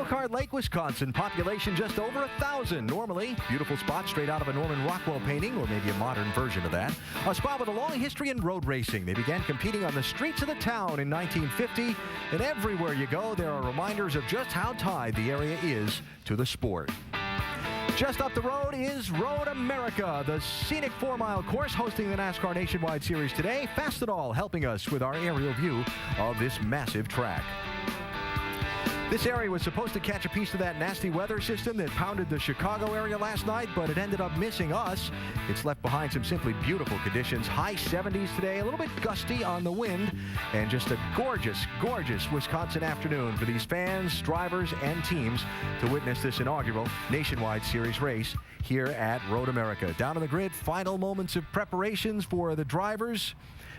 Elkhart Lake, Wisconsin, population just over 1,000 normally. Beautiful spot straight out of a Norman Rockwell painting, or maybe a modern version of that. A spot with a long history in road racing. They began competing on the streets of the town in 1950, and everywhere you go, there are reminders of just how tied the area is to the sport. Just up the road is Road America, the scenic 4-mile course hosting the NASCAR Nationwide Series today. Fast It All helping us with our aerial view of this massive track. This area was supposed to catch a piece of that nasty weather system that pounded the Chicago area last night, but it ended up missing us. It's left behind some simply beautiful conditions. High 70s today, a little bit gusty on the wind, and just a gorgeous, gorgeous Wisconsin afternoon for these fans, drivers, and teams to witness this inaugural Nationwide Series race here at Road America. Down on the grid, final moments of preparations for the drivers.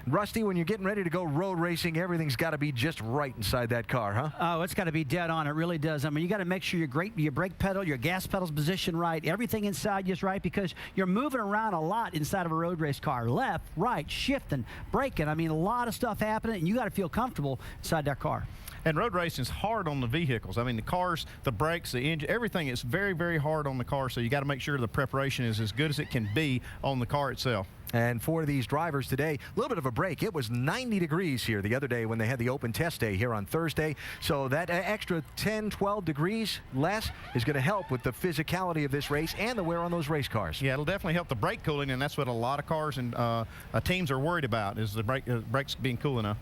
Rusty, when you're getting ready to go road racing, everything's got to be just right inside that car, huh? Oh, it's got to be dead on. It really does. I mean, you got to make sure your brake pedal, your gas pedal's positioned right, everything inside you is right, because you're moving around a lot inside of a road race car. Left, right, shifting, braking. I mean, a lot of stuff happening, and you got to feel comfortable inside that car. And road racing is hard on the vehicles. I mean, the cars, the brakes, the engine, everything is very, very hard on the car, so you got to make sure the preparation is as good as it can be on the car itself. And for these drivers today, a little bit of a break. It was 90 degrees here the other day when they had the open test day here on Thursday. So that extra 10, 12 degrees less is going to help with the physicality of this race and the wear on those race cars. Yeah, it'll definitely help the brake cooling, and that's what a lot of cars and teams are worried about, is the brakes being cool enough.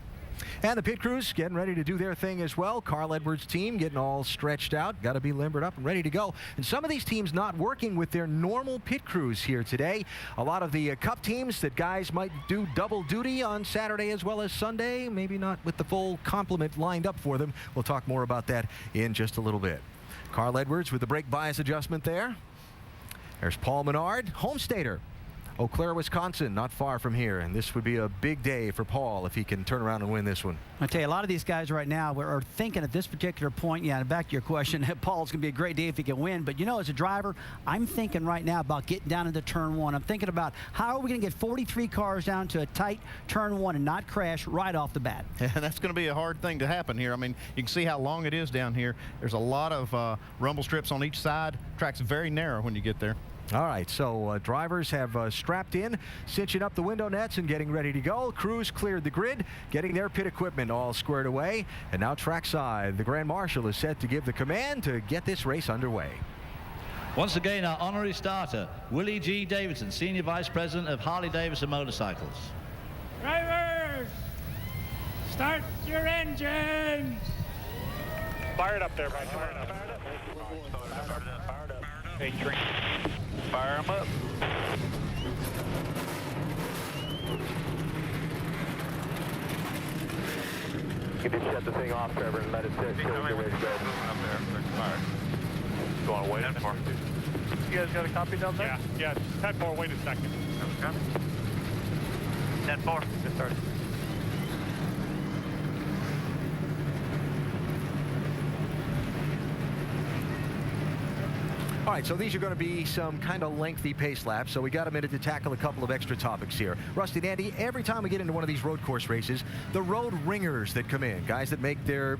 And the pit crews getting ready to do their thing as well. Carl Edwards' team getting all stretched out, got to be limbered up and ready to go. And some of these teams not working with their normal pit crews here today. A lot of the Cup teams that guys might do double duty on Saturday as well as Sunday, maybe not with the full complement lined up for them. We'll talk more about that in just a little bit. Carl Edwards with the brake bias adjustment there. There's Paul Menard, homestader. Eau Claire, Wisconsin, not far from here, and this would be a big day for Paul if he can turn around and win this one. I tell you, a lot of these guys right now are thinking at this particular point, yeah, and back to your question, Paul's going to be a great day if he can win, but you know, as a driver, I'm thinking right now about getting down into turn one. I'm thinking about how are we going to get 43 cars down to a tight turn one and not crash right off the bat. Yeah, that's going to be a hard thing to happen here. I mean, you can see how long it is down here. There's a lot of rumble strips on each side. Track's very narrow when you get there. All right, so drivers have strapped in, cinching up the window nets and getting ready to go. Crews cleared the grid, getting their pit equipment all squared away. And now trackside, the Grand Marshal is set to give the command to get this race underway. Once again, our honorary starter, Willie G. Davidson, Senior Vice President of Harley-Davidson Motorcycles. Drivers, start your engines. Fire it up there, man. Fire it up. Fire it up. Hey, Trent. Fire them up. You can shut the thing off, Trevor, and let it sit. How many ways go? Fire. Going to wait for. You guys got a copy down there? Yeah. 10-4, wait a second. 10-4. Get started. All right, so these are going to be some kind of lengthy pace laps, so we got a minute to tackle a couple of extra topics here. Rusty and Andy, every time we get into one of these road course races, the road ringers that come in, guys that make their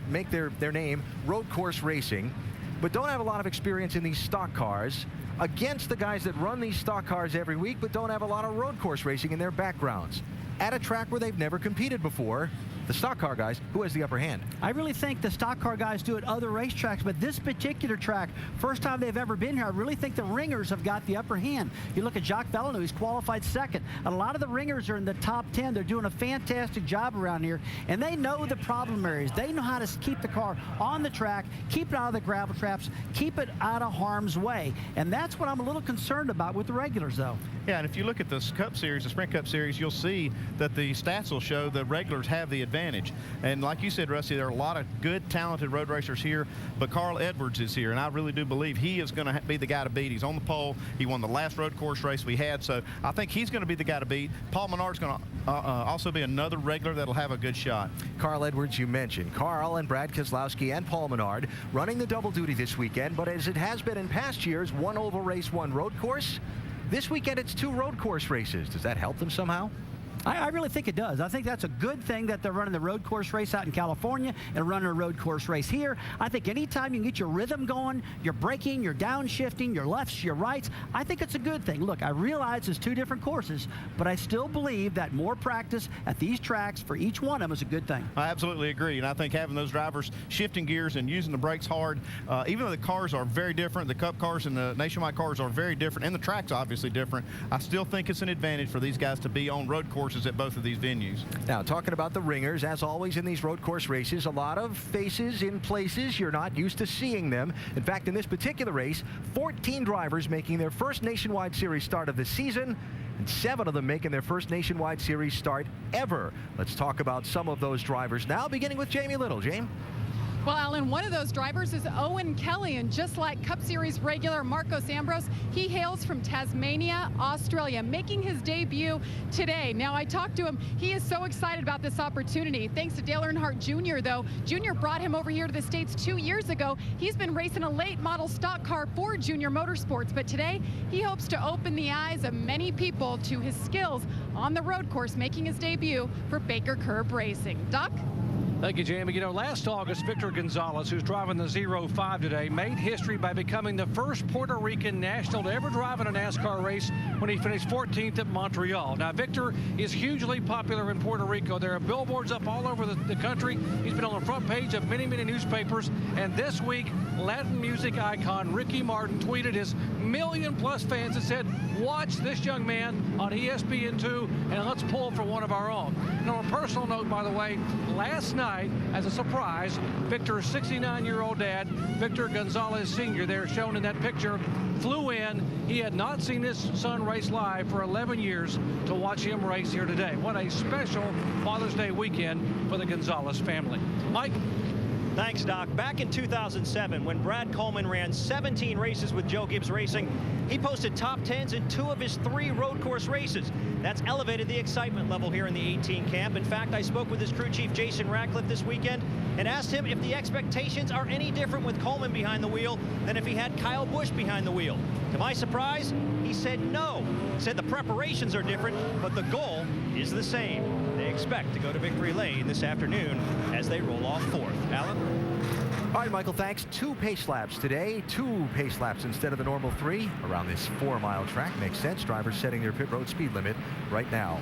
name road course racing, but don't have a lot of experience in these stock cars, against the guys that run these stock cars every week, but don't have a lot of road course racing in their backgrounds. At a track where they've never competed before, the stock car guys, who has the upper hand? I really think the stock car guys do it other racetracks, but this particular track, first time they've ever been here, I really think the ringers have got the upper hand. You look at Jacques Villeneuve, he's qualified second. And a lot of the ringers are in the top 10. They're doing a fantastic job around here, and they know the problem areas. They know how to keep the car on the track, keep it out of the gravel traps, keep it out of harm's way. And that's what I'm a little concerned about with the regulars, though. Yeah, and if you look at this Cup Series, the Sprint Cup Series, you'll see that the stats will show the regulars have the advantage. And like you said, Rusty, there are a lot of good, talented road racers here, but Carl Edwards is here, and I really do believe he is going to be the guy to beat. He's on the pole. He won the last road course race we had, so I think he's going to be the guy to beat. Paul Menard's going to also be another regular that'll have a good shot. Carl Edwards, you mentioned. Carl and Brad Keselowski and Paul Menard running the double duty this weekend, but as it has been in past years, one oval race, one road course. This weekend, it's two road course races. Does that help them somehow? I really think it does. I think that's a good thing that they're running the road course race out in California and running a road course race here. I think anytime you can get your rhythm going, you're braking, you're downshifting, your lefts, your rights, I think it's a good thing. Look, I realize it's two different courses, but I still believe that more practice at these tracks for each one of them is a good thing. I absolutely agree, and I think having those drivers shifting gears and using the brakes hard, even though the cars are very different, the Cup cars and the Nationwide cars are very different, and the track's obviously different, I still think it's an advantage for these guys to be on road courses at both of these venues. Now, talking about the ringers, as always in these road course races, a lot of faces in places you're not used to seeing them. In fact, in this particular race, 14 drivers making their first Nationwide Series start of the season, and 7 of them making their first Nationwide Series start ever. Let's talk about some of those drivers now, beginning with Jamie Little. Jamie? Well, Alan, one of those drivers is Owen Kelly, and just like Cup Series regular Marcos Ambrose, he hails from Tasmania, Australia, making his debut today. Now, I talked to him. He is so excited about this opportunity. Thanks to Dale Earnhardt Jr., though. Jr. brought him over here to the States 2 years ago. He's been racing a late model stock car for Junior Motorsports, but today he hopes to open the eyes of many people to his skills on the road course, making his debut for Baker Curb Racing. Doc? Thank you, Jamie. You know, last August, Victor Gonzalez, who's driving the 05 today, made history by becoming the first Puerto Rican national to ever drive in a NASCAR race when he finished 14th at Montreal. Now, Victor is hugely popular in Puerto Rico. There are billboards up all over the country. He's been on the front page of many, many newspapers. And this week, Latin music icon Ricky Martin tweeted his million-plus fans and said, watch this young man on ESPN2, and let's pull for one of our own. And on a personal note, by the way, last night, as a surprise, Victor's 69-year-old dad, Victor Gonzalez Sr., there shown in that picture, flew in. He had not seen his son race live for 11 years to watch him race here today. What a special Father's Day weekend for the Gonzalez family. Mike? Thanks, Doc. Back in 2007, when Brad Coleman ran 17 races with Joe Gibbs Racing, he posted top 10s in 2 of his 3 road course races. That's elevated the excitement level here in the 18 camp. In fact, I spoke with his crew chief, Jason Ratcliffe, this weekend and asked him if the expectations are any different with Coleman behind the wheel than if he had Kyle Busch behind the wheel. To my surprise, he said no. He said the preparations are different, but the goal is the same. They expect to go to victory lane this afternoon as they roll off 4th. Alan? All right, Michael, thanks. 2 pace laps today. 2 pace laps instead of the normal 3 around this 4-mile track. Makes sense. Drivers setting their pit road speed limit right now.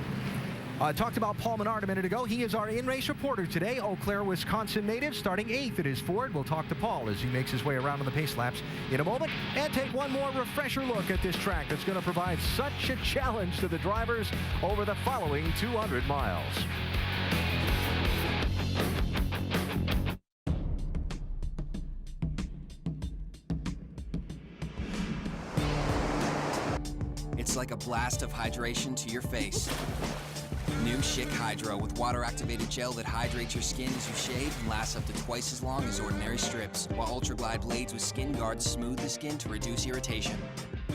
Talked about Paul Menard a minute ago. He is our in-race reporter today. Eau Claire, Wisconsin native, starting 8th at his Ford. We'll talk to Paul as he makes his way around on the pace laps in a moment and take one more refresher look at this track that's going to provide such a challenge to the drivers over the following 200 miles. It's like a blast of hydration to your face. New Schick Hydro with water-activated gel that hydrates your skin as you shave and lasts up to twice as long as ordinary strips, while Ultra Glide blades with skin guards smooth the skin to reduce irritation.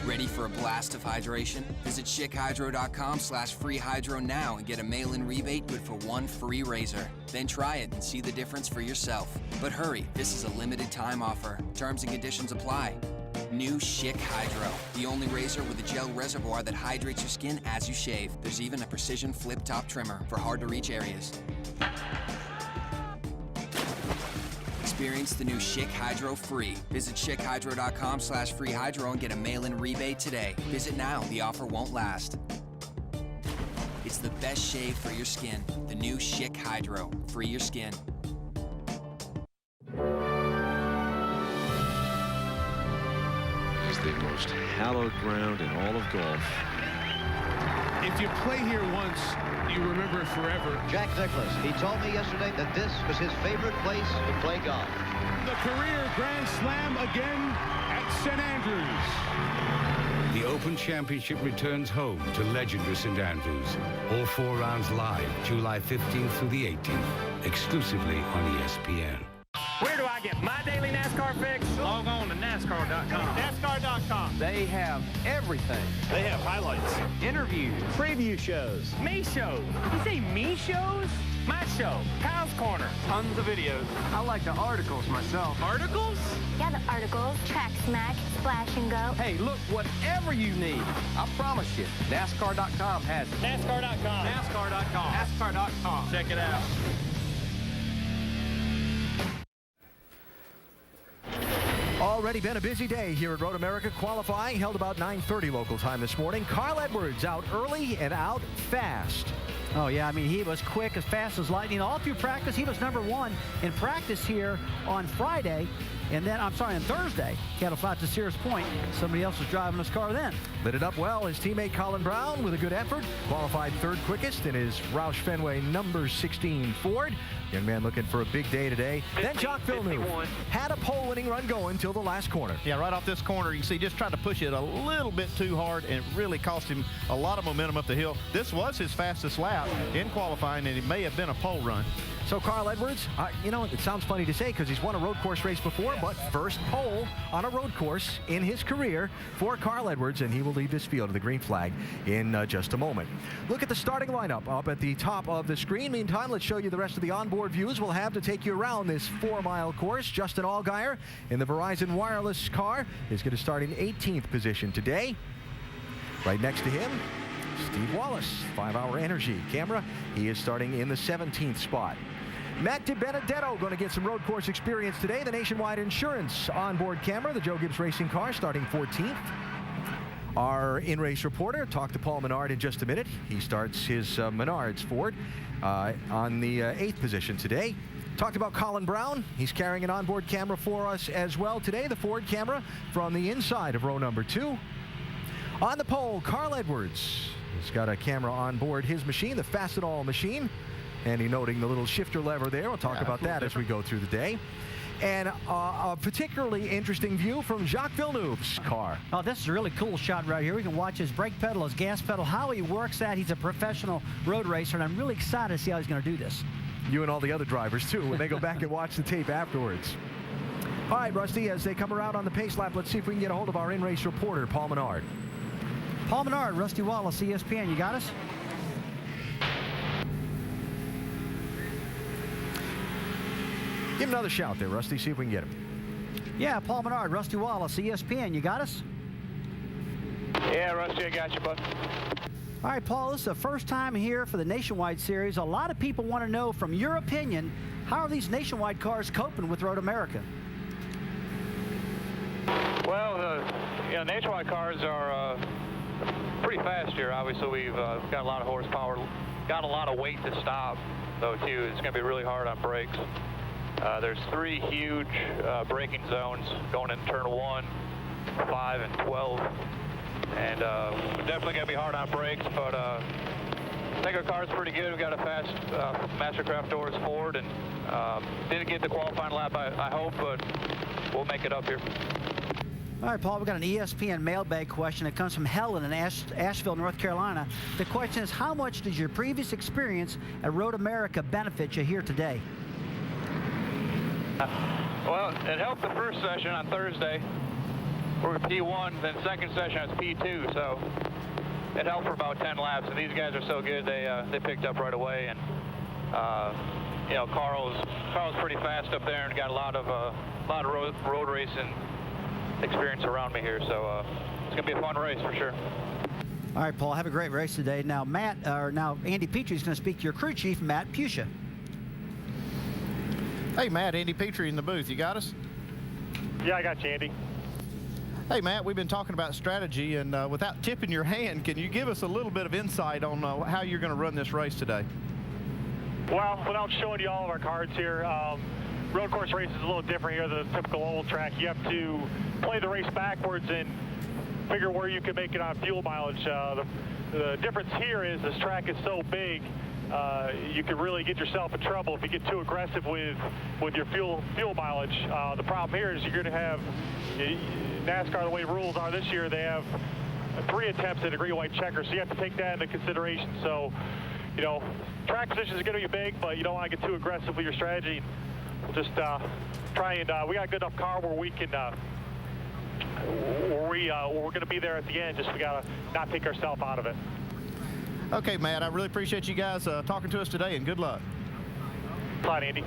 Ready for a blast of hydration? Visit SchickHydro.com/free hydro now and get a mail-in rebate good for 1 free razor. Then try it and see the difference for yourself. But hurry, this is a limited time offer. Terms and conditions apply. New Schick Hydro, the only razor with a gel reservoir that hydrates your skin as you shave. There's even a precision flip-top trimmer for hard-to-reach areas. Experience the new Schick Hydro free. Visit SchickHydro.com/free hydro and get a mail-in rebate today. Visit now. The offer won't last. It's the best shave for your skin. The new Schick Hydro. Free your skin. The most hallowed ground in all of golf. If you play here once, you remember it forever. Jack Nicklaus, he told me yesterday that this was his favorite place to play golf. The career Grand Slam again at St. Andrews. The Open Championship returns home to legendary St. Andrews. All 4 rounds live, July 15th through the 18th, exclusively on ESPN. Where do I get my daily NASCAR fix, log on to NASCAR.com. NASCAR.com. They have everything. They have highlights, Interviews, preview shows, me shows. You say me shows? My show, Kyle's Corner. Tons of videos. I like the articles myself. Articles? Yeah, the articles, Track Smack, Splash and Go. Hey, look, whatever you need, I promise you, NASCAR.com has it. NASCAR.com. NASCAR.com. NASCAR.com. Check it out. Already been a busy day here at Road America. Qualifying held about 9:30 local time this morning. Carl Edwards out early and out fast. Oh, yeah, I mean, he was quick, as fast as lightning. All through practice, he was #1 in practice here on Friday. And then, on Thursday, he had a flat to Sears Point. Somebody else was driving his car then. Lit it up well. His teammate Colin Brown with a good effort. Qualified third quickest in his Roush Fenway number 16 Ford. Young man looking for a big day today. Then Jacques Villeneuve had a pole-winning run going till the last corner. Yeah, right off this corner, you see, just tried to push it a little bit too hard, and it really cost him a lot of momentum up the hill. This was his fastest lap in qualifying, and it may have been a pole run. So Carl Edwards, you know, it sounds funny to say because he's won a road course race before, but first pole on a road course in his career for Carl Edwards, and he will lead this field to the green flag in just a moment. Look at the starting lineup up at the top of the screen. Meantime, let's show you the rest of the onboard views we'll have to take you around this 4-mile course. Justin Allgaier in the Verizon Wireless car is going to start in 18th position today. Right next to him, Steve Wallace, 5-Hour Energy camera. He is starting in the 17th spot. Matt DiBenedetto going to get some road course experience today. The Nationwide Insurance onboard camera, the Joe Gibbs Racing car, starting 14th. Our in-race reporter, talk to Paul Menard in just a minute. He starts his Menards Ford on the 8th position today. Talked about Colin Brown. He's carrying an onboard camera for us as well today. The Ford camera from the inside of row number 2. On the pole, Carl Edwards. He's got a camera on board his machine, the Fastenal machine. And he's noting the little shifter lever there. We'll talk about that as we go through the day. And a particularly interesting view from Jacques Villeneuve's car. Oh, this is a really cool shot right here. We can watch his brake pedal, his gas pedal, how he works that. He's a professional road racer, and I'm really excited to see how he's going to do this. You and all the other drivers, too, when they go back and watch the tape afterwards. All right, Rusty, as they come around on the pace lap, let's see if we can get a hold of our in-race reporter, Paul Menard. Paul Menard, Rusty Wallace, ESPN. You got us? Give him another shout there, Rusty. See if we can get him. Yeah, Paul Menard, Rusty Wallace, ESPN. You got us? Yeah, Rusty, I got you, bud. All right, Paul, this is the first time here for the Nationwide Series. A lot of people want to know, from your opinion, how are these Nationwide cars coping with Road America? Well, the Nationwide cars are pretty fast here. Obviously, we've got a lot of horsepower, got a lot of weight to stop, though, too. It's going to be really hard on brakes. There's 3 huge braking zones going in turn 1, 5, and 12. And definitely going to be hard on brakes, but I think our car's pretty good. We've got a fast Mastercraft doors Ford, and didn't get the qualifying lap, I hope, but we'll make it up here. All right, Paul, we've got an ESPN mailbag question. It comes from Helen in Asheville, North Carolina. The question is, how much does your previous experience at Road America benefit you here today? Well, it helped the first session on Thursday. We're P1, then second session is P2, so it helped for about 10 laps. And these guys are so good, they picked up right away. And you know, Carl's pretty fast up there and got a lot of road racing experience around me here. So it's gonna be a fun race for sure. All right, Paul, have a great race today. Now, Andy Petrie is going to speak to your crew chief, Matt Pusha. Hey, Matt, Andy Petrie in the booth. You got us? Yeah, I got you, Andy. Hey, Matt, we've been talking about strategy, and without tipping your hand, can you give us a little bit of insight on how you're going to run this race today? Well, without showing you all of our cards here, road course race is a little different here than the typical oval track. You have to play the race backwards and figure where you can make it on fuel mileage. The difference here is this track is so big, you could really get yourself in trouble if you get too aggressive with your fuel mileage. The problem here is you're going to have NASCAR, the way rules are this year, they have 3 attempts at a green white checker, so you have to take that into consideration. So, you know, track position is going to be big, but you don't want to get too aggressive with your strategy. just try and we got a good enough car where we can we're going to be there at the end. Just we got to not take ourselves out of it. Okay, Matt, I really appreciate you guys talking to us today, and good luck. Fine, Andy.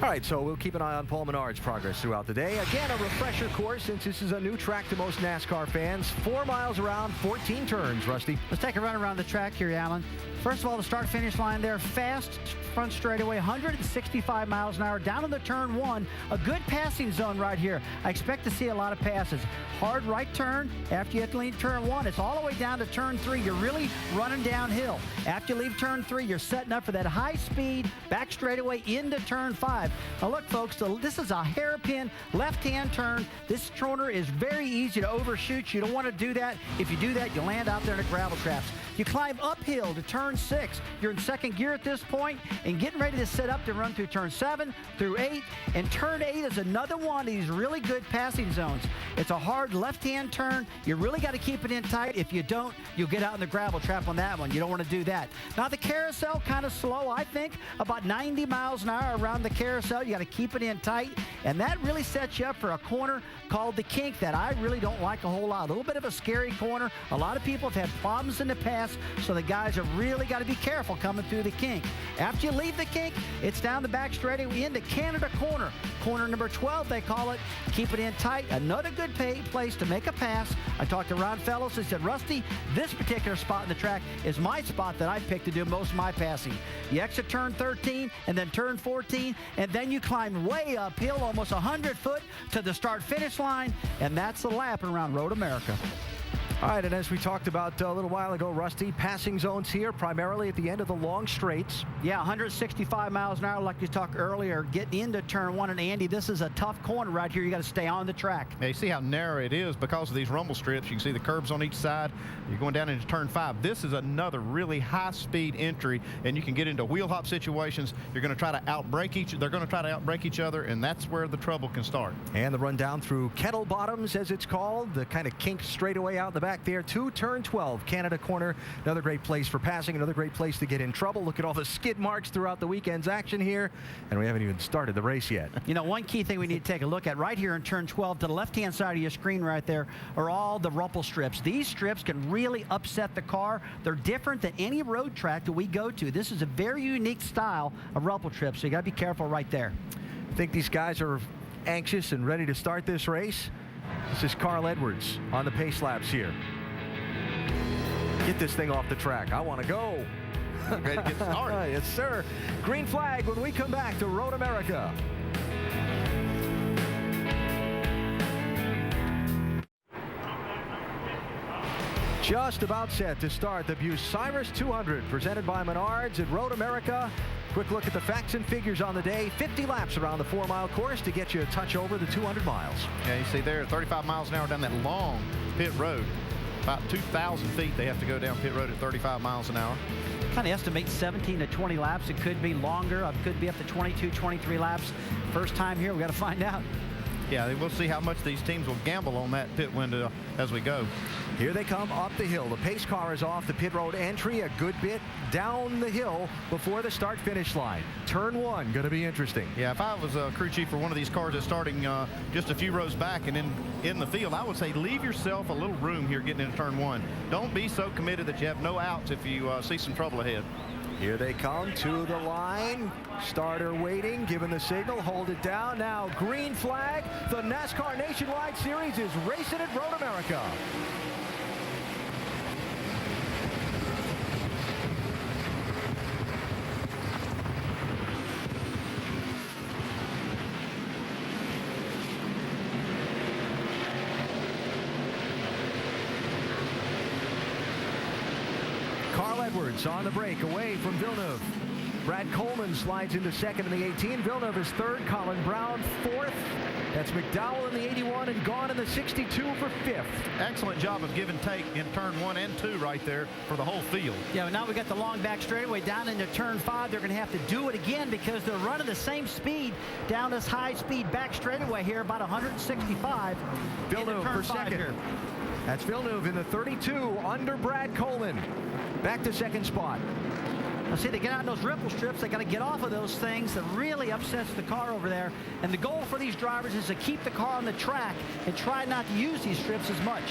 All right, so we'll keep an eye on Paul Menard's progress throughout the day. Again, a refresher course, since this is a new track to most NASCAR fans. 4 miles around, 14 turns, Rusty. Let's take a run around the track here, Alan. First of all, the start-finish line there, fast front straightaway, 165 miles an hour. Down in the turn 1, a good passing zone right here. I expect to see a lot of passes. Hard right turn. After you have to leave turn 1, it's all the way down to turn 3. You're really running downhill. After you leave turn 3, you're setting up for that high-speed back straightaway into turn 5. Now look, folks, this is a hairpin left-hand turn. This corner is very easy to overshoot. You don't want to do that. If you do that, you land out there in the gravel traps. You climb uphill to turn 6. You're in second gear at this point and getting ready to set up to run through turn 7 through 8. And turn 8 is another one of these really good passing zones. It's a hard left-hand turn. You really got to keep it in tight. If you don't, you'll get out in the gravel trap on that one. You don't want to do that. Now the carousel, kind of slow, I think, about 90 miles an hour around the carousel. You got to keep it in tight. And that really sets you up for a corner called the kink that I really don't like a whole lot. A little bit of a scary corner. A lot of people have had problems in the past, so the guys have really got to be careful coming through the kink. After you leave the kink, it's down the back straightaway into Canada corner. Corner number 12, they call it. Keep it in tight. Another good place to make a pass. I talked to Ron Fellows. He said, Rusty, this particular spot in the track is my spot that I picked to do most of my passing. You exit turn 13 and then turn 14, and then you climb way uphill, almost 100 foot to the start-finish line, and that's the lap around Road America. All right, and as we talked about a little while ago, Rusty, passing zones here primarily at the end of the long straights. Yeah, 165 miles an hour like you talked earlier, getting into turn 1. And Andy, this is a tough corner right here. You got to stay on the track. Yeah, you see how narrow it is because of these rumble strips. You can see the curbs on each side. You're going down into turn 5. This is another really high-speed entry, and you can get into wheel hop situations. You're going to try to outbrake they're going to try to outbrake each other, and that's where the trouble can start. And the run down through Kettle Bottoms, as it's called, the kind of kink straightaway out the back there to turn 12, Canada corner. Another great place for passing, another great place to get in trouble. Look at all the skid marks throughout the weekend's action here, and we haven't even started the race yet. You know, one key thing we need to take a look at right here in turn 12, to the left-hand side of your screen right there, are all the rumble strips. These strips can really upset the car. They're different than any road track that we go to. This is a very unique style of rumble strips, so you got to be careful right there. I think these guys are anxious and ready to start this race. This is Carl Edwards on the pace laps here. Get this thing off the track. I want to go. Ready to get started. Yes, sir. Green flag when we come back to Road America. Just about set to start the Bucyrus 200, presented by Menards at Road America. Quick look at the facts and figures on the day. 50 laps around the 4-mile course to get you a touch over the 200 miles. Yeah, you see there, 35 miles an hour down that long pit road. About 2,000 feet they have to go down pit road at 35 miles an hour. Kind of estimate 17 to 20 laps. It could be longer. It could be up to 22, 23 laps. First time here, we got to find out. Yeah, we'll see how much these teams will gamble on that pit window as we go. Here they come up the hill. The pace car is off the pit road entry a good bit down the hill before the start-finish line. Turn 1 going to be interesting. Yeah, if I was a crew chief for one of these cars that's starting just a few rows back and in the field, I would say leave yourself a little room here getting into turn 1. Don't be so committed that you have no outs if you see some trouble ahead. Here they come to the line. Starter waiting, giving the signal, hold it down. Now green flag. The NASCAR Nationwide Series is racing at Road America. Carl Edwards on the break, away from Villeneuve. Brad Coleman slides into second in the 18. Villeneuve is third. Colin Brown fourth. That's McDowell in the 81 and Gone in the 62 for fifth. Excellent job of give and take in turn 1 and 2 right there for the whole field. Yeah, but now we got the long back straightaway down into turn 5. They're going to have to do it again because they're running the same speed down this high-speed back straightaway here, about 165. Villeneuve for second. Here. That's Villeneuve in the 32 under Brad Coleman. Back to second spot. Now see, they get out in those ripple strips. They got to get off of those things. That really upsets the car over there. And the goal for these drivers is to keep the car on the track and try not to use these strips as much.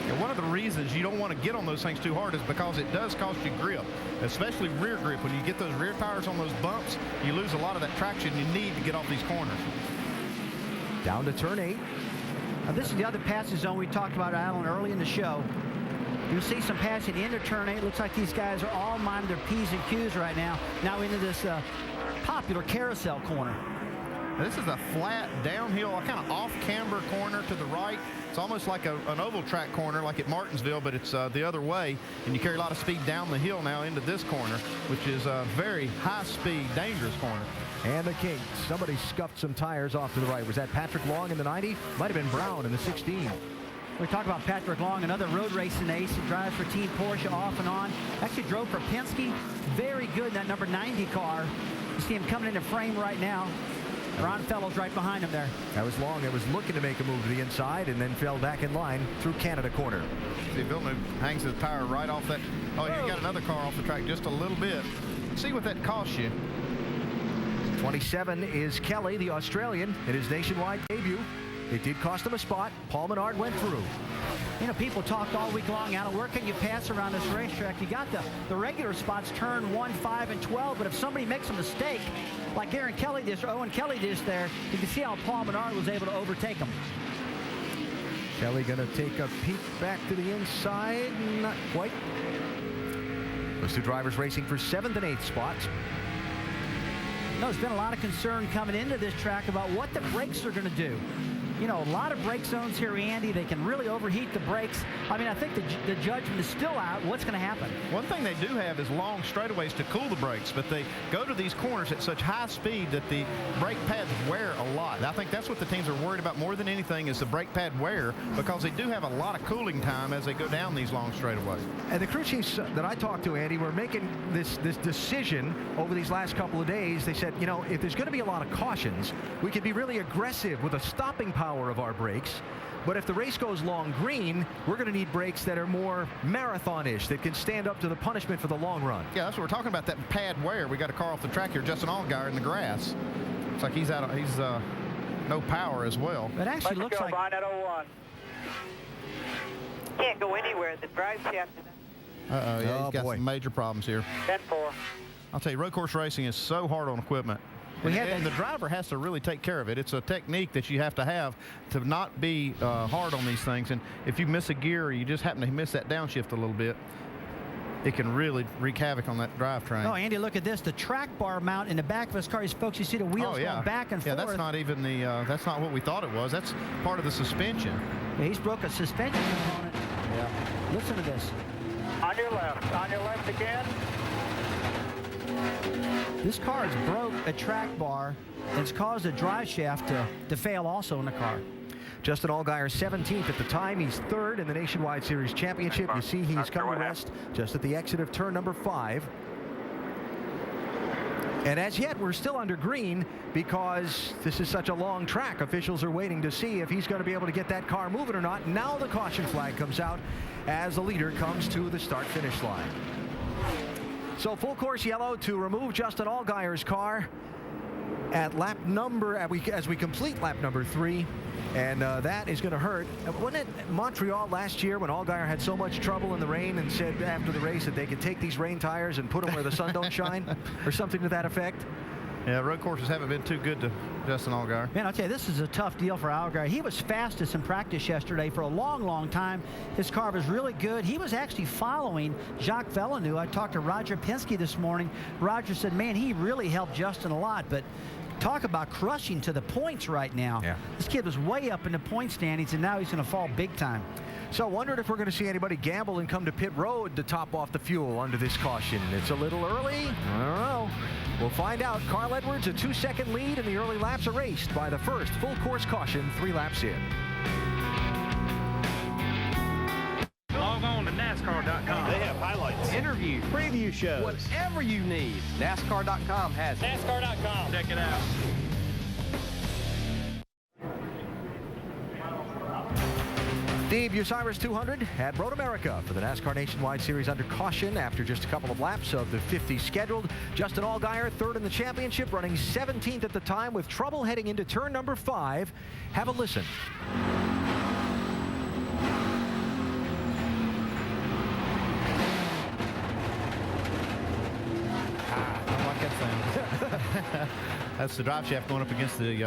And one of the reasons you don't want to get on those things too hard is because it does cost you grip, especially rear grip. When you get those rear tires on those bumps, you lose a lot of that traction you need to get off these corners. Down to turn 8. Now this is the other passing zone we talked about, Alan, early in the show. You'll see some passing into turn 8. Looks like these guys are all minding their P's and Q's right now. Now into this popular carousel corner. Now this is a flat, downhill, kind of off-camber corner to the right. It's almost like an oval track corner like at Martinsville, but it's the other way. And you carry a lot of speed down the hill now into this corner, which is a very high-speed, dangerous corner. And the Kings. Somebody scuffed some tires off to the right. Was that Patrick Long in the 90? Might have been Brown in the 16. We talk about Patrick Long, another road racing ace. He drives for Team Porsche off and on. Actually drove for Penske. Very good in that number 90 car. You see him coming into frame right now. Ron Fellow's right behind him there. That was Long. That was looking to make a move to the inside and then fell back in line through Canada corner. See, Villeneuve hangs his tire right off that. Oh, you got another car off the track just a little bit. See what that costs you. 27 is Kelly, the Australian, in his nationwide debut. It did cost him a spot. Paul Menard went through. You know, people talked all week long, Alan, where can you pass around this racetrack? You got the regular spots, turn 1, 5, and 12, but if somebody makes a mistake, like Aaron Kelly did, or Owen Kelly did there, you can see how Paul Menard was able to overtake him. Kelly going to take a peek back to the inside. Not quite. Those two drivers racing for 7th and 8th spots. You know, there's been a lot of concern coming into this track about what the brakes are going to do. You know, a lot of brake zones here, Andy. They can really overheat the brakes. I mean, I think the judgment is still out. What's going to happen? One thing they do have is long straightaways to cool the brakes, but they go to these corners at such high speed that the brake pads wear a lot. I think that's what the teams are worried about more than anything is the brake pad wear, because they do have a lot of cooling time as they go down these long straightaways. And the crew chiefs that I talked to, Andy, were making this decision over these last couple of days. They said, you know, if there's going to be a lot of cautions, we could be really aggressive with the stopping power of our brakes. But if the race goes long green, we're going to need brakes that are more marathon-ish, that can stand up to the punishment for the long run. Yeah, that's what we're talking about, that pad wear. We got a car off the track here, Justin Allgaier in the grass. Looks like he's no power as well. It actually looks like... Line at 01. Can't go anywhere. The drive shaft is... Uh-oh, yeah, he's got some major problems here. 10-4. I'll tell you, road course racing is so hard on equipment. And the driver has to really take care of it. It's a technique that you have to not be hard on these things. And if you miss a gear or you just happen to miss that downshift a little bit, it can really wreak havoc on that drivetrain. Oh, Andy, look at this. The track bar mount in the back of his car. Folks, you see the wheels going back and forth. Yeah, that's not even that's not what we thought it was. That's part of the suspension. Yeah, he's broke a suspension component. Yeah. Listen to this. On your left again. This car has broke a track bar and it's caused a drive shaft to fail also in the car. Justin Allgaier 17th at the time. He's 3rd in the Nationwide Series Championship. You see he's come to rest just at the exit of turn number 5. And as yet, we're still under green because this is such a long track. Officials are waiting to see if he's going to be able to get that car moving or not. Now the caution flag comes out as the leader comes to the start-finish line. So full course yellow to remove Justin Allgaier's car at lap number, as we complete lap number 3. And that is going to hurt. Wasn't it Montreal last year when Allgaier had so much trouble in the rain and said after the race that they could take these rain tires and put them where the sun don't shine or something to that effect? Yeah, road courses haven't been too good to Justin Allgaier. Man, I'll tell you, this is a tough deal for Allgaier. He was fastest in practice yesterday for a long, long time. His car was really good. He was actually following Jacques Villeneuve. I talked to Roger Penske this morning. Roger said, man, he really helped Justin a lot, but talk about crushing to the points right now. Yeah. This kid was way up in the point standings, and now he's going to fall big time. So wondering if we're going to see anybody gamble and come to pit road to top off the fuel under this caution. It's a little early. I don't know. We'll find out. Carl Edwards, a 2-second lead in the early laps erased by the first full course caution 3 laps in. Log on to NASCAR.com. They have highlights, interviews, preview shows, whatever you need. NASCAR.com has it. NASCAR.com. Check it out. The The Bucyrus 200 at Road America for the NASCAR Nationwide Series under caution after just a couple of laps of the 50 scheduled. Justin Allgaier, third in the championship, running 17th at the time with trouble heading into turn number 5. Have a listen. That's the drive shaft going up against the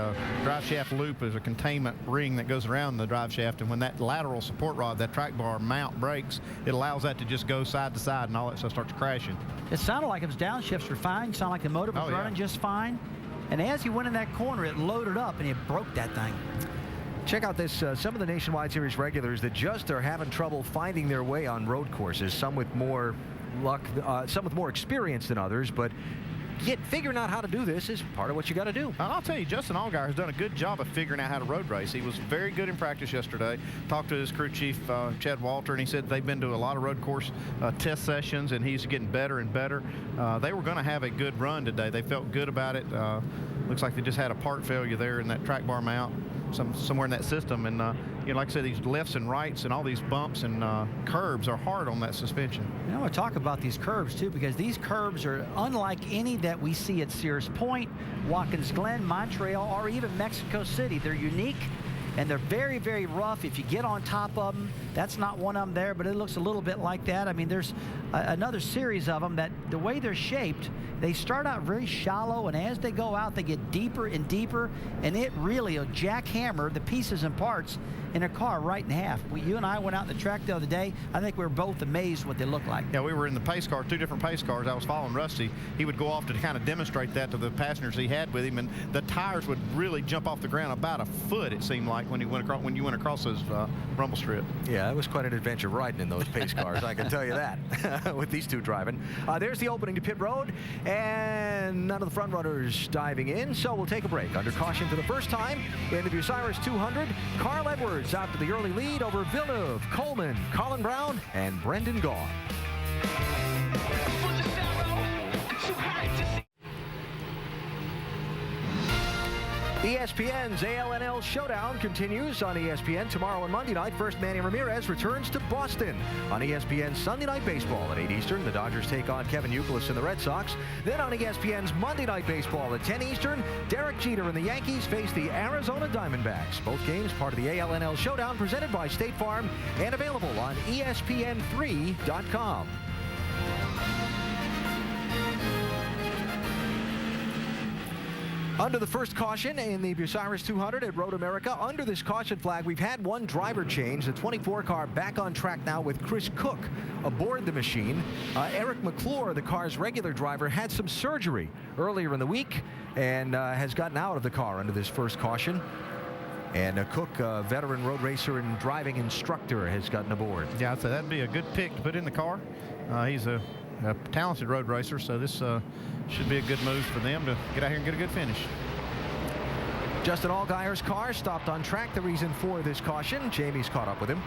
drive shaft loop. Is a containment ring that goes around the drive shaft, and when that lateral support rod, that track bar mount breaks, it allows that to just go side to side, and all that stuff starts crashing. It sounded like its downshifts were fine. Sounded like the motor was running just fine. And as he went in that corner, it loaded up, and it broke that thing. Check out this, some of the Nationwide Series regulars that just are having trouble finding their way on road courses, some with more luck, some with more experience than others, but yet figuring out how to do this is part of what you got to do. And I'll tell you, Justin Allgaier has done a good job of figuring out how to road race. He was very good in practice yesterday. Talked to his crew chief, Chad Walter, and he said they've been to a lot of road course test sessions, and he's getting better and better. They were going to have a good run today. They felt good about it. Looks like they just had a part failure there in that track bar mount, somewhere in that system. And you know, like I said, these lefts and rights and all these bumps and curbs are hard on that suspension. You know, I want to talk about these curbs too, because these curbs are unlike any that we see at Sears Point, Watkins Glen, Montreal, or even Mexico City. They're unique, and they're very, very rough. If you get on top of them, that's not one of them there, but it looks a little bit like that. I mean, there's another series of them that the way they're shaped, they start out very shallow, and as they go out, they get deeper and deeper, and it really will jackhammer the pieces and parts in a car right in half. You and I went out on the track the other day. I think we were both amazed what they look like. Yeah, we were in the pace car, 2 different pace cars. I was following Rusty. He would go off to kind of demonstrate that to the passengers he had with him, and the tires would really jump off the ground about a foot, it seemed like, when you went across those rumble strip. Yeah, it was quite an adventure riding in those pace cars, I can tell you that, with these two driving. There's the opening to pit road, and none of the front runners diving in, so we'll take a break. Under caution for the first time in the Bucyrus 200, Carl Edwards out to the early lead over Villeneuve, Coleman, Colin Brown, and Brendan Gaughan. ESPN's ALNL Showdown continues on ESPN tomorrow and Monday night. First, Manny Ramirez returns to Boston. On ESPN's Sunday Night Baseball at 8 Eastern, the Dodgers take on Kevin Youkilis and the Red Sox. Then on ESPN's Monday Night Baseball at 10 Eastern, Derek Jeter and the Yankees face the Arizona Diamondbacks. Both games part of the ALNL Showdown presented by State Farm and available on ESPN3.com. Under the first caution in the Bucyrus 200 at Road America, under this caution flag, we've had one driver change. The 24 car back on track now with Chris Cook aboard the machine. Eric McClure, the car's regular driver, had some surgery earlier in the week and has gotten out of the car under this first caution. And Cook, a veteran road racer and driving instructor, has gotten aboard. Yeah, I'd say that'd be a good pick to put in the car. He's a talented road racer, so this should be a good move for them to get out here and get a good finish. Justin Allgaier's car stopped on track. The reason for this caution, Jamie's caught up with him.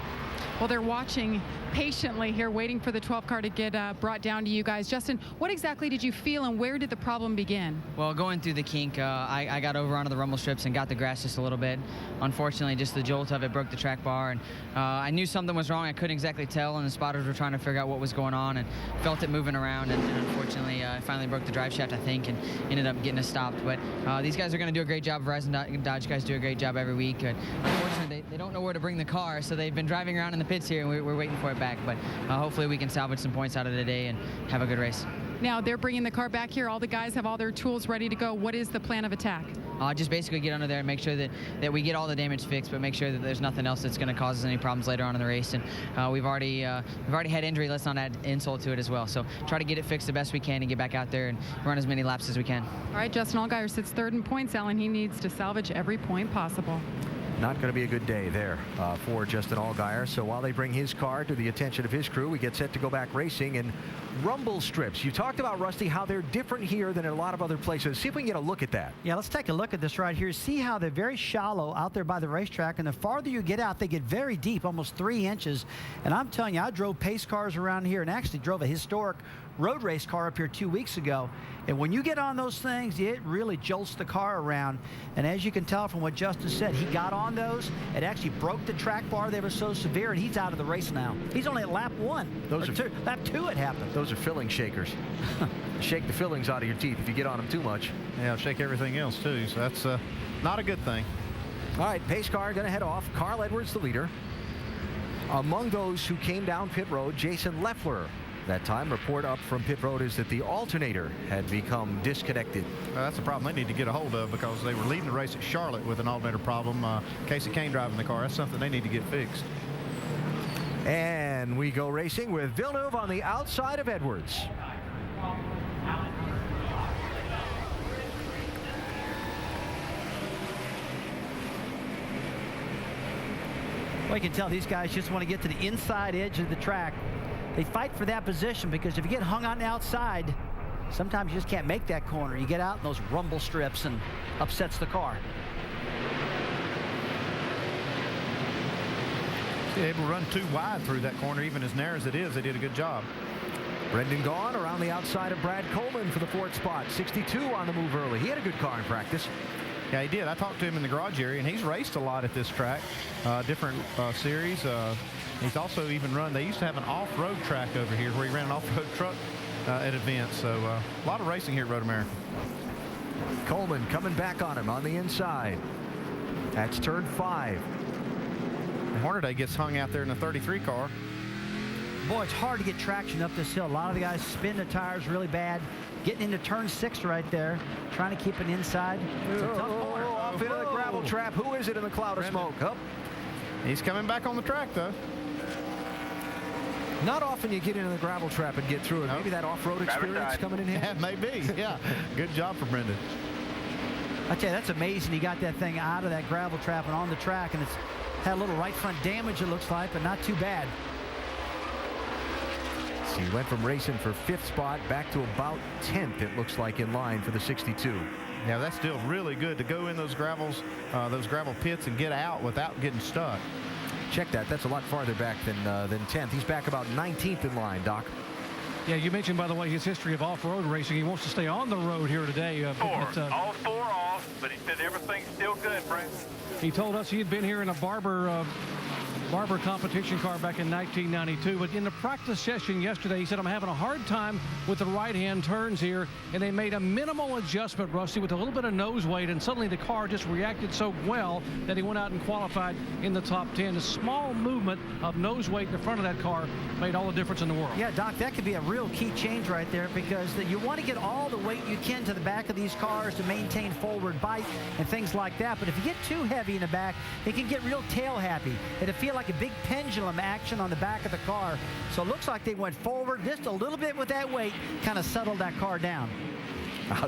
Well, they're watching patiently here, waiting for the 12 car to get brought down to you guys. Justin, what exactly did you feel, and where did the problem begin? Well, going through the kink, I got over onto the rumble strips and got the grass just a little bit. Unfortunately, just the jolt of it broke the track bar, and I knew something was wrong. I couldn't exactly tell, and the spotters were trying to figure out what was going on, and felt it moving around, and unfortunately, I finally broke the drive shaft, I think, and ended up getting us stopped. But these guys are going to do a great job. Verizon Dodge guys do a great job every week. Unfortunately, they don't know where to bring the car, so they've been driving around in the pits here, and we're waiting for it back. But hopefully we can salvage some points out of the day and have a good race. Now, they're bringing the car back here. All the guys have all their tools ready to go. What is the plan of attack? Just basically get under there and make sure that we get all the damage fixed, but make sure that there's nothing else that's going to cause us any problems later on in the race. And we've already had injury. Let's not add insult to it as well. So try to get it fixed the best we can and get back out there and run as many laps as we can. All right, Justin Allgaier sits third in points, Alan. He needs to salvage every point possible. Not going to be a good day there for Justin Allgaier. So while they bring his car to the attention of his crew, we get set to go back racing in rumble strips. You talked about, Rusty, how they're different here than in a lot of other places. See if we can get a look at that. Yeah, let's take a look at this right here. See how they're very shallow out there by the racetrack, and the farther you get out, they get very deep, almost 3 inches. And I'm telling you, I drove pace cars around here and actually drove a historic road race car up here 2 weeks ago. And when you get on those things, it really jolts the car around. And as you can tell from what Justin said, he got on those. It actually broke the track bar. They were so severe, and he's out of the race now. He's only at lap 1. Lap 2 it happened. Those are filling shakers. Shake the fillings out of your teeth if you get on them too much. Yeah, shake everything else too. So that's not a good thing. All right, pace car going to head off. Carl Edwards, the leader. Among those who came down pit road, Jason Leffler. That time, report up from pit road is that the alternator had become disconnected. That's a problem they need to get a hold of, because they were leading the race at Charlotte with an alternator problem. Casey Kane driving the car. That's something they need to get fixed. And we go racing with Villeneuve on the outside of Edwards. Well, you can tell these guys just want to get to the inside edge of the track. They fight for that position, because if you get hung on the outside, sometimes you just can't make that corner. You get out in those rumble strips and upsets the car. Able to run too wide through that corner, even as narrow as it is. They did a good job. Brendan Gaughan around the outside of Brad Coleman for the 4th spot. 62 on the move early. He had a good car in practice. Yeah, he did. I talked to him in the garage area, and he's raced a lot at this track, different series. He's also even run, they used to have an off-road track over here where he ran an off-road truck at events. So a lot of racing here at Road America. Coleman coming back on him on the inside. That's turn 5. And Hornaday gets hung out there in the 33 car. Boy, it's hard to get traction up this hill. A lot of the guys spin the tires really bad. Getting into turn 6 right there, trying to keep it inside. It's a tough corner. Off into the gravel trap. Who is it in the cloud of smoke? Oh. He's coming back on the track, though. Not often you get into the gravel trap and get through it. Maybe that off-road experience coming in handy. Yeah, maybe. Yeah. Good job for Brendan. I tell you, that's amazing. He got that thing out of that gravel trap and on the track, and it's had a little right front damage, it looks like, but not too bad. So he went from racing for 5th spot back to about 10th, it looks like, in line for the 62. Yeah, that's still really good to go in those gravel pits and get out without getting stuck. Check that. That's a lot farther back than 10th. He's back about 19th in line, Doc. Yeah, you mentioned, by the way, his history of off-road racing. He wants to stay on the road here today. All 4 off, but he said everything's still good, Frank. He told us he had been here in a Barber competition car back in 1992, but in the practice session yesterday, he said, I'm having a hard time with the right-hand turns here, and they made a minimal adjustment, Rusty, with a little bit of nose weight, and suddenly the car just reacted so well that he went out and qualified in the top 10. A small movement of nose weight in the front of that car made all the difference in the world. Yeah, Doc, that could be a real key change right there, because you want to get all the weight you can to the back of these cars to maintain forward bite and things like that, but if you get too heavy in the back, it can get real tail happy. It'll feel like a big pendulum action on the back of the car. So it looks like they went forward just a little bit with that weight, kind of settled that car down.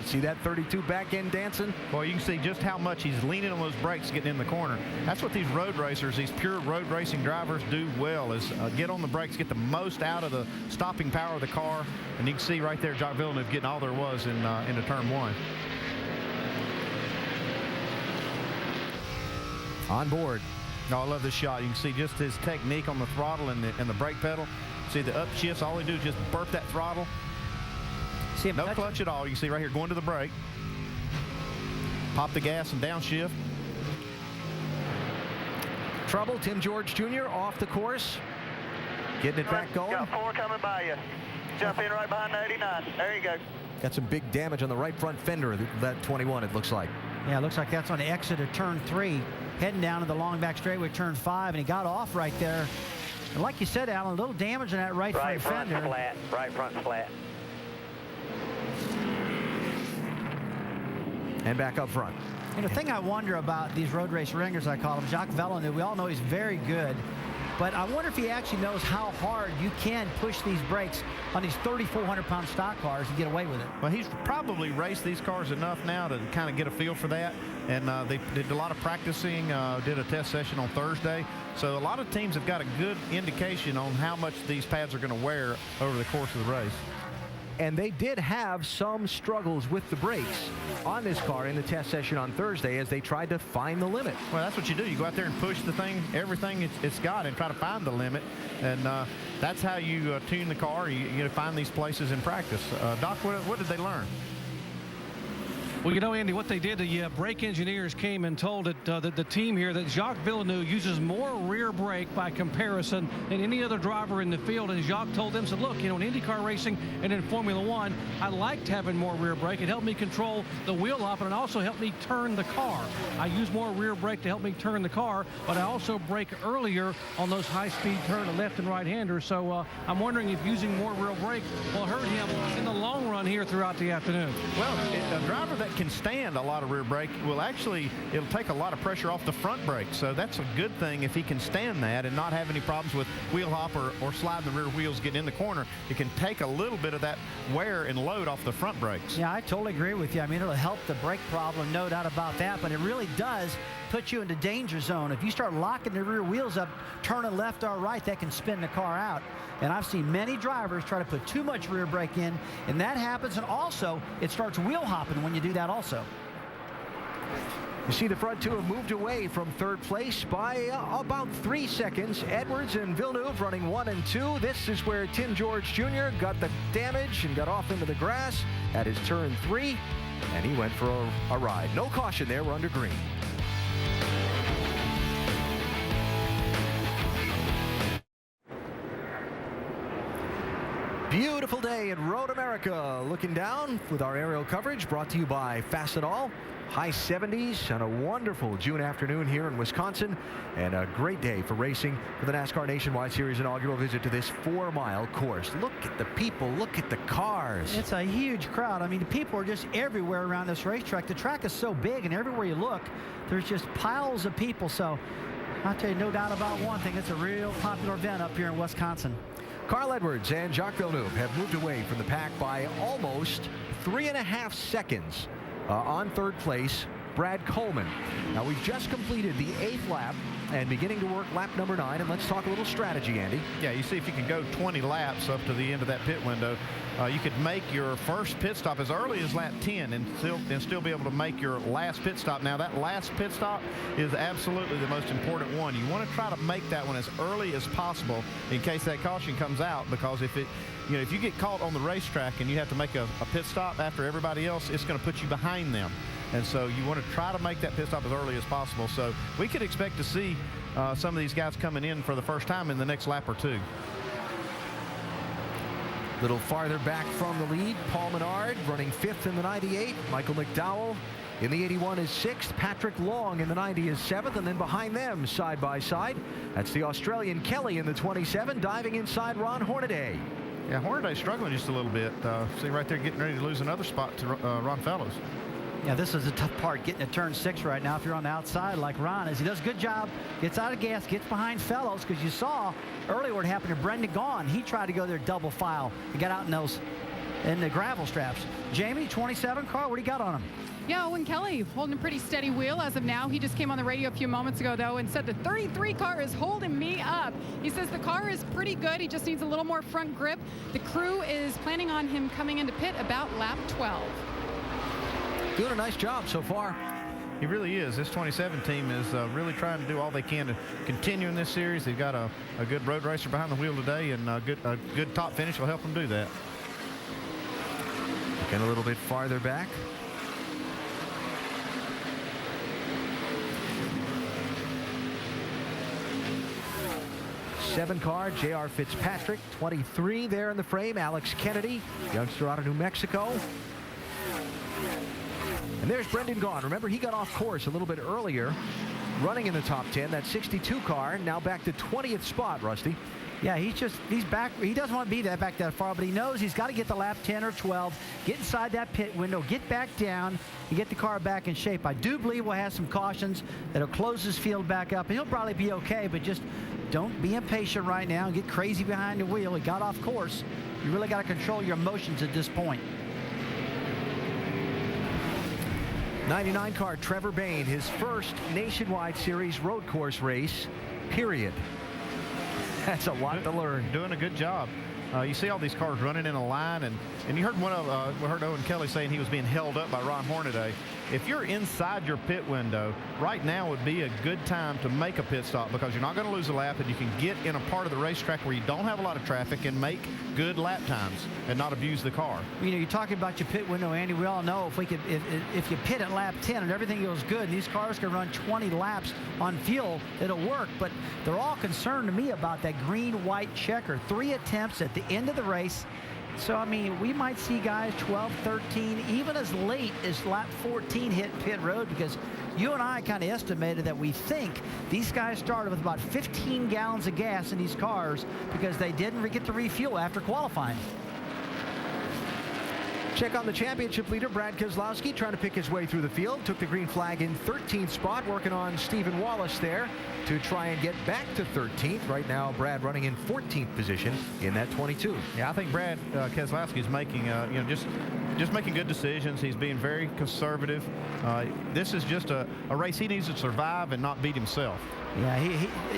See that 32 back end dancing? Well, you can see just how much he's leaning on those brakes getting in the corner. That's what these road racers, these pure road racing drivers do well, is get on the brakes, get the most out of the stopping power of the car. And you can see right there Jacques Villeneuve getting all there was into turn 1. On board. Oh, I love this shot. You can see just his technique on the throttle and the brake pedal. See the upshifts, all they do is just burp that throttle. See no clutch at all. You can see right here going to the brake. Pop the gas and downshift. Trouble, Tim George Jr. off the course. Getting it back going. Got 4 coming by you. Jump in right behind the 89. There you go. Got some big damage on the right front fender of that 21, it looks like. Yeah, it looks like that's on the exit of turn 3. Heading down to the long back straightaway, turn 5, and he got off right there. And like you said, Alan, a little damage on that right front fender. Flat. Right front flat. And back up front. And the thing I wonder about these road race ringers, I call him, Jacques Villeneuve, we all know he's very good. But I wonder if he actually knows how hard you can push these brakes on these 3,400-pound stock cars and get away with it. Well, he's probably raced these cars enough now to kind of get a feel for that. And they did a lot of practicing, did a test session on Thursday. So a lot of teams have got a good indication on how much these pads are going to wear over the course of the race. And they did have some struggles with the brakes on this car in the test session on Thursday as they tried to find the limit. Well, that's what you do. You go out there and push the thing, everything it's got, and try to find the limit. And that's how you tune the car. You find these places in practice. Doc, what did they learn? Well, you know, Andy, what they did, the brake engineers came and told the team here that Jacques Villeneuve uses more rear brake by comparison than any other driver in the field. And Jacques told them, said, look, you know, in IndyCar racing and in Formula One, I liked having more rear brake. It helped me control the wheel hop, and it also helped me turn the car. I use more rear brake to help me turn the car, but I also brake earlier on those high-speed turn left and right-handers. So I'm wondering if using more rear brake will hurt him in the long run here throughout the afternoon. Well, a driver that can stand a lot of rear brake will actually, it'll take a lot of pressure off the front brake. So that's a good thing if he can stand that and not have any problems with wheel hop or sliding the rear wheels getting in the corner. It can take a little bit of that wear and load off the front brakes. Yeah, I totally agree with you. I mean, it'll help the brake problem, no doubt about that, but it really does put you into danger zone. If you start locking the rear wheels up, turning left or right, that can spin the car out. And I've seen many drivers try to put too much rear brake in, and that happens. And also, it starts wheel hopping when you do that also. You see the front two have moved away from third place by about 3 seconds. Edwards and Villeneuve running 1 and 2. This is where Tim George Jr. got the damage and got off into the grass at his turn 3, and he went for a ride. No caution there. We're under green. Beautiful day in Road America. Looking down with our aerial coverage brought to you by Fastenal. High 70s on a wonderful June afternoon here in Wisconsin, and a great day for racing for the NASCAR Nationwide Series inaugural visit to this 4-mile course. Look at the people, look at the cars. It's a huge crowd. I mean, the people are just everywhere around this racetrack. The track is so big, and everywhere you look, there's just piles of people. So I'll tell you, no doubt about one thing, it's a real popular event up here in Wisconsin. Carl Edwards and Jacques Villeneuve have moved away from the pack by almost 3.5 seconds. On third place, Brad Coleman. Now, we've just completed the 8th lap and beginning to work lap number 9, and let's talk a little strategy, Andy. Yeah, you see if you can go 20 laps up to the end of that pit window. You could make your first pit stop as early as lap 10 and still be able to make your last pit stop. Now, that last pit stop is absolutely the most important one. You want to try to make that one as early as possible in case that caution comes out, because if you get caught on the racetrack and you have to make a pit stop after everybody else, it's going to put you behind them. And so you want to try to make that pit stop as early as possible. So we could expect to see some of these guys coming in for the first time in the next lap or two. A little farther back from the lead, Paul Menard running 5th in the 98. Michael McDowell in the 81 is 6th. Patrick Long in the 90 is 7th. And then behind them, side by side, that's the Australian Kelly in the 27, diving inside Ron Hornaday. Yeah, Hornaday's struggling just a little bit. See right there, getting ready to lose another spot to Ron Fellows. Yeah, this is a tough part, getting to turn 6 right now if you're on the outside like Ron is. He does a good job, gets out of gas, gets behind Fellows, because you saw earlier what happened to Brendan Gaughan. He tried to go there double file and got out in the gravel straps. Jamie, 27, Carl, what do you got on him? Yeah, Owen Kelly holding a pretty steady wheel as of now. He just came on the radio a few moments ago, though, and said the 33 car is holding me up. He says the car is pretty good. He just needs a little more front grip. The crew is planning on him coming into pit about lap 12. Doing a nice job so far. He really is. This 27 team is really trying to do all they can to continue in this series. They've got a good road racer behind the wheel today, and a good top finish will help them do that. Again, a little bit farther back. Seven car, J.R. Fitzpatrick. 23 there in the frame, Alex Kennedy, youngster out of New Mexico. And there's Brendan Gaughan. Remember, he got off course a little bit earlier, running in the top 10. That 62 car, now back to 20th spot, Rusty. Yeah, he's back. He doesn't want to be back that far, but he knows he's got to get to lap 10 or 12, get inside that pit window, get back down, and get the car back in shape. I do believe we'll have some cautions that'll close his field back up, and he'll probably be okay, but just don't be impatient right now and get crazy behind the wheel. He got off course. You really got to control your emotions at this point. 99 car, Trevor Bayne, his first Nationwide Series road course race, period. That's a lot to learn. Doing a good job. You see all these cars running in a line, and you heard we heard Owen Kelly saying he was being held up by Ron Hornaday. if you're inside your pit window, right now would be a good time to make a pit stop, because you're not going to lose a lap, and you can get in a part of the racetrack where you don't have a lot of traffic and make good lap times and not abuse the car. You know, you're talking about your pit window, Andy. We all know if you pit at lap 10 and everything goes good, and these cars can run 20 laps on fuel, it'll work. But they're all concerned to me about that green-white checker. 3 attempts at the end of the race. So, I mean, we might see guys 12, 13, even as late as lap 14 hit pit road, because you and I kind of estimated that we think these guys started with about 15 gallons of gas in these cars because they didn't get to refuel after qualifying. Check on the championship leader, Brad Keselowski, trying to pick his way through the field. Took the green flag in 13th spot, working on Stephen Wallace there to try and get back to 13th. Right now, Brad running in 14th position in that 22. Yeah, I think Brad Keselowski is making, just making good decisions. He's being very conservative. This is just a race he needs to survive and not beat himself. Yeah,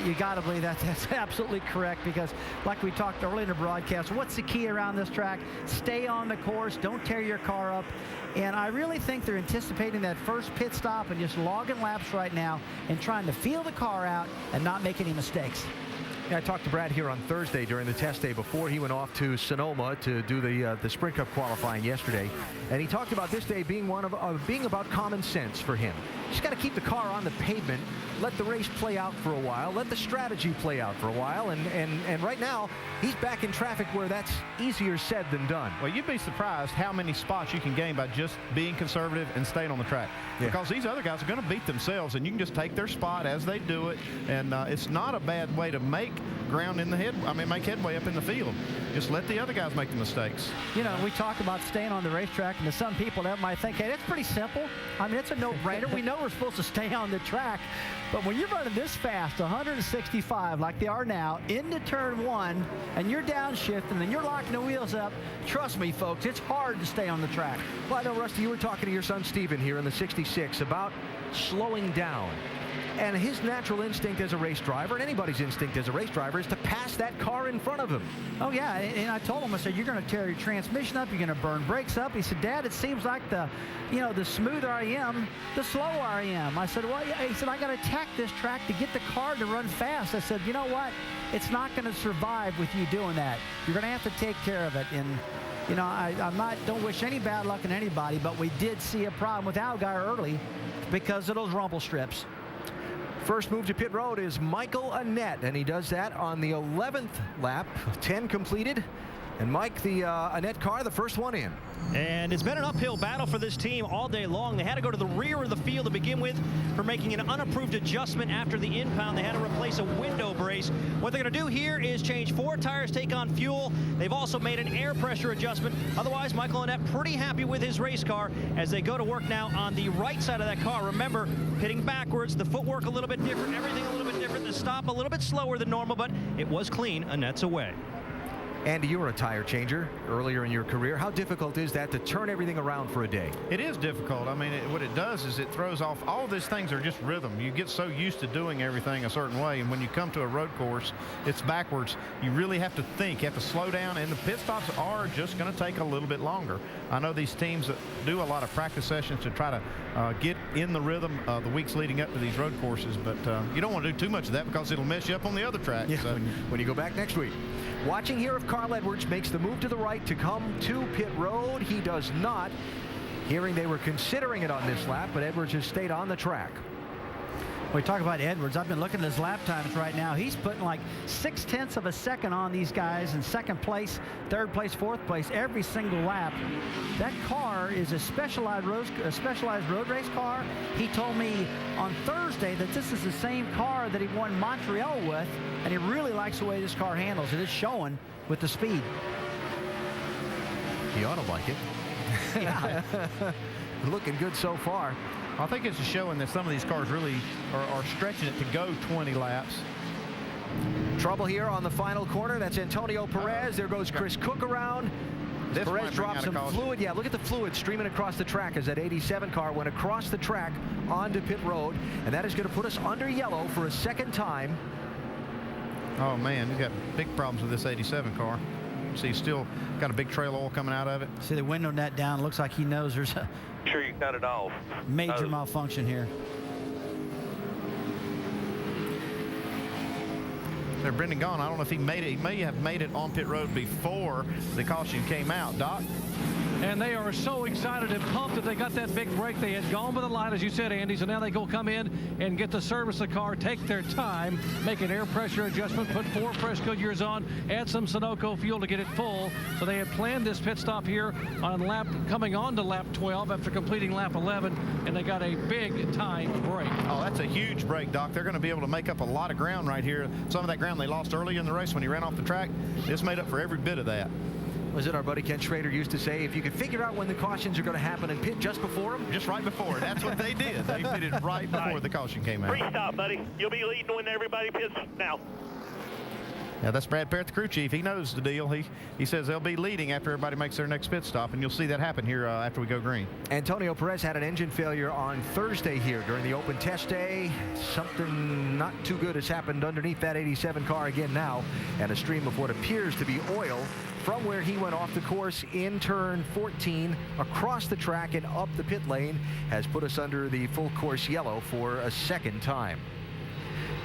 you got to believe that. That's absolutely correct, because like we talked earlier in the broadcast, what's the key around this track? Stay on the course. Don't tear your car up. And I really think they're anticipating that first pit stop and just logging laps right now and trying to feel the car out and not make any mistakes. Yeah, I talked to Brad here on Thursday during the test day before he went off to Sonoma to do the Sprint Cup qualifying yesterday, and he talked about this day being being about common sense for him. Just got to keep the car on the pavement, let the race play out for a while, let the strategy play out for a while, and right now he's back in traffic where that's easier said than done. Well, you'd be surprised how many spots you can gain by just being conservative and staying on the track. Yeah. Because these other guys are going to beat themselves, and you can just take their spot as they do it, and it's not a bad way to make ground in the make headway up in the field. Just let the other guys make the mistakes. You know, we talk about staying on the racetrack, and to some people that might think, hey, that's pretty simple. I mean, it's a no-brainer. We know we're supposed to stay on the track, but when you're running this fast, 165 like they are now, into turn 1, and you're downshifting and you're locking the wheels up, trust me, folks, it's hard to stay on the track. Well, I know, Rusty, you were talking to your son Steven here in the 66 about slowing down. And his natural instinct as a race driver, and anybody's instinct as a race driver, is to pass that car in front of him. Oh, yeah, and I told him, I said, you're going to tear your transmission up, you're going to burn brakes up. He said, Dad, it seems like the smoother I am, the slower I am. I said, well, yeah. He said, I got to attack this track to get the car to run fast. I said, you know what? It's not going to survive with you doing that. You're going to have to take care of it. And you know, don't wish any bad luck on anybody, but we did see a problem with Allgaier early because of those rumble strips. First move to pit road is Michael Annett, and he does that on the 11th lap, 10 completed. And Mike, the Annett car, the first one in. And it's been an uphill battle for this team all day long. They had to go to the rear of the field to begin with for making an unapproved adjustment after the impound. They had to replace a window brace. What they're going to do here is change 4 tires, take on fuel. They've also made an air pressure adjustment. Otherwise, Michael Annett pretty happy with his race car as they go to work now on the right side of that car. Remember, pitting backwards, the footwork a little bit different, everything a little bit different, the stop a little bit slower than normal, but it was clean. Annett's away. Andy, you were a tire changer earlier in your career. How difficult is that to turn everything around for a day? It is difficult. I mean, what it does is it throws off. All of these things are just rhythm. You get so used to doing everything a certain way, and when you come to a road course, it's backwards. You really have to think. You have to slow down, and the pit stops are just going to take a little bit longer. I know these teams that do a lot of practice sessions to try to get in the rhythm the weeks leading up to these road courses, but you don't want to do too much of that because it'll mess you up on the other track. Yeah, so. when you go back next week. Watching here if Carl Edwards makes the move to the right to come to pit road. He does not. Hearing they were considering it on this lap, but Edwards has stayed on the track. We talk about Edwards. I've been looking at his lap times right now. He's putting like 0.6 of a second on these guys in second place, third place, fourth place every single lap. That car is a specialized road race car. He told me on Thursday that this is the same car that he won Montreal with, and he really likes the way this car handles. It is showing with the speed. He ought to like it. Yeah. Looking good so far. I think it's showing that some of these cars really are stretching it to go 20 laps. Trouble here on the final corner. That's Antonio Perez. There goes Chris Cook around. Perez drops some fluid. Yeah, look at the fluid streaming across the track as that 87 car went across the track onto pit road. And that is going to put us under yellow for a second time. Oh, man, we've got big problems with this 87 car. see he's still got a big trail of oil coming out of it. See the window net down. Looks like he knows there's a Sure you cut it off. major malfunction here. There, Brendan Gaughan, I don't know if he made it. He may have made it on pit road before the caution came out. Doc? And they are so excited and pumped that they got that big break. They had gone by the line, as you said, Andy, so now they go come in and get to service the car, take their time, make an air pressure adjustment, put 4 fresh Goodyears on, add some Sunoco fuel to get it full. So they had planned this pit stop here on coming on to lap 12 after completing lap 11, and they got a big time break. Oh, that's a huge break, Doc. They're going to be able to make up a lot of ground right here. Some of that ground they lost earlier in the race when he ran off the track. This made up for every bit of that. Was it our buddy Ken Schrader used to say, if you can figure out when the cautions are going to happen and pit just before them? Just right before. That's what they did. They pitted right before the caution came out. Pre-stop, buddy. You'll be leading when everybody pits now. Yeah, that's Brad Parrott, the crew chief. He knows the deal. He says they'll be leading after everybody makes their next pit stop, and you'll see that happen here after we go green. Antonio Perez had an engine failure on Thursday here during the open test day. Something not too good has happened underneath that 87 car again now, and a stream of what appears to be oil from where he went off the course in turn 14 across the track and up the pit lane has put us under the full course yellow for a second time.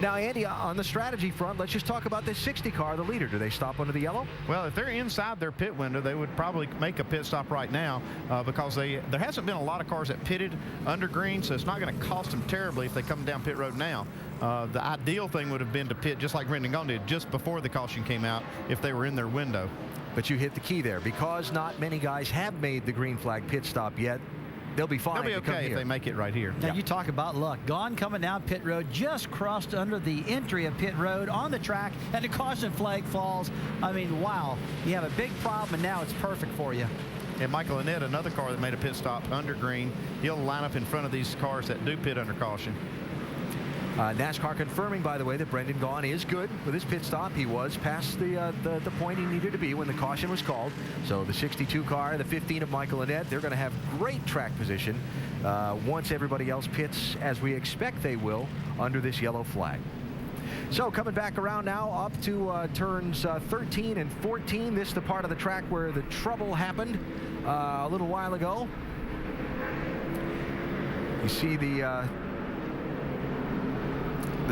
Now, Andy, on the strategy front, let's just talk about this 60 car, the leader. Do they stop under the yellow? Well, if they're inside their pit window, they would probably make a pit stop right now because there hasn't been a lot of cars that pitted under green, so it's not going to cost them terribly if they come down pit road now. The ideal thing would have been to pit just like Brendan Gaughan did just before the caution came out if they were in their window. But you hit the key there. Because not many guys have made the green flag pit stop yet, they'll be fine. They'll be okay if they make it right here. Now, you talk about luck. Gaughan coming down pit road, just crossed under the entry of pit road on the track, and the caution flag falls. I mean, wow. You have a big problem, and now it's perfect for you. And Michael Annett, another car that made a pit stop under green, he'll line up in front of these cars that do pit under caution. NASCAR confirming, by the way, that Brendan Gaughan is good with his pit stop. He was past the point he needed to be when the caution was called. So the 62 car, the 15 of Michael Annett, they're going to have great track position once everybody else pits, as we expect they will, under this yellow flag. So coming back around now up to turns 13 and 14. This is the part of the track where the trouble happened a little while ago. You see the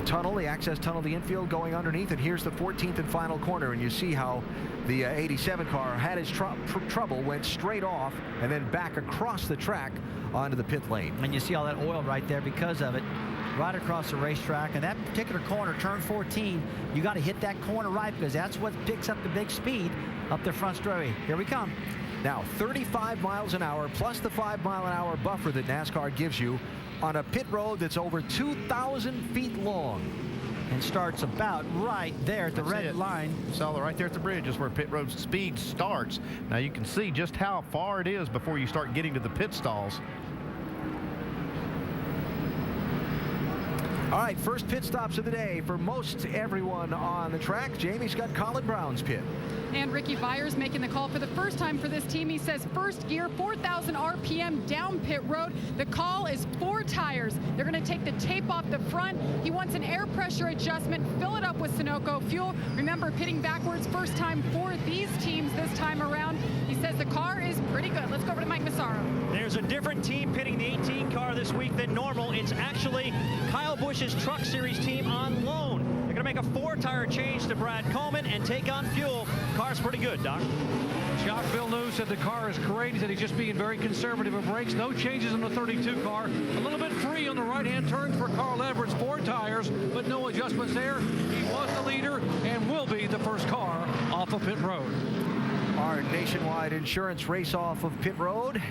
tunnel, the access tunnel, the infield going underneath, and here's the 14th and final corner, and you see how the 87 car had his trouble, went straight off, and then back across the track onto the pit lane. And you see all that oil right there because of it, right across the racetrack. And that particular corner, turn 14, you got to hit that corner right because that's what picks up the big speed up the front straightaway. Here we come. Now, 35 miles an hour plus the 5 mile an hour buffer that NASCAR gives you on a pit road that's over 2,000 feet long. And starts about right there at the red line. So right there at the bridge is where pit road speed starts. Now you can see just how far it is before you start getting to the pit stalls. All right, first pit stops of the day for most everyone on the track. Jamie's got Colin Brown's pit. And Ricky Byers making the call for the first time for this team. He says first gear, 4,000 RPM down pit road. The call is 4 tires. They're going to take the tape off the front. He wants an air pressure adjustment, fill it up with Sunoco fuel. Remember, pitting backwards, first time for these teams this time around. He says the car is pretty good. Let's go over to Mike Massaro. There's a different team pitting the 18 car this week than normal. It's actually Kyle Busch's Truck Series team on loan. They're going to make a 4-tire change to Brad Coleman and take on fuel. Car's pretty good, Doc. Jacques Villeneuve said the car is great. He said he's just being very conservative with brakes. No changes in the 32 car. A little bit free on the right-hand turns for Carl Edwards. 4 tires, but no adjustments there. He was the leader and will be the first car off of pit road. Our nationwide insurance race off of pit road.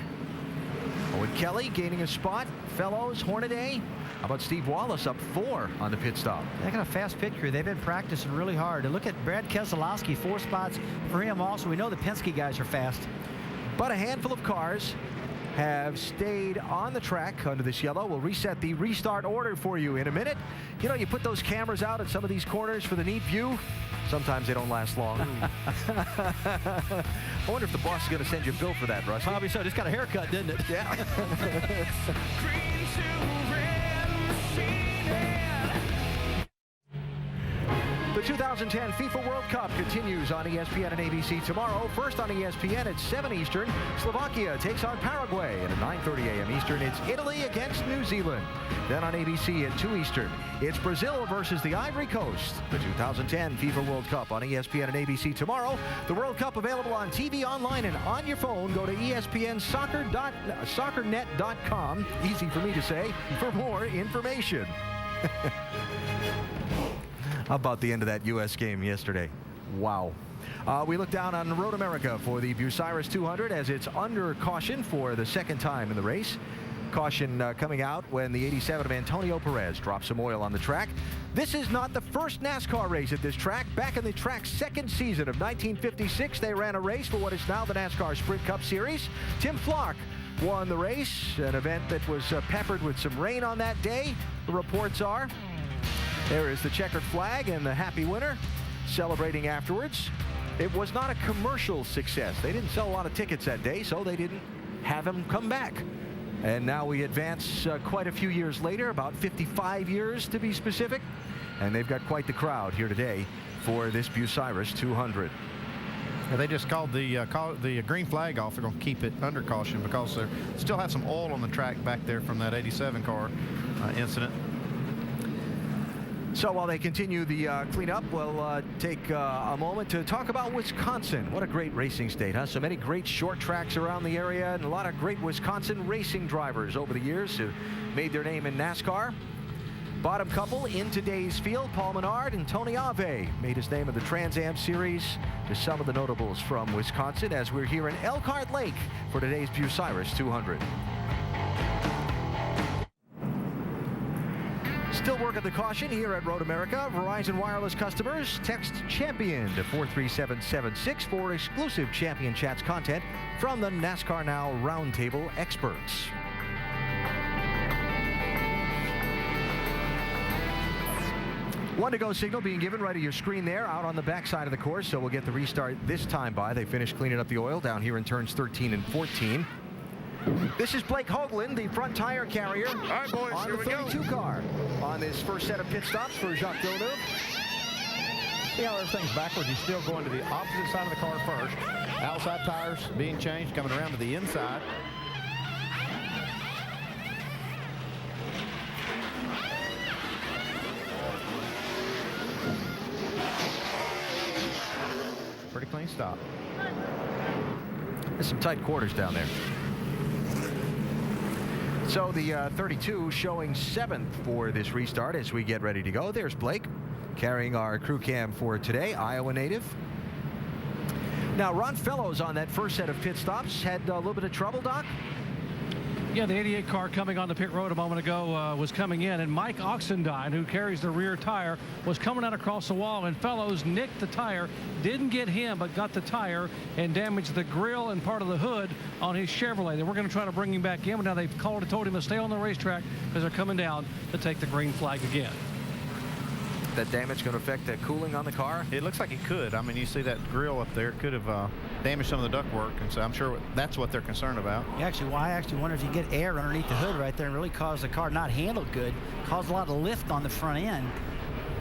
Owen Kelly gaining a spot. Fellows, Hornaday. How about Steve Wallace up 4 on the pit stop? They got a fast pit crew. They've been practicing really hard. And look at Brad Keselowski, 4 spots for him also. We know the Penske guys are fast. But a handful of cars have stayed on the track under this yellow. We'll reset the restart order for you in a minute. You know, you put those cameras out at some of these corners for the neat view. Sometimes they don't last long. I wonder if the boss is going to send you a bill for that, Russ. Probably so. Just got a haircut, didn't it? Yeah. The The 2010 FIFA World Cup continues on ESPN and ABC tomorrow. First on ESPN at 7 Eastern, Slovakia takes on Paraguay. And at 9:30 a.m. Eastern, it's Italy against New Zealand. Then on ABC at 2 Eastern, it's Brazil versus the Ivory Coast. The 2010 FIFA World Cup on ESPN and ABC tomorrow. The World Cup available on TV, online, and on your phone. Go to ESPNsoccernet.com, easy for me to say, for more information. How about the end of that U.S. game yesterday? Wow. We look down on Road America for the Bucyrus 200 as it's under caution for the second time in the race. Caution coming out when the 87 of Antonio Perez drops some oil on the track. This is not the first NASCAR race at this track. Back in the track's second season of 1956, they ran a race for what is now the NASCAR Sprint Cup Series. Tim Flock won the race, an event that was peppered with some rain on that day. The reports are there is the checkered flag and the happy winner celebrating afterwards. It was not a commercial success. They didn't sell a lot of tickets that day, so they didn't have him come back. And now we advance quite a few years later, about 55 years to be specific. And they've got quite the crowd here today for this Bucyrus 200. Yeah, they just called the green flag off. They're going to keep it under caution because they still have some oil on the track back there from that 87 car incident. So while they continue the cleanup, we'll take a moment to talk about Wisconsin. What a great racing state, huh? So many great short tracks around the area and a lot of great Wisconsin racing drivers over the years who made their name in NASCAR. Bottom couple in today's field, Paul Menard and Tony Ave made his name in the Trans Am Series. Just some of the notables from Wisconsin as we're here in Elkhart Lake for today's Bucyrus 200. Still working the caution here at Road America. Verizon Wireless customers, text CHAMPION to 43776 for exclusive Champion Chats content from the NASCAR Now Roundtable experts. One to go signal being given right at your screen there out on the backside of the course, so we'll get the restart this time by. They finished cleaning up the oil down here in turns 13 and 14. This is Blake Hoagland, the front tire carrier on the 32 car on this first set of pit stops for Jacques Villeneuve. See how everything's backwards. He's still going to the opposite side of the car first. Outside tires being changed, coming around to the inside. Pretty clean stop. There's some tight quarters down there. So the 32 showing 7th for this restart as we get ready to go. There's Blake carrying our crew cam for today, Iowa native. Now, Ron Fellows on that first set of pit stops had a little bit of trouble, Doc. Yeah, the 88 car coming on the pit road a moment ago was coming in, and Mike Oxendine, who carries the rear tire, was coming out across the wall, and Fellows nicked the tire, didn't get him, but got the tire and damaged the grill and part of the hood on his Chevrolet. They were going to try to bring him back in, but now they've called and told him to stay on the racetrack because they're coming down to take the green flag again. That damage going to affect the cooling on the car? It looks like it could. I mean, you see that grill up there. It could have damaged some of the ductwork, and so I'm sure that's what they're concerned about. I actually wonder if you get air underneath the hood right there and really cause the car not handle good, cause a lot of lift on the front end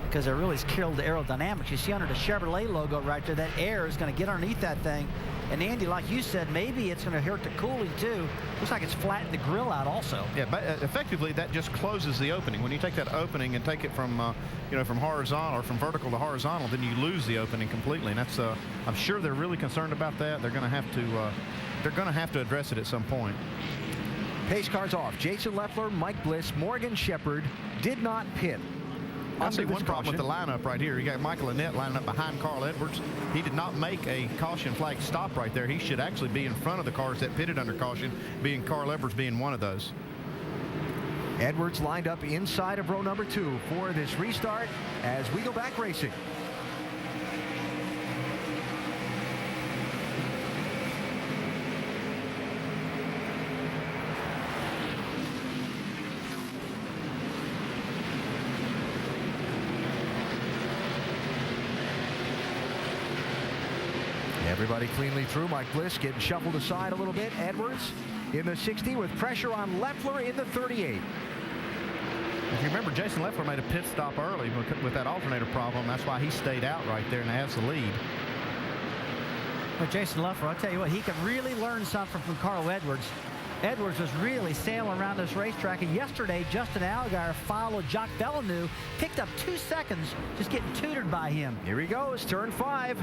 because it really killed the aerodynamics. You see under the Chevrolet logo right there, that air is going to get underneath that thing. And Andy, like you said, maybe it's going to hurt the cooling too. Looks like it's flattened the grill out also. Yeah, but effectively that just closes the opening. When you take that opening and take it from, from horizontal or from vertical to horizontal, then you lose the opening completely. And that's, I'm sure they're really concerned about that. They're going to have to address it at some point. Pace cars off. Jason Leffler, Mike Bliss, Morgan Shepherd did not pit. I see one problem with the lineup right here. You got Michael Annett lining up behind Carl Edwards. He did not make a caution flag stop right there. He should actually be in front of the cars that pitted under caution, being Carl Edwards being one of those. Edwards lined up inside of row number 2 for this restart as we go back racing. Everybody cleanly through. Mike Bliss getting shuffled aside a little bit. Edwards in the 60 with pressure on Leffler in the 38. If you remember, Jason Leffler made a pit stop early with that alternator problem. That's why he stayed out right there and has the lead. Well, Jason Leffler, I'll tell you what, he could really learn something from Carl Edwards. Edwards was really sailing around this racetrack, and yesterday Justin Allgaier followed Jacques Villeneuve, picked up 2 seconds, just getting tutored by him. Here he goes, turn 5.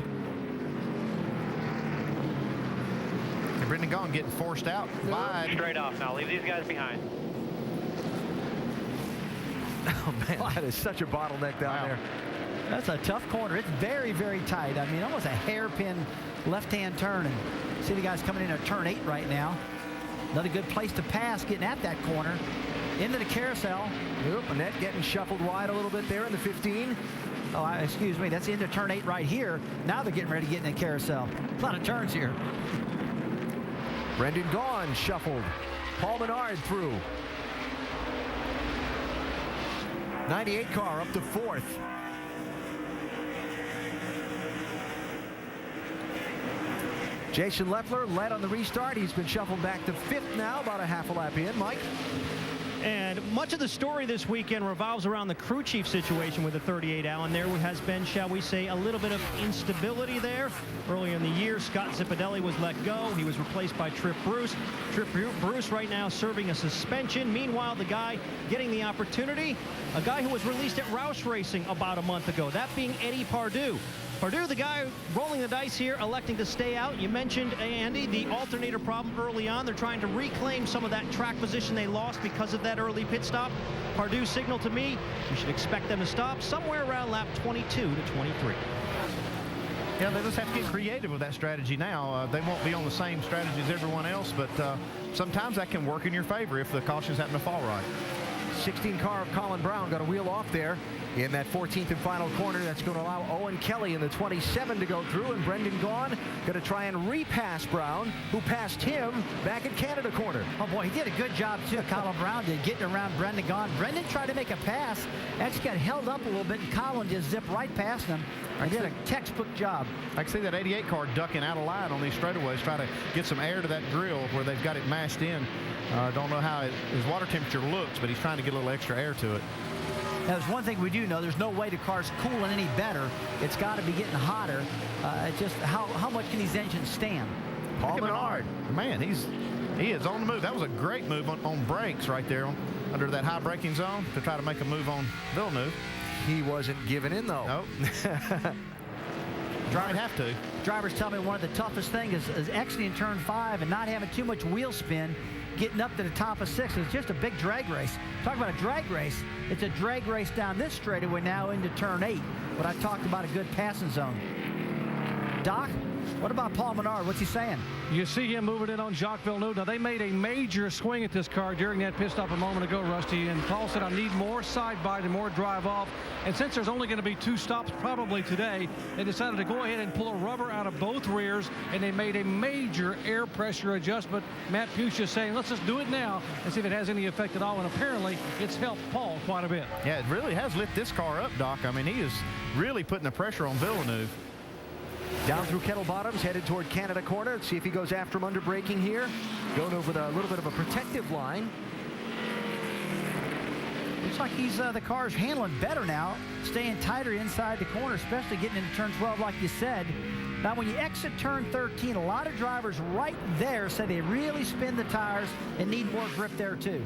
And Brendan Gaughan getting forced out wide. Straight off now. Leave these guys behind. Oh, man, that is such a bottleneck down there. That's a tough corner. It's very, very tight. I mean, almost a hairpin left-hand turn. And see the guys coming in at turn 8 right now. Another good place to pass, getting at that corner. Into the carousel. Oop, Annette getting shuffled wide a little bit there in the 15. Oh, excuse me. That's into turn 8 right here. Now they're getting ready to get in the carousel. A lot of turns here. Brendan Gaughan shuffled. Paul Menard through. 98 car up to 4th. Jason Leffler led on the restart. He's been shuffled back to 5th now, about a half a lap in. Mike? And much of the story this weekend revolves around the crew chief situation with the 38 Allen. There has been, shall we say, a little bit of instability there. Earlier in the year, Scott Zipadelli was let go. He was replaced by Trip Bruce. Trip Bruce right now serving a suspension. Meanwhile, the guy getting the opportunity, a guy who was released at Roush Racing about a month ago, that being Eddie Pardue. Pardue, the guy rolling the dice here, electing to stay out. You mentioned, Andy, the alternator problem early on. They're trying to reclaim some of that track position they lost because of that early pit stop. Pardue signaled to me, we should expect them to stop somewhere around lap 22 to 23. Yeah, they just have to get creative with that strategy now. They won't be on the same strategy as everyone else, but sometimes that can work in your favor if the cautions happen to fall right. 16 car of Colin Brown got a wheel off there in that 14th and final corner. That's going to allow Owen Kelly in the 27 to go through, and Brendan Gaughan going to try and repass Brown, who passed him back at Canada corner. Oh boy, he did a good job too. Colin Brown did, getting around Brendan Gaughan. Brendan tried to make a pass, actually got held up a little bit, and Colin just zipped right past him. He did a textbook job. I can see that 88 car ducking out of line on these straightaways, try to get some air to that grill where they've got it mashed in. Don't know how his water temperature looks, but he's trying to get a little extra air to it. Now, there's one thing we do know. There's no way the car's cooling any better. It's got to be getting hotter. Just how much can these engines stand? Paul Menard, man, he is on the move. That was a great move on brakes right there under that high braking zone to try to make a move on Villeneuve. He wasn't giving in, though. Nope. Drivers have to. Drivers tell me one of the toughest things is exiting turn 5 and not having too much wheel spin, getting up to the top of 6. It's just a big drag race. Talk about a drag race. It's a drag race down this straightaway now into turn 8. But I talked about a good passing zone. Doc, what about Paul Menard? What's he saying? You see him moving in on Jacques Villeneuve. Now, they made a major swing at this car during that pit stop a moment ago, Rusty, and Paul said, I need more side bite and more drive off. And since there's only going to be 2 stops probably today, they decided to go ahead and pull a rubber out of both rears, and they made a major air pressure adjustment. Matt Puch is saying, let's just do it now and see if it has any effect at all, and apparently it's helped Paul quite a bit. Yeah, it really has lit this car up, Doc. I mean, he is really putting the pressure on Villeneuve. Down through Kettle Bottoms, headed toward Canada corner. Let's see if he goes after him under braking here. Going over a little bit of a protective line. Looks like the car's handling better now, staying tighter inside the corner, especially getting into turn 12 like you said. Now when you exit turn 13, a lot of drivers right there say they really spin the tires and need more grip there too.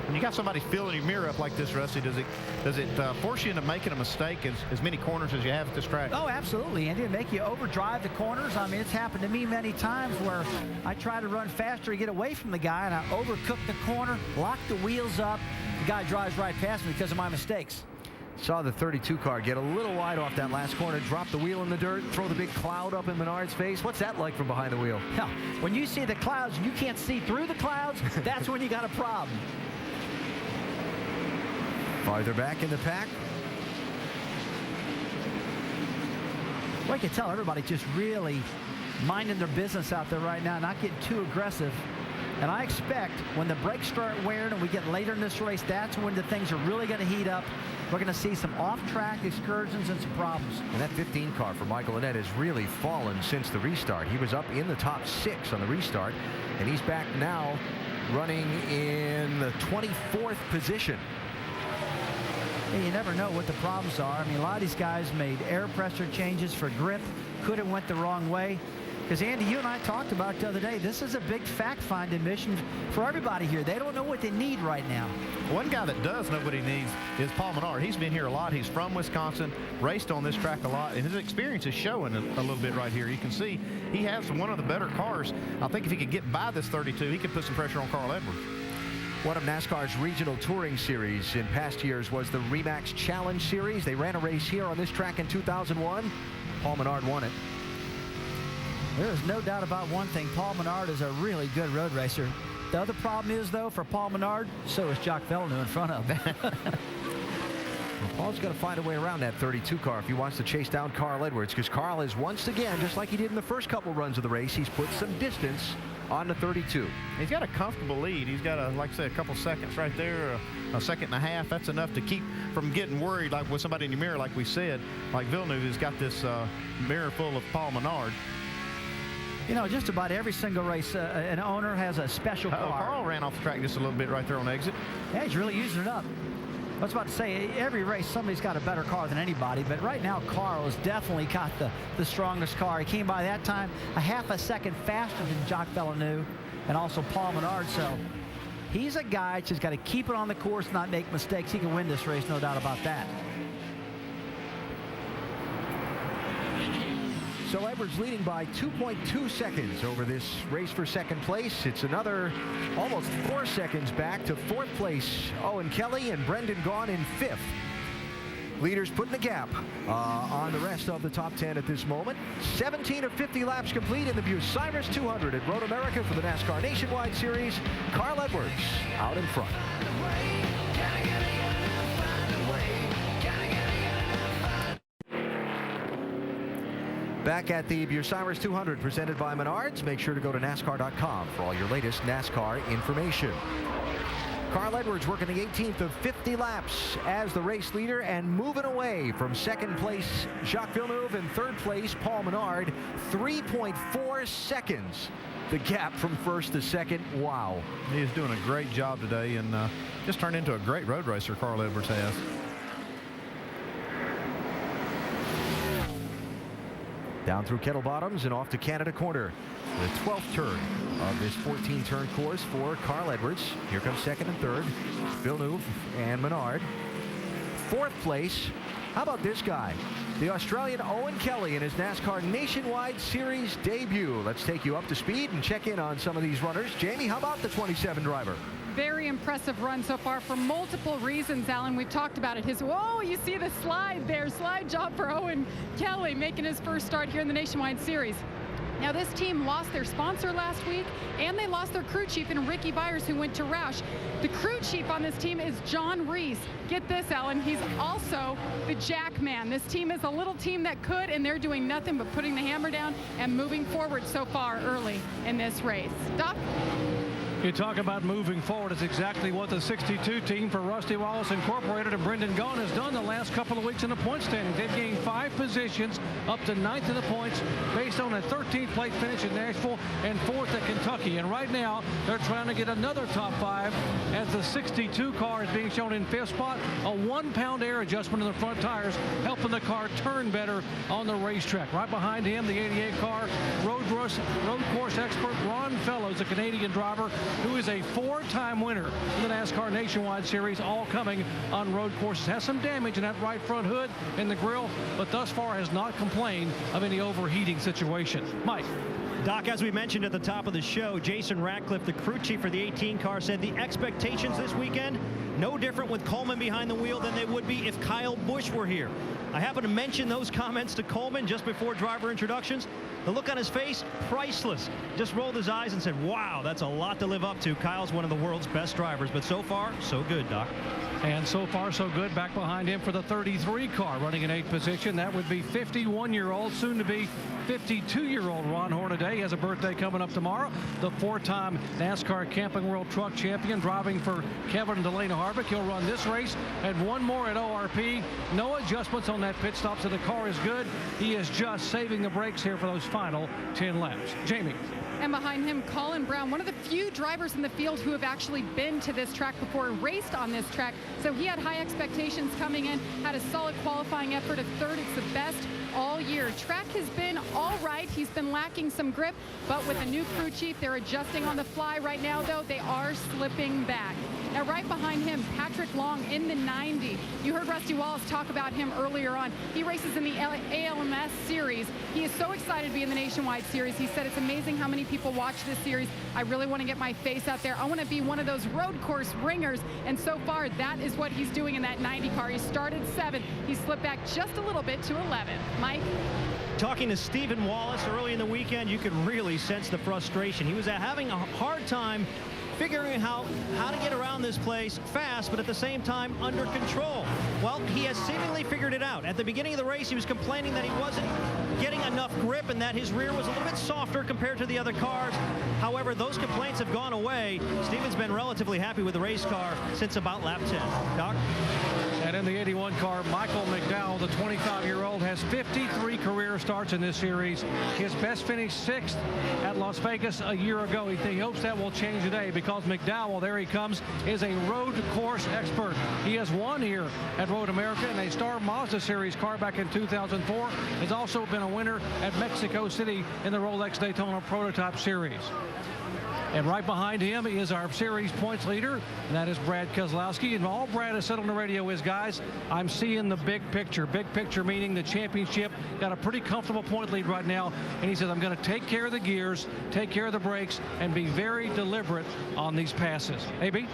When you got somebody filling your mirror up like this, Rusty, does it force you into making a mistake as many corners as you have at this track? Oh, absolutely, Andy. It'll make you overdrive the corners. I mean, it's happened to me many times where I try to run faster to get away from the guy, and I overcook the corner, lock the wheels up. The guy drives right past me because of my mistakes. Saw the 32 car get a little wide off that last corner, drop the wheel in the dirt, throw the big cloud up in Menard's face. What's that like from behind the wheel? Yeah, when you see the clouds and you can't see through the clouds, that's when you got a problem. Farther back in the pack. Well, I can tell everybody just really minding their business out there right now, not getting too aggressive. And I expect when the brakes start wearing and we get later in this race, that's when the things are really going to heat up. We're going to see some off-track excursions and some problems. And that 15 car for Michael Annett has really fallen since the restart. He was up in the top 6 on the restart, and he's back now running in the 24th position. You never know what the problems are. I mean, a lot of these guys made air pressure changes for grip, could have went the wrong way. Because, Andy, you and I talked about the other day, this is a big fact-finding mission for everybody here. They don't know what they need right now. One guy that does know what he needs is Paul Menard. He's been here a lot. He's from Wisconsin, raced on this track a lot, and his experience is showing a little bit right here. You can see he has one of the better cars. I think if he could get by this 32, he could put some pressure on Carl Edwards. One of NASCAR's regional touring series in past years was the Remax Challenge Series. They ran a race here on this track in 2001. Paul Menard won it. There is no doubt about one thing. Paul Menard is a really good road racer. The other problem is, though, for Paul Menard, so is Jacques Villeneuve in front of him. Paul's got to find a way around that 32 car if he wants to chase down Carl Edwards, because Carl is once again, just like he did in the first couple runs of the race, he's put some distance on the 32. He's got a comfortable lead. He's got, like I said, a couple seconds right there, a second and a half. That's enough to keep from getting worried like with somebody in your mirror, like we said. Like Villeneuve has got this mirror full of Paul Menard. You know, just about every single race, an owner has a special car. Carl ran off the track just a little bit right there on exit. Yeah, he's really using it up. I was about to say, every race, somebody's got a better car than anybody, but right now, Carl has definitely got the strongest car. He came by that time a half a second faster than Jacques Villeneuve and also Paul Menard, so he's a guy that's just got to keep it on the course, not make mistakes. He can win this race, no doubt about that. So Edwards leading by 2.2 seconds over this race for second place. It's another almost 4 seconds back to fourth place. Owen Kelly and Brendan Gaughan in fifth. Leaders putting the gap on the rest of the top 10 at this moment. 17 of 50 laps complete in the Bucyrus 200 at Road America for the NASCAR Nationwide Series. Carl Edwards out in front. Back at the Bucyrus 200 presented by Menards. Make sure to go to NASCAR.com for all your latest NASCAR information. Carl Edwards working the 18th of 50 laps as the race leader and moving away from second place Jacques Villeneuve and third place Paul Menard. 3.4 seconds the gap from first to second. Wow. He is doing a great job today and just turned into a great road racer, Carl Edwards has. Down through Kettle Bottoms and off to Canada Corner. The 12th turn of this 14-turn course for Carl Edwards. Here comes second and third, Villeneuve and Menard. Fourth place, how about this guy? The Australian Owen Kelly in his NASCAR Nationwide Series debut. Let's take you up to speed and check in on some of these runners. Jamie, how about the 27 driver? Very impressive run so far for multiple reasons, Alan. We've talked about it. Whoa, you see the slide there. Slide job for Owen Kelly making his first start here in the Nationwide Series. Now, this team lost their sponsor last week, and they lost their crew chief in Ricky Byers, who went to Roush. The crew chief on this team is John Reese. Get this, Alan. He's also the jack man. This team is a little team that could, and they're doing nothing but putting the hammer down and moving forward so far early in this race. Doc? You talk about moving forward. It's exactly what the 62 team for Rusty Wallace Incorporated and Brendan Gaughan has done the last couple of weeks in the point standings. They've gained 5 positions up to 9th in the points based on a 13th place finish in Nashville and 4th at Kentucky. And right now, they're trying to get another top 5 as the 62 car is being shown in 5th spot. A 1-pound air adjustment in the front tires, helping the car turn better on the racetrack. Right behind him, the 88 car, road course expert Ron Fellows, a Canadian driver, who is a 4-time winner in the NASCAR Nationwide Series, all coming on road courses. Has some damage in that right front hood and the grill, but thus far has not complained of any overheating situation. Mike. Doc, as we mentioned at the top of the show, Jason Ratcliffe, the crew chief for the 18 car, said the expectations this weekend, no different with Coleman behind the wheel than they would be if Kyle Busch were here. I happened to mention those comments to Coleman just before driver introductions. The look on his face, priceless. Just rolled his eyes and said, wow, that's a lot to live up to. Kyle's one of the world's best drivers, but so far, so good, Doc. And so far, so good. Back behind him for the 33 car, running in 8th position. That would be 51-year-old, soon to be 52-year-old Ron Hornaday. He has a birthday coming up tomorrow. The 4-time NASCAR Camping World Truck Champion, driving for Kevin and Delana Harvick. He'll run this race and one more at ORP. No adjustments on that pit stop, so the car is good. He is just saving the brakes here for those final 10 laps. Jamie. And behind him, Colin Brown, one of the few drivers in the field who have actually been to this track before and raced on this track. So he had high expectations coming in, had a solid qualifying effort at third. It's the best all year. Track has been all right. He's been lacking some grip, but with a new crew chief, they're adjusting on the fly right now, though. They are slipping back. Now, right behind him, Patrick Long in the 90. You heard Rusty Wallace talk about him earlier on. He races in the ALMS series. He is so excited to be in the Nationwide series. He said, it's amazing how many people watch this series. I really want to get my face out there. I want to be one of those road course ringers. And so far, that is what he's doing in that 90 car. He started 7th. He slipped back just a little bit to 11th. Mike? Talking to Stephen Wallace early in the weekend, you could really sense the frustration. He was having a hard time figuring out how to get around this place fast, but at the same time under control. Well, he has seemingly figured it out. At the beginning of the race, he was complaining that he wasn't getting enough grip and that his rear was a little bit softer compared to the other cars. However, those complaints have gone away. Stephen's been relatively happy with the race car since about lap 10. Doc? And in the 81 car, Michael McDowell, the 25-year-old, has 53 career starts in this series. His best finish 6th at Las Vegas a year ago. He hopes that will change today because McDowell, there he comes, is a road course expert. He has won here at Road America in a Star Mazda Series car back in 2004. Has also been a winner at Mexico City in the Rolex Daytona Prototype Series. And right behind him is our series points leader, and that is Brad Keselowski. And all Brad has said on the radio is, guys, I'm seeing the big picture. Big picture meaning the championship. Got a pretty comfortable point lead right now. And he says, I'm going to take care of the gears, take care of the brakes, and be very deliberate on these passes. AB?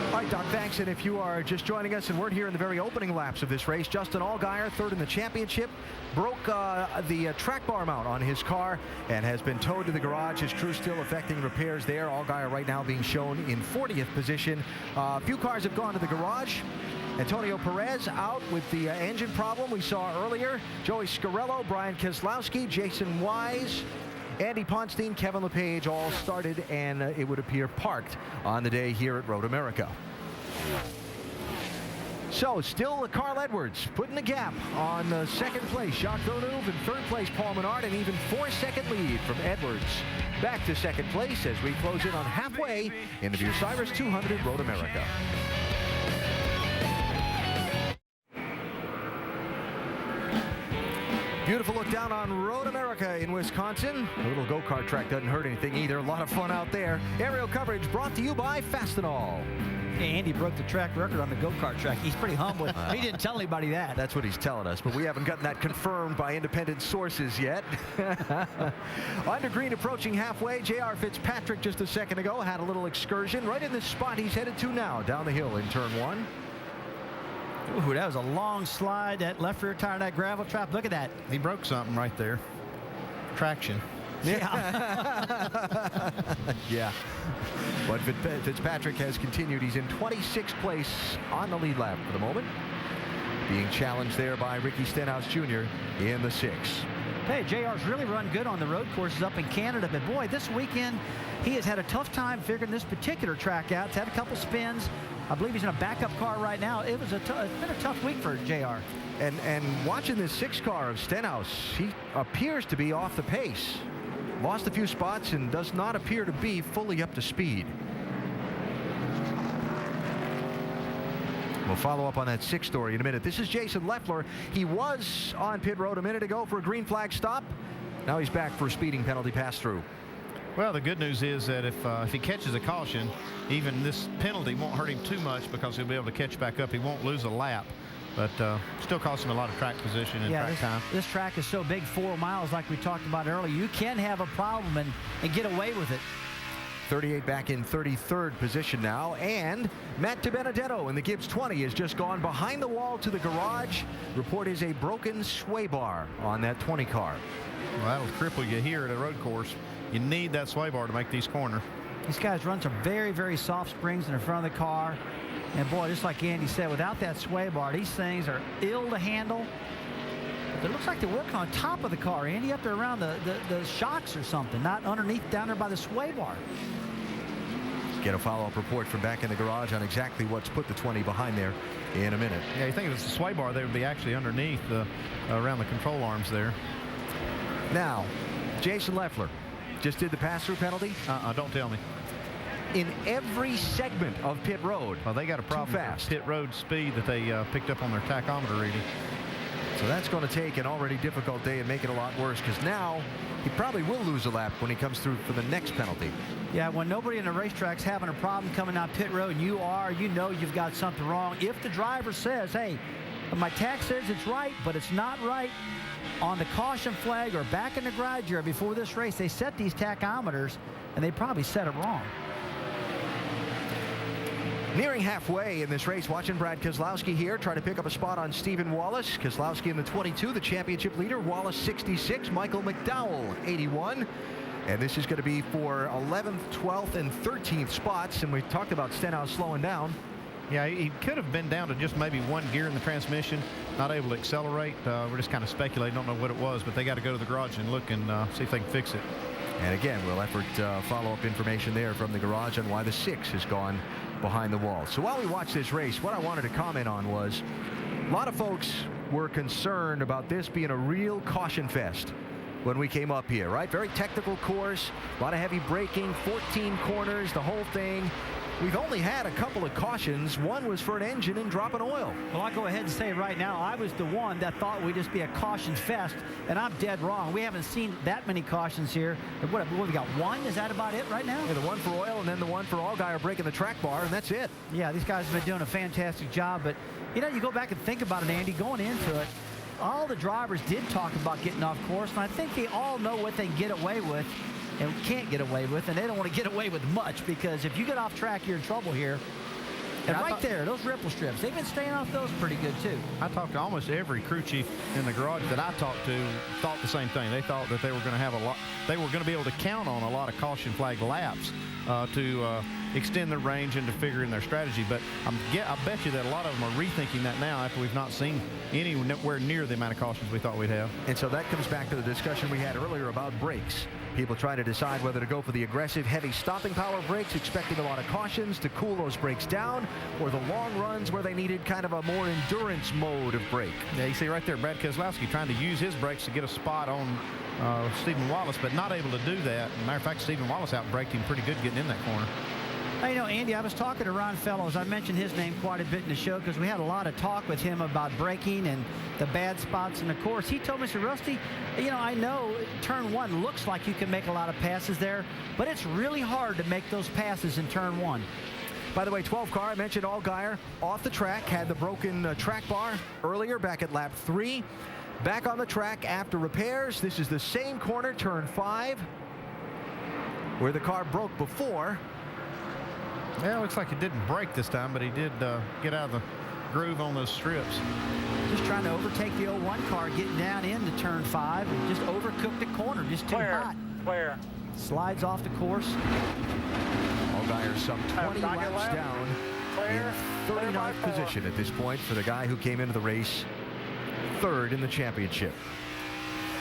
All right, Doc, thanks. And if you are just joining us and we're here in the very opening laps of this race, Justin Allgaier, third in the championship, broke the track bar mount on his car and has been towed to the garage. His crew still effecting repairs there. Allgaier right now being shown in 40th position. A few cars have gone to the garage. Antonio Perez out with the engine problem we saw earlier. Joey Scarello, Brian Keselowski, Jason Wise, Andy Ponstein, Kevin LePage all started and it would appear parked on the day here at Road America. So still Carl Edwards putting the gap on second place. Jacques Villeneuve in third place, Paul Menard, and even 4-second lead from Edwards. Back to second place as we close in on halfway in the Bucyrus 200 Road America. Beautiful look down on Road America in Wisconsin. A little go-kart track doesn't hurt anything either. A lot of fun out there. Aerial coverage brought to you by Fastenal. Andy broke the track record on the go-kart track. He's pretty humble. He didn't tell anybody that. That's what he's telling us, but we haven't gotten that confirmed by independent sources yet. Under green approaching halfway, J.R. Fitzpatrick just a second ago had a little excursion right in the spot he's headed to now, down the hill in turn 1. Ooh, that was a long slide. That left rear tire, that gravel trap. Look at that. He broke something right there. Traction. Yeah. Yeah. But Fitzpatrick has continued. He's in 26th place on the lead lap for the moment. Being challenged there by Ricky Stenhouse Jr. in the 6. Hey, JR's really run good on the road courses up in Canada, but boy, this weekend he has had a tough time figuring this particular track out. He's had a couple spins. I believe he's in a backup car right now. It's been a tough week for JR. And watching this 6 car of Stenhouse, he appears to be off the pace. Lost a few spots and does not appear to be fully up to speed. We'll follow up on that 6 story in a minute. This is Jason Leffler. He was on pit road a minute ago for a green flag stop. Now he's back for a speeding penalty pass-through. Well, the good news is that if he catches a caution, even this penalty won't hurt him too much because he'll be able to catch back up. He won't lose a lap, but still costs him a lot of track position and track time. This track is so big, 4 miles, like we talked about earlier. You can have a problem and get away with it. 38 back in 33rd position now, and Matt DiBenedetto in the Gibbs 20 has just gone behind the wall to the garage. Report is a broken sway bar on that 20 car. Well, that'll cripple you here at a road course. You need that sway bar to make these corners. These guys run some very, very soft springs in the front of the car. And boy, just like Andy said, without that sway bar, these things are ill to handle. It looks like they're working on top of the car, Andy, up there around the shocks or something, not underneath down there by the sway bar. Get a follow-up report from back in the garage on exactly what's put the 20 behind there in a minute. Yeah, you think if it's a sway bar, they would be actually underneath around the control arms there. Now, Jason Leffler just did the pass-through penalty? Don't tell me. In every segment of pit road. Well, they got a problem with pit road speed that they picked up on their tachometer reading. So that's going to take an already difficult day and make it a lot worse, because now he probably will lose a lap when he comes through for the next penalty. Yeah, when nobody in the racetrack's having a problem coming out pit road, and you know you've got something wrong. If the driver says, hey, my tach says it's right, but it's not right, on the caution flag or back in the garage area before this race, they set these tachometers, and they probably set it wrong. Nearing halfway in this race, watching Brad Keselowski here try to pick up a spot on Stephen Wallace. Keselowski in the 22, the championship leader. Wallace 66, Michael McDowell 81. And this is going to be for 11th, 12th, and 13th spots. And we talked about Stenhouse slowing down. Yeah, he could have been down to just maybe one gear in the transmission, not able to accelerate. We're just kind of speculating, don't know what it was, but they got to go to the garage and look and see if they can fix it. And again, we'll effort follow-up information there from the garage on why the 6 has gone behind the wall. So while we watch this race, what I wanted to comment on was a lot of folks were concerned about this being a real caution fest when we came up here, right? Very technical course, a lot of heavy braking, 14 corners, the whole thing. We've only had a couple of cautions. One was for an engine and dropping oil. Well, I'll go ahead and say right now, I was the one that thought we'd just be a caution fest, and I'm dead wrong. We haven't seen that many cautions here. What we got, one? Is that about it right now? Yeah, the one for oil and then the one for Allgaier breaking the track bar, and that's it. Yeah, these guys have been doing a fantastic job, but, you know, you go back and think about it, Andy, going into it, all the drivers did talk about getting off course, and I think they all know what they can get away with and can't get away with, and they don't want to get away with much, because if you get off track, you're in trouble here. And right there, those ripple strips, they've been staying off those pretty good, too. I talked to almost every crew chief in the garage that I talked to thought the same thing. They thought that they were going to have a lot, they were going to be able to count on a lot of caution flag laps to extend their range and to figure in their strategy. But I bet you that a lot of them are rethinking that now after we've not seen anywhere near the amount of cautions we thought we'd have. And so that comes back to the discussion we had earlier about brakes. People trying to decide whether to go for the aggressive, heavy stopping power brakes, expecting a lot of cautions to cool those brakes down, or the long runs where they needed kind of a more endurance mode of brake. Yeah, you see right there, Brad Keselowski trying to use his brakes to get a spot on Stephen Wallace, but not able to do that. As a matter of fact, Stephen Wallace out-braked him pretty good getting in that corner. Hey, you know, Andy, I was talking to Ron Fellows. I mentioned his name quite a bit in the show because we had a lot of talk with him about braking and the bad spots in the course. He told me, "Mr. Rusty, you know, I know turn 1 looks like you can make a lot of passes there, but it's really hard to make those passes in turn 1. By the way, 12 car, I mentioned Allgaier off the track, had the broken track bar earlier back at lap 3. Back on the track after repairs. This is the same corner, turn 5, where the car broke before. Yeah, it looks like it didn't break this time, but he did get out of the groove on those strips. Just trying to overtake the 01 car, getting down into turn 5, and just overcooked the corner, just too hot. Clear. Slides off the course. Allgaier some 20 laps down in 39th position at this point for the guy who came into the race 3rd in the championship.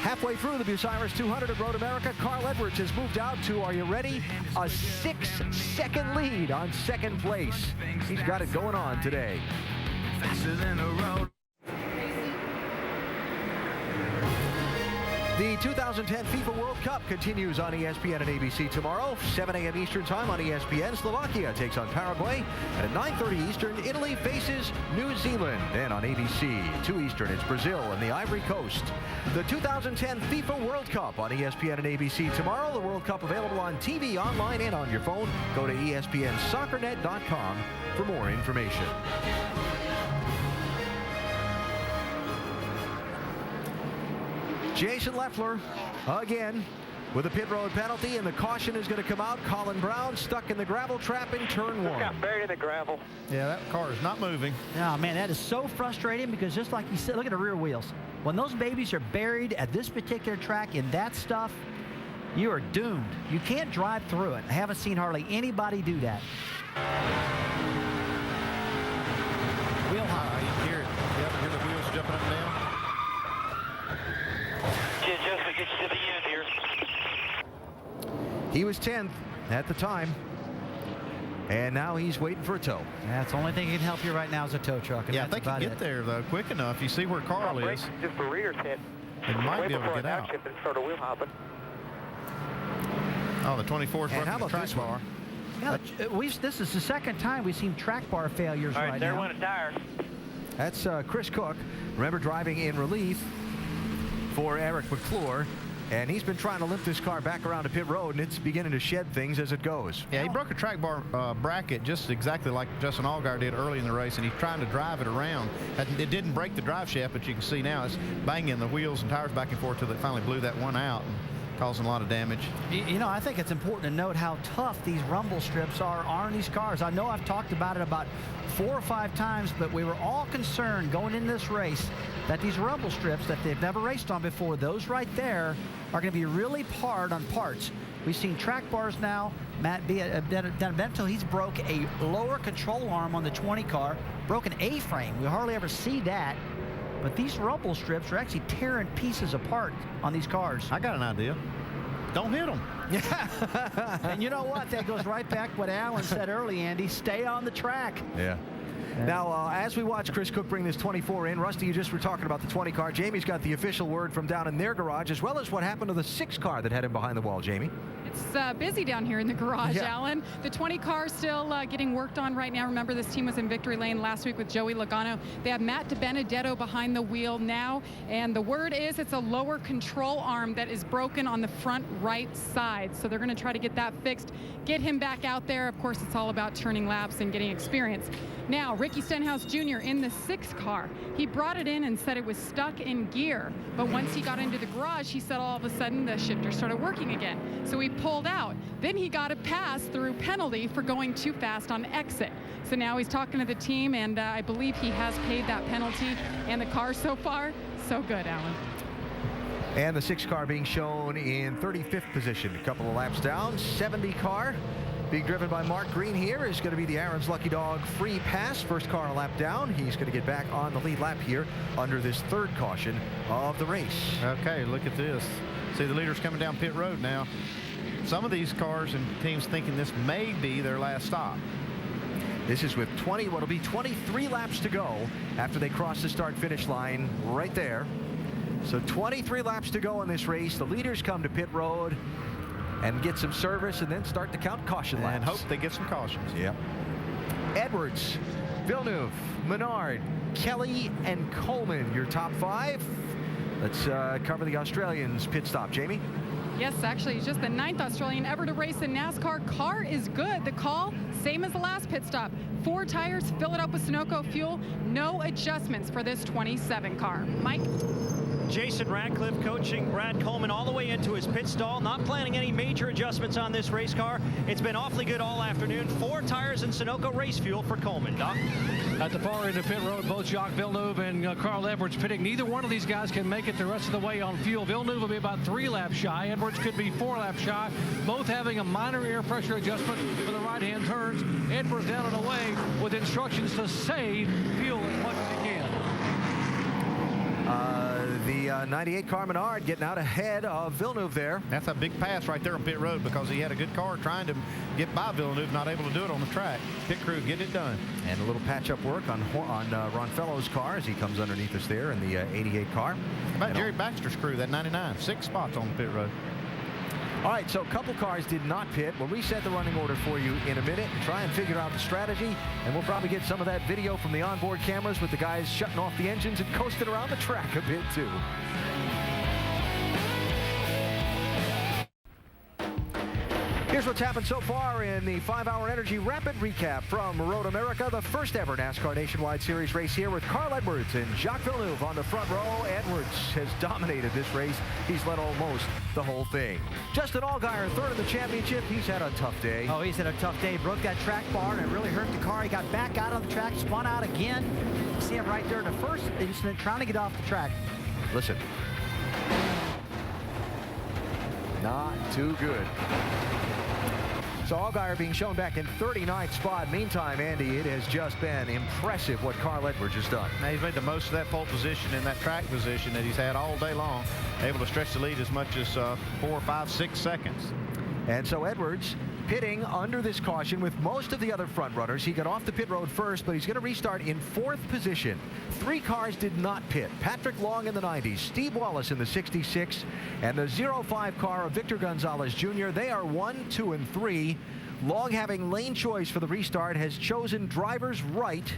Halfway through the Bucyrus 200 at Road America, Carl Edwards has moved out to, are you ready, a 6-second lead on 2nd place. He's got it going on today. Faster than a road. The 2010 FIFA World Cup continues on ESPN and ABC tomorrow, 7 a.m. Eastern Time on ESPN. Slovakia takes on Paraguay, and at 9:30 Eastern, Italy faces New Zealand. Then on ABC, 2 Eastern, it's Brazil and the Ivory Coast. The 2010 FIFA World Cup on ESPN and ABC tomorrow. The World Cup available on TV, online, and on your phone. Go to ESPNSoccerNet.com for more information. Jason Leffler again with a pit road penalty, and the caution is going to come out. Colin Brown stuck in the gravel trap in turn 1. Got buried in the gravel. Yeah, that car is not moving. Oh, man, that is so frustrating because just like you said, look at the rear wheels. When those babies are buried at this particular track in that stuff, you are doomed. You can't drive through it. I haven't seen hardly anybody do that. Wheel high. You hear it. Yep, hear the wheels jumping up and down. Just get you to the end here. He was 10th at the time, and now he's waiting for a tow. That's the only thing that can help you right now is a tow truck. Yeah, if they can get there, though, quick enough. You see where Carl is. Just the rear's hit. They might be able to get out. And start a wheel hopping. Oh, the 24 is And how broken the about track this bar. one? Yeah, this is the second time we've seen track bar failures right there now. went a tire. That's Chris Cook. Remember, driving in relief for Eric McClure. And he's been trying to limp this car back around to pit road, and it's beginning to shed things as it goes. Yeah, he broke a track bar bracket just exactly like Justin Allgaier did early in the race, and he's trying to drive it around. It didn't break the drive shaft, but you can see now it's banging the wheels and tires back and forth till it finally blew that one out, and causing a lot of damage. You know, I think it's important to note how tough these rumble strips are on these cars. I know I've talked about it about 4 or 5 times, but we were all concerned going into this race that these rumble strips that they've never raced on before, those right there, are going to be really hard on parts. We've seen track bars now. Matt Benevento, he's broke a lower control arm on the 20 car, broke an A-frame. We hardly ever see that. But these rumble strips are actually tearing pieces apart on these cars. I got an idea. Don't hit them. Yeah. And you know what? That goes right back to what Alan said early, Andy. Stay on the track. Yeah. Now, as we watch Chris Cook bring this 24 in, Rusty, you just were talking about the 20 car. Jamie's got the official word from down in their garage, as well as what happened to the 6 car that had him behind the wall, Jamie. It's busy down here in the garage, Alan. The 20 car still getting worked on right now. Remember, this team was in victory lane last week with Joey Logano. They have Matt DiBenedetto behind the wheel now, and the word is it's a lower control arm that is broken on the front right side. So they're going to try to get that fixed, get him back out there. Of course, it's all about turning laps and getting experience. Now, Ricky Stenhouse Jr. in the 6 car. He brought it in and said it was stuck in gear. But once he got into the garage, he said all of a sudden the shifter started working again. So he pulled out. Then he got a pass-through penalty for going too fast on exit. So now he's talking to the team, and I believe he has paid that penalty. And the car so far, so good, Alan. And the 6 car being shown in 35th position. A couple of laps down. 70 car. Being driven by Mark Green here is going to be the Aaron's Lucky Dog free pass. First car a lap down. He's going to get back on the lead lap here under this 3rd caution of the race. Okay, look at this. See the leaders coming down pit road now. Some of these cars and teams thinking this may be their last stop. This is with what'll be 23 laps to go after they cross the start-finish line right there. So 23 laps to go in this race. The leaders come to pit road and get some service and then start to count caution laps. And hope they get some cautions. Yep. Edwards, Villeneuve, Menard, Kelly, and Coleman, your top 5. Let's cover the Australians' pit stop. Jamie? Yes, actually, he's just the 9th Australian ever to race in NASCAR. Car is good. The call, same as the last pit stop. 4 tires, fill it up with Sunoco fuel. No adjustments for this 27 car. Mike? Jason Ratcliffe coaching Brad Coleman all the way into his pit stall, not planning any major adjustments on this race car. It's been awfully good all afternoon. 4 tires and Sunoco race fuel for Coleman. Doc? At the far end of pit road, both Jacques Villeneuve and Carl Edwards pitting. Neither one of these guys can make it the rest of the way on fuel. Villeneuve will be about 3 laps shy. Edwards could be 4 laps shy. Both having a minor air pressure adjustment for the right-hand turns. Edwards down and away with instructions to save fuel as much as he can. The 98 car Menard getting out ahead of Villeneuve there. That's a big pass right there on pit road because he had a good car trying to get by Villeneuve, not able to do it on the track. Pit crew get it done. And a little patch-up work on Ronfello's car as he comes underneath us there in the 88 car. How about Jerry Baxter's crew, that 99? 6 spots on the pit road. All right, so a couple cars did not pit. We'll reset the running order for you in a minute and try and figure out the strategy. And we'll probably get some of that video from the onboard cameras with the guys shutting off the engines and coasting around the track a bit, too. Here's what's happened so far in the 5-hour Energy Rapid Recap from Road America, the first ever NASCAR Nationwide Series race here with Carl Edwards and Jacques Villeneuve on the front row. Edwards has dominated this race. He's led almost the whole thing. Justin Allgaier, 3rd in the championship. He's had a tough day. Oh, he's had a tough day. Broke that track bar and it really hurt the car. He got back out on the track, spun out again. You see him right there in the first incident trying to get off the track. Listen. Not too good. So Allgaier being shown back in 39th spot. Meantime, Andy, it has just been impressive what Carl Edwards has done. Now, he's made the most of that pole position and that track position that he's had all day long, able to stretch the lead as much as 4, 5, 6 seconds. And so Edwards pitting under this caution with most of the other front runners. He got off the pit road first, but he's going to restart in 4th position. 3 cars did not pit. Patrick Long in the 90s, Steve Wallace in the 66, and the 05 car of Victor Gonzalez Jr. They are 1, 2, and 3. Long, having lane choice for the restart, has chosen driver's right.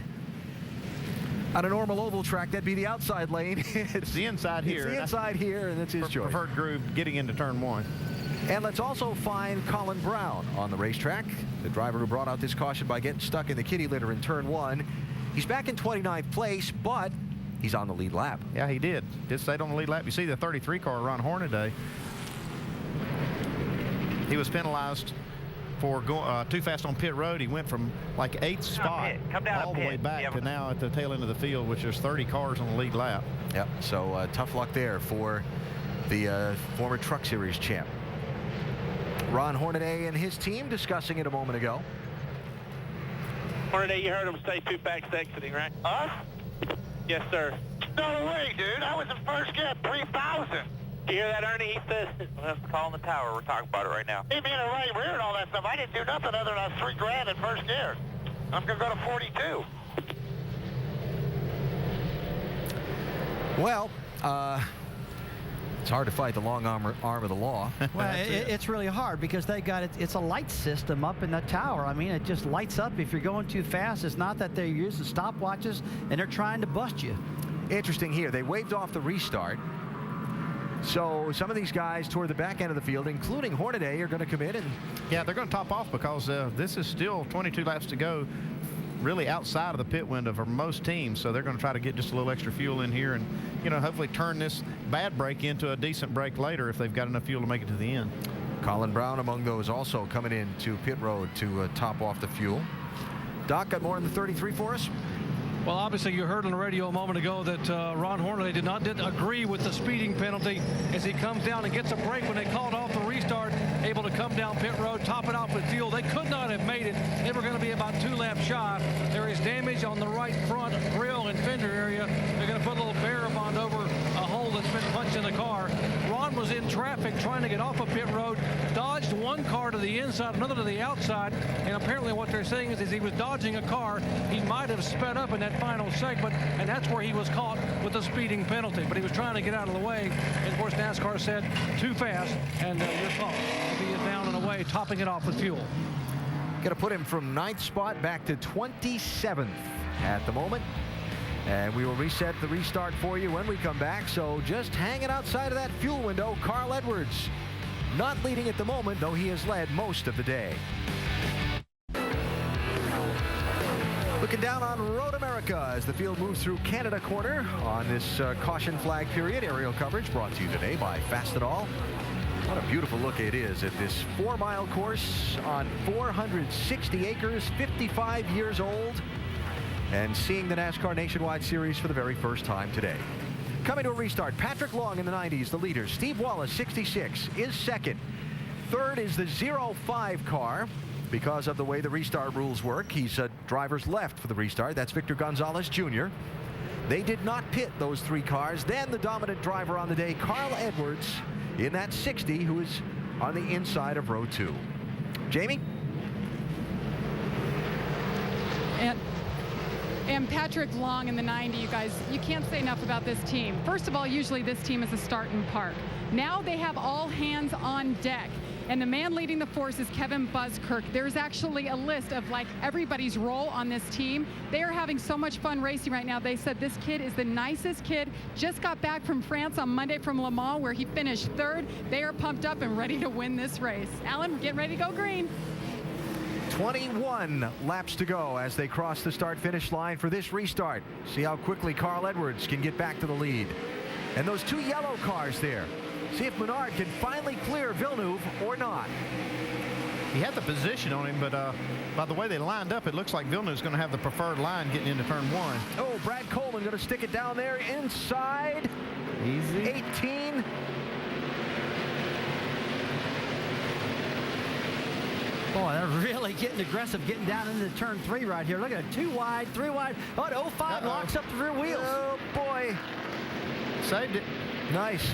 On a normal oval track, that'd be the outside lane. It's the inside here. It's the inside here, and it's his choice. Preferred groove getting into turn 1. And let's also find Colin Brown on the racetrack, the driver who brought out this caution by getting stuck in the kitty litter in turn 1. He's back in 29th place, but he's on the lead lap. Yeah, he did. Did stay on the lead lap. You see the 33 car, Ron Hornaday. He was penalized for going too fast on pit road. He went from like 8th spot all the way back to now at the tail end of the field, which there's 30 cars on the lead lap. Yep, so tough luck there for the former Truck Series champ. Ron Hornaday and his team discussing it a moment ago. Hornaday, you heard him say 2 fast exiting, right? Us? Yes, sir. No way, dude. I was in first gear at 3,000. You hear that, Ernie? He says, well, let's call in the tower. We're talking about it right now. He being a right rear and all that stuff. I didn't do nothing other than I was $3 grand in first gear. I'm going to go to 42. Well, it's hard to fight the long arm of the law. Well, it's really hard because they got it. It's a light system up in the tower. I mean, it just lights up if you're going too fast. It's not that they're using stopwatches and they're trying to bust you. Interesting here. They waved off the restart. So some of these guys toward the back end of the field, including Hornaday, are going to come in and... Yeah, they're going to top off because this is still 22 laps to go, really outside of the pit window for most teams. So they're going to try to get just a little extra fuel in here and, you know, hopefully turn this bad break into a decent break later if they've got enough fuel to make it to the end. Colin Brown among those also coming into pit road to top off the fuel. Doc, got more in the 33 for us? Well, obviously, you heard on the radio a moment ago that Ron Hornaday did not agree with the speeding penalty as he comes down and gets a break when they called off the restart, able to come down pit road, top it off with fuel. They could not have made it. They were going to be about 2 laps shy. There is damage on the right front grille and fender area. They're going to put a little barrier bond over a hole that's been punched in the car. Ron was in traffic trying to get off of pit road, dodged one car to the inside, another to the outside, and apparently what they're saying is he was dodging a car. He might have sped up in that final segment, and that's where he was caught with a speeding penalty. But he was trying to get out of the way, and of course NASCAR said too fast, and your fault. He is down and away, topping it off with fuel. Going to put him from 9th spot back to 27th at the moment. And we will reset the restart for you when we come back. So just hanging outside of that fuel window, Carl Edwards. Not leading at the moment, though he has led most of the day. Looking down on Road America as the field moves through Canada Corner on this caution flag period. Aerial coverage brought to you today by Fastenal. What a beautiful look it is at this 4-mile course on 460 acres, 55 years old, and seeing the NASCAR Nationwide Series for the very first time today. Coming to a restart, Patrick Long in the 90s, the leader. Steve Wallace, 66, is second. Third is the 05 car. Because of the way the restart rules work, he's driver's left for the restart. That's Victor Gonzalez Jr. They did not pit those 3 cars. Then the dominant driver on the day, Carl Edwards, in that 60, who is on the inside of row 2. Jamie? And Patrick Long in the 90, you guys, you can't say enough about this team. First of all, usually this team is a start and park. Now they have all hands on deck. And the man leading the force is Kevin Buskirk. There's actually a list of like everybody's role on this team. They are having so much fun racing right now. They said this kid is the nicest kid. Just got back from France on Monday from Le Mans where he finished 3rd. They are pumped up and ready to win this race. Alan, we're getting ready to go green. 21 laps to go as they cross the start-finish line for this restart. See how quickly Carl Edwards can get back to the lead. And those 2 yellow cars there. See if Menard can finally clear Villeneuve or not. He had the position on him, but by the way they lined up, it looks like Villeneuve's going to have the preferred line getting into turn 1. Oh, Brad Coleman going to stick it down there inside. Easy. 18. Boy, they're really getting aggressive, getting down into turn 3 right here. Look at it, 2 wide, 3 wide. Oh, the 05 locks up the rear wheels. Oh, boy. Saved it. Nice.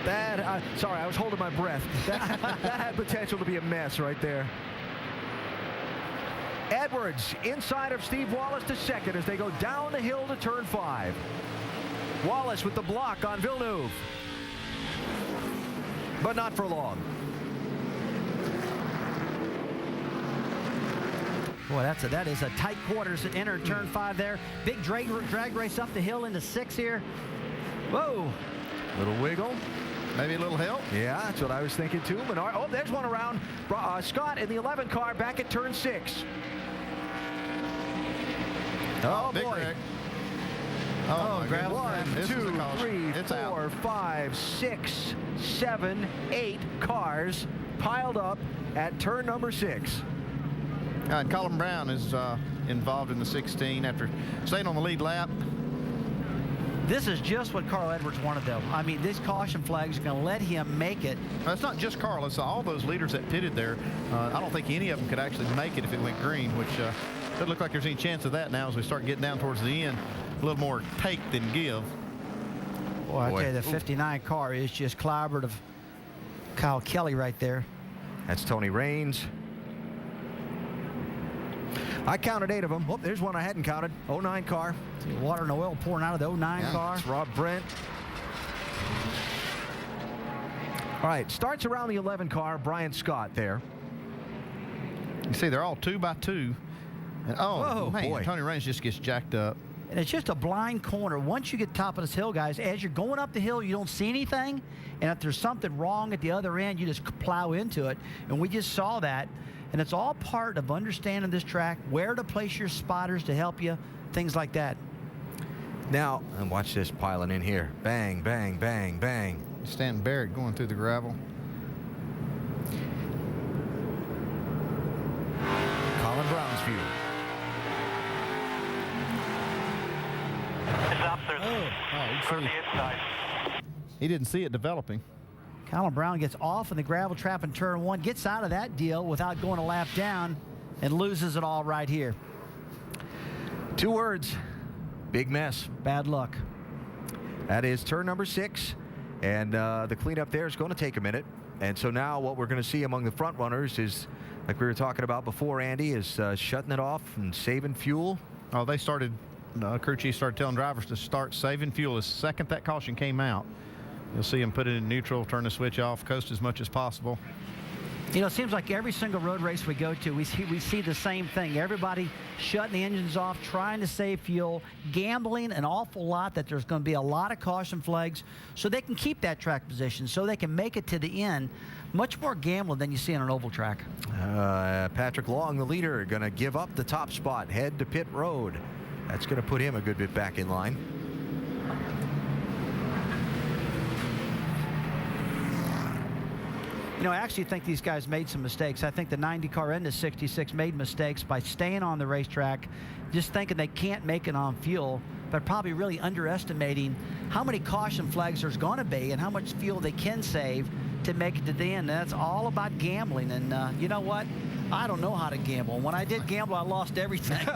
That, sorry, I was holding my breath. That had potential to be a mess right there. Edwards inside of Steve Wallace to second as they go down the hill to turn 5. Wallace with the block on Villeneuve. But not for long. Boy, that is a tight quarters to enter turn 5 there. Big drag race up the hill into 6 here. Whoa. Little wiggle. Maybe a little help. Yeah, that's what I was thinking too. Menard. Oh, there's one around. Scott in the 11 car back at turn 6. Oh, big boy. wreck. Oh, my 1, goodness. 2, 3, It's 4, out. 5, 6, 7, 8 cars piled up at turn number 6. And Colin Brown is involved in the 16 after staying on the lead lap. This is just what Carl Edwards wanted, though. I mean, this caution flag is going to let him make it. Well, it's not just Carl. It's all those leaders that pitted there. I don't think any of them could actually make it if it went green, which doesn't look like there's any chance of that now as we start getting down towards the end. A little more take than give. Boy, I tell you, the 59 car is just clobbered of Kyle Kelly right there. That's Tony Raines. I counted 8 of them. Oh, there's one I hadn't counted. 09 car. See, water and oil pouring out of the 09 car. It's Rob Brent. All right, starts around the 11 car. Brian Scott there. You see, they're all 2 by 2. And, whoa, man, boy. Tony Raines just gets jacked up. And it's just a blind corner. Once you get top of this hill, guys, as you're going up the hill, you don't see anything. And if there's something wrong at the other end, you just plow into it. And we just saw that. And it's all part of understanding this track, where to place your spotters to help you, things like that. Now, and watch this piling in here. Bang, bang, bang, bang. Stan Barrett going through the gravel. Colin Brown's view. It's up there. From the inside. He didn't see it developing. Colin Brown gets off in the gravel trap in turn 1, gets out of that deal without going a lap down, and loses it all right here. 2 words. Big mess. Bad luck. That is turn number 6. And the cleanup there is going to take a minute. And so now what we're going to see among the front runners is, like we were talking about before, Andy, is shutting it off and saving fuel. Oh, they started, crew chief started telling drivers to start saving fuel. The second that caution came out, you'll see them put it in neutral, turn the switch off, coast as much as possible. You know, it seems like every single road race we go to, we see the same thing. Everybody shutting the engines off, trying to save fuel, gambling an awful lot that there's going to be a lot of caution flags so they can keep that track position, so they can make it to the end. Much more gambling than you see on an oval track. Patrick Long, the leader, going to give up the top spot, head to pit road. That's going to put him a good bit back in line. You know, I actually think these guys made some mistakes. I think the 90 car and the 66 made mistakes by staying on the racetrack, just thinking they can't make it on fuel, but probably really underestimating how many caution flags there's going to be and how much fuel they can save to make it to the end. That's all about gambling. And you know what? I don't know how to gamble. When I did gamble, I lost everything.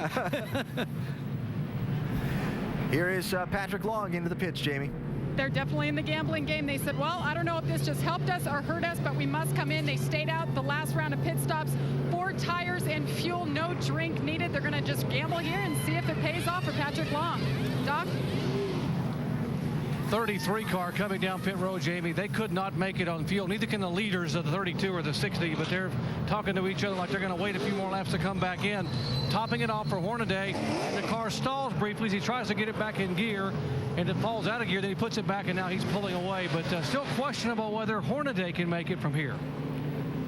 Here is Patrick Long into the pits, Jamie. They're definitely in the gambling game. They said, well, I don't know if this just helped us or hurt us, but we must come in. They stayed out the last round of pit stops. 4 tires and fuel, no drink needed. They're going to just gamble here and see if it pays off for Patrick Long. Doc? 33 car coming down pit road, Jamie. They could not make it on fuel. Neither can the leaders of the 32 or the 60, but they're talking to each other like they're going to wait a few more laps to come back in. Topping it off for Hornaday, and the car stalls briefly as he tries to get it back in gear, and it falls out of gear. Then he puts it back, and now he's pulling away. But still questionable whether Hornaday can make it from here.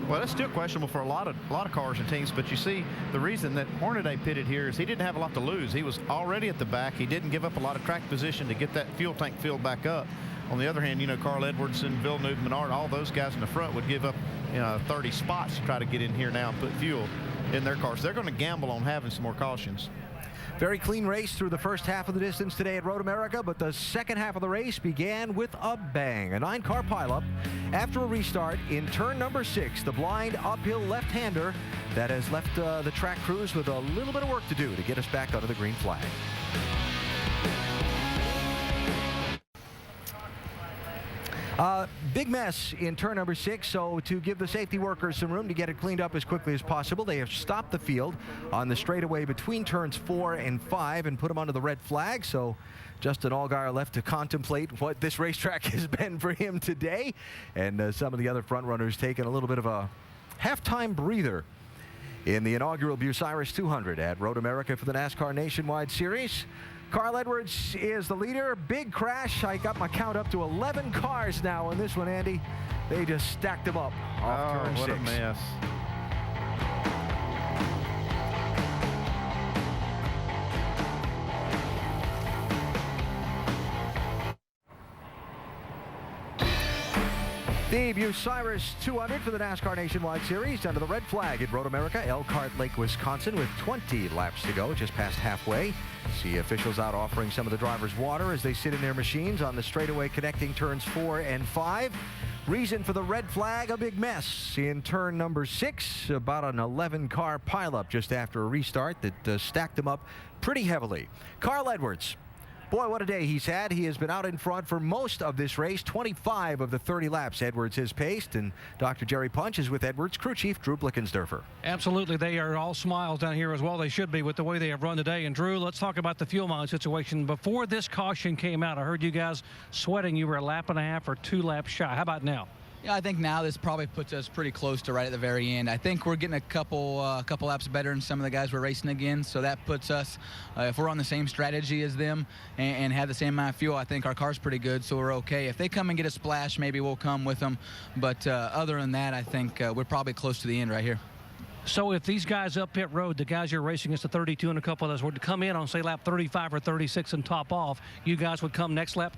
Well, that's still questionable for a lot of cars and teams, but you see the reason that Hornaday pitted here is he didn't have a lot to lose. He was already at the back. He didn't give up a lot of track position to get that fuel tank filled back up. On the other hand, you know, Carl Edwards and Villeneuve, Menard, all those guys in the front would give up, 30 spots to try to get in here now and put fuel in their cars. They're going to gamble on having some more cautions. Very clean race through the first half of the distance today at Road America, but the second half of the race began with a bang. A 9-car pileup after a restart in turn number 6. The blind uphill left-hander that has left the track crews with a little bit of work to do to get us back under the green flag. Big mess in turn number 6, so to give the safety workers some room to get it cleaned up as quickly as possible, they have stopped the field on the straightaway between turns 4 and 5 and put them under the red flag. So Justin Allgaier left to contemplate what this racetrack has been for him today. And some of the other front runners taking a little bit of a halftime breather in the inaugural Bucyrus 200 at Road America for the NASCAR Nationwide Series. Carl Edwards is the leader. Big crash. I got my count up to 11 cars now in this one, Andy. They just stacked them up off turn 6. What a mess. The Bucyrus 200 for the NASCAR Nationwide Series under the red flag at Road America, Elkhart Lake, Wisconsin, with 20 laps to go, just past halfway. See officials out offering some of the drivers water as they sit in their machines on the straightaway connecting turns 4 and 5. Reason for the red flag, a big mess in turn number 6. About an 11-car pileup just after a restart that stacked them up pretty heavily. Carl Edwards. Boy, what a day he's had. He has been out in front for most of this race. 25 of the 30 laps Edwards has paced, and Dr. Jerry Punch is with Edwards crew chief Drew Blickensderfer. Absolutely. They are all smiles down here as well. They should be with the way they have run today. And Drew, let's talk about the fuel mileage situation. Before this caution came out, I heard you guys sweating you were a lap and a half or 2 laps shy. How about now? Yeah, I think now this probably puts us pretty close to right at the very end. I think we're getting a couple laps better than some of the guys we're racing against, so that puts us, if we're on the same strategy as them and have the same amount of fuel, I think our car's pretty good, so we're okay. If they come and get a splash, maybe we'll come with them, but other than that, I think we're probably close to the end right here. So if these guys up pit road, the guys you're racing against, the 32 and a couple of those, were to come in on, say, lap 35 or 36 and top off, you guys would come next lap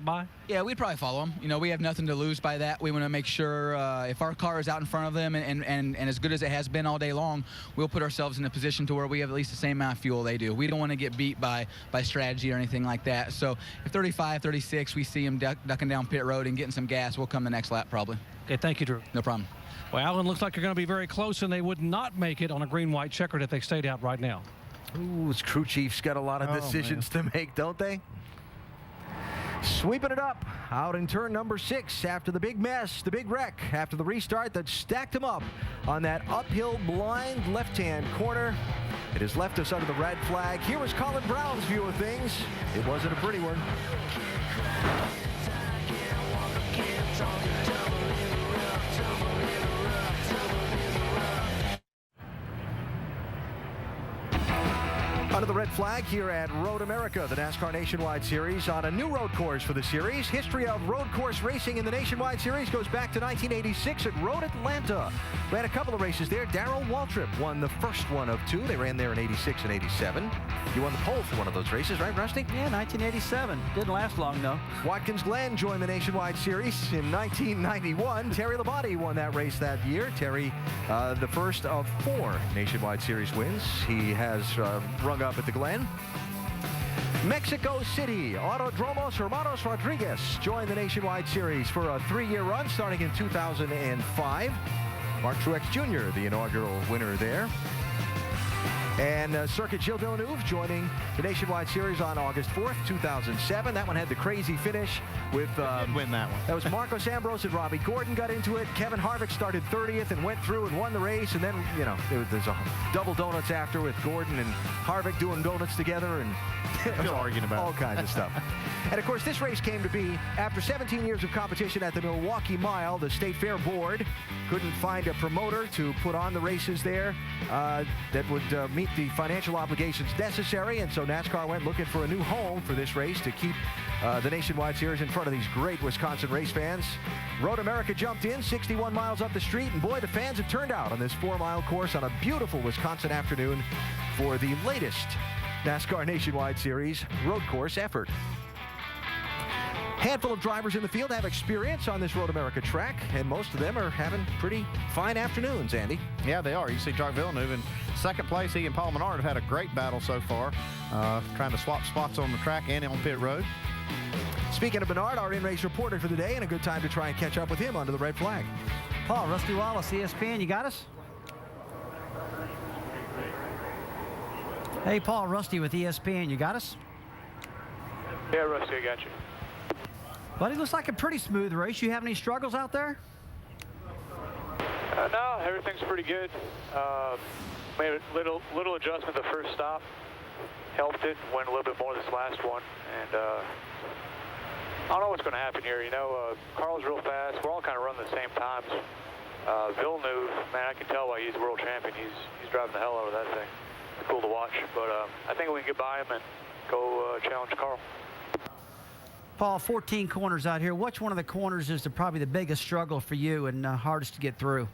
by? Yeah, we'd probably follow them. You know, we have nothing to lose by that. We want to make sure if our car is out in front of them and as good as it has been all day long, we'll put ourselves in a position to where we have at least the same amount of fuel they do. We don't want to get beat by strategy or anything like that. So if 35, 36, we see them ducking down pit road and getting some gas, we'll come the next lap probably. Okay, thank you, Drew. No problem. Well, Alan, looks like you're going to be very close, and they would not make it on a green-white checkered if they stayed out right now. Ooh, this crew chief's got a lot of decisions to make, don't they? Sweeping it up out in turn number 6 after the big mess, the big wreck, after the restart that stacked him up on that uphill blind left-hand corner. It has left us under the red flag. Here was Colin Brown's view of things. It wasn't a pretty one. Under the red flag here at Road America, the NASCAR Nationwide Series on a new road course for the series. History of road course racing in the Nationwide Series goes back to 1986 at Road Atlanta. Ran a couple of races there. Darrell Waltrip won the first one of 2. They ran there in 86 and 87. You won the pole for one of those races, right, Rusty? Yeah, 1987. Didn't last long, though. Watkins Glen joined the Nationwide Series in 1991. Terry Labonte won that race that year. Terry, the first of 4 Nationwide Series wins. He has rung up at the Glen. Mexico City, Autodromos Hermanos Rodriguez joined the Nationwide Series for a 3-year run starting in 2005. Mark Truex Jr., the inaugural winner there. And Circuit Gilles Villeneuve joining the Nationwide Series on August 4th, 2007. That one had the crazy finish with... did win that one. That was Marcos Ambrose and Robbie Gordon got into it. Kevin Harvick started 30th and went through and won the race. And then, you know, there's a double donuts after with Gordon and Harvick doing donuts together and arguing about all kinds of stuff. And, of course, this race came to be after 17 years of competition at the Milwaukee Mile. The State Fair Board couldn't find a promoter to put on the races there that would meet the financial obligations necessary, and so NASCAR went looking for a new home for this race to keep the Nationwide Series in front of these great Wisconsin race fans. Road America jumped in 61 miles up the street, and boy, the fans have turned out on this 4-mile course on a beautiful Wisconsin afternoon for the latest NASCAR Nationwide Series road course effort. Handful of drivers in the field have experience on this Road America track, and most of them are having pretty fine afternoons, Andy. Yeah, they are. You see Jacques Villeneuve in second place. He and Paul Menard have had a great battle so far, trying to swap spots on the track and on pit road. Speaking of Menard, our in-race reporter for the day, and a good time to try and catch up with him under the red flag. Paul, Rusty Wallace, ESPN, you got us? Hey, Paul, Rusty with ESPN, you got us? Yeah, Rusty, I got you. But it looks like a pretty smooth race. You have any struggles out there? No, everything's pretty good. Made a little adjustment the first stop. Helped it. Went a little bit more this last one. And I don't know what's going to happen here. You know, Carl's real fast. We're all kind of running the same times. Villeneuve, man, I can tell why he's world champion. He's driving the hell out of that thing. It's cool to watch. But I think we can get by him and go challenge Carl. Paul, 14 corners out here. Which one of the corners is probably the biggest struggle for you and hardest to get through?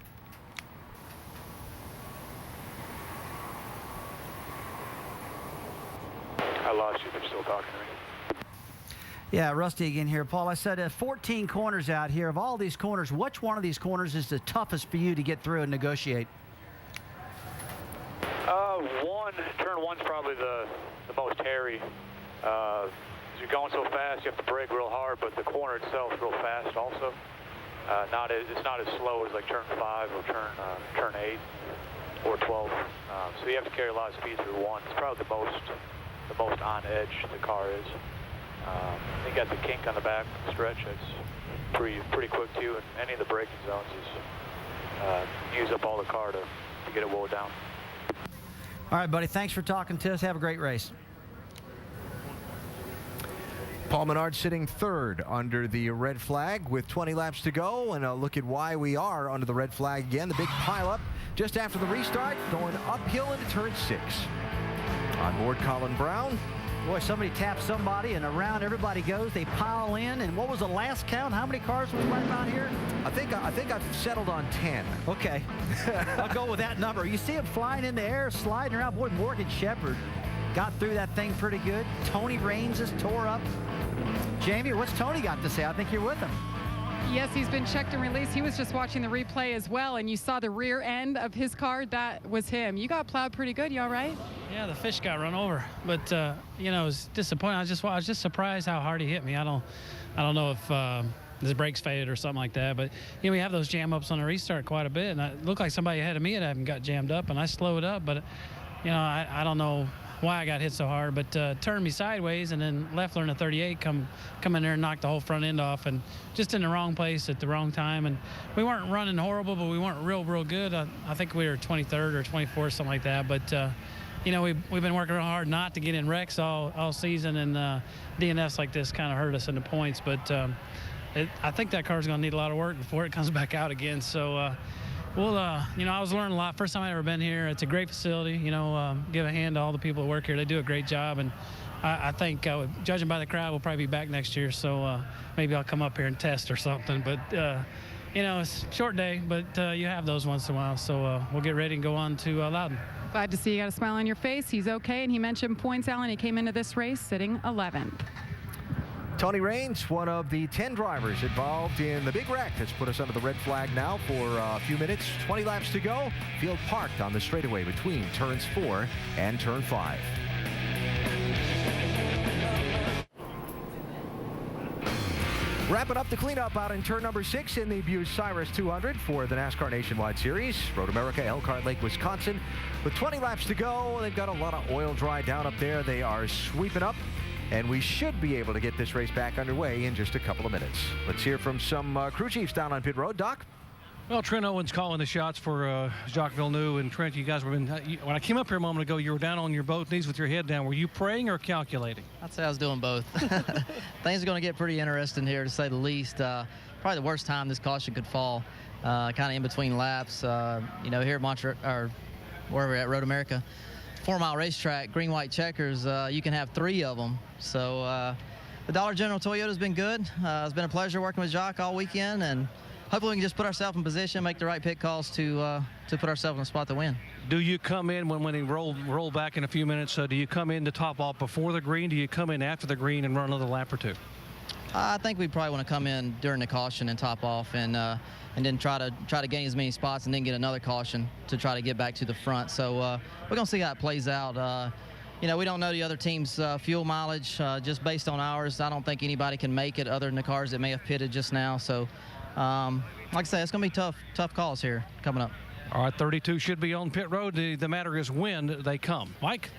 I lost you. They're still talking to me. Yeah, Rusty again here. Paul, I said 14 corners out here. Of all these corners, which one of these corners is the toughest for you to get through and negotiate? Turn one's probably the most hairy. As you're going so fast, you have to brake real hard, but the corner itself is real fast also. It's not as slow as like turn 5 or turn 8 or 12. So you have to carry a lot of speed through one. It's probably the most on edge the car is. You got the kink on the back stretch. It's pretty quick too, and any of the braking zones is use up all the car to get it wore down. All right, buddy. Thanks for talking to us. Have a great race. Paul Menard sitting third under the red flag with 20 laps to go. And a look at why we are under the red flag again. The big pileup just after the restart, going uphill into turn 6. On board Colin Brown. Boy, somebody taps somebody, and around everybody goes. They pile in. And what was the last count? How many cars was left out here? I think I've settled on 10. Okay. I'll go with that number. You see him flying in the air, sliding around. Boy, Morgan Shepherd got through that thing pretty good. Tony Raines is tore up. Jamie, what's Tony got to say? I think you're with him. Yes, he's been checked and released. He was just watching the replay as well, and you saw the rear end of his car. That was him. You got plowed pretty good. You all right? Yeah, the fish got run over, but you know, it was disappointing. I was just surprised how hard he hit me. I don't know if his brakes faded or something like that, but you know, we have those jam ups on the restart quite a bit, and it looked like somebody ahead of me had got jammed up, and I slowed up, but you know, I don't know why I got hit so hard, but turned me sideways, and then Leffler in the 38 come in there and knocked the whole front end off, and just in the wrong place at the wrong time. And we weren't running horrible, but we weren't real good. I think we were 23rd or 24th, something like that. But you know, we've been working real hard not to get in wrecks all season, and DNFs like this kind of hurt us in the points. But I think that car's going to need a lot of work before it comes back out again. So well, you know, I was learning a lot. First time I'd ever been here. It's a great facility. You know, give a hand to all the people that work here. They do a great job, and I think, judging by the crowd, we'll probably be back next year. So maybe I'll come up here and test or something. But you know, it's a short day, but you have those once in a while. So we'll get ready and go on to Loudon. Glad to see you got a smile on your face. He's okay, and he mentioned points, Alan. He came into this race sitting 11th. Tony Raines, one of the 10 drivers involved in the big wreck that's put us under the red flag now for a few minutes. 20 laps to go. Field parked on the straightaway between turns 4 and turn 5. Wrapping up the cleanup out in turn number 6 in the Bucyrus 200 for the NASCAR Nationwide Series. Road America, Elkhart Lake, Wisconsin. With 20 laps to go, they've got a lot of oil dry down up there. They are sweeping up, and we should be able to get this race back underway in just a couple of minutes. Let's hear from some crew chiefs down on pit road. Doc? Well, Trent Owens calling the shots for Jacques Villeneuve. And Trent, you guys were when I came up here a moment ago, you were down on your both knees with your head down. Were you praying or calculating? I'd say I was doing both. Things are going to get pretty interesting here, to say the least. Probably the worst time this caution could fall, kind of in between laps. You know, here at Montreal, or where we're at, Road America, 4-mile racetrack, green, white checkers, you can have 3 of them. So the Dollar General Toyota's been good. It's been a pleasure working with Jacques all weekend, and hopefully we can just put ourselves in position, make the right pit calls to put ourselves in a spot to win. Do you come in when they roll back in a few minutes? Do you come in to top off before the green? Do you come in after the green and run another lap or 2? I think we probably want to come in during the caution and top off, and then try to gain as many spots and then get another caution to try to get back to the front. So we're going to see how it plays out. You know, we don't know the other team's fuel mileage. Just based on ours, I don't think anybody can make it other than the cars that may have pitted just now. So like I say, it's going to be tough calls here coming up. All right, 32 should be on pit road. The matter is when they come. Mike?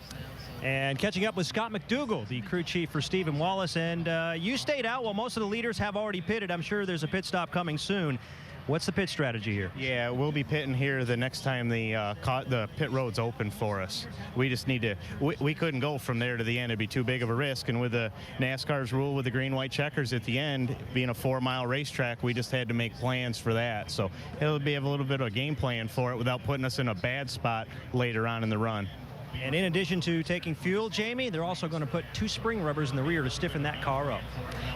And catching up with Scott McDougal, the crew chief for Stephen Wallace. And you stayed out while most of the leaders have already pitted. I'm sure there's a pit stop coming soon. What's the pit strategy here? Yeah, we'll be pitting here the next time the pit road's open for us. We just need to, we couldn't go from there to the end. It'd be too big of a risk. And with the NASCAR's rule with the green, white checkers at the end, being a 4-mile racetrack, we just had to make plans for that. So it'll be a little bit of a game plan for it without putting us in a bad spot later on in the run. And in addition to taking fuel, Jamie, they're also going to put 2 spring rubbers in the rear to stiffen that car up.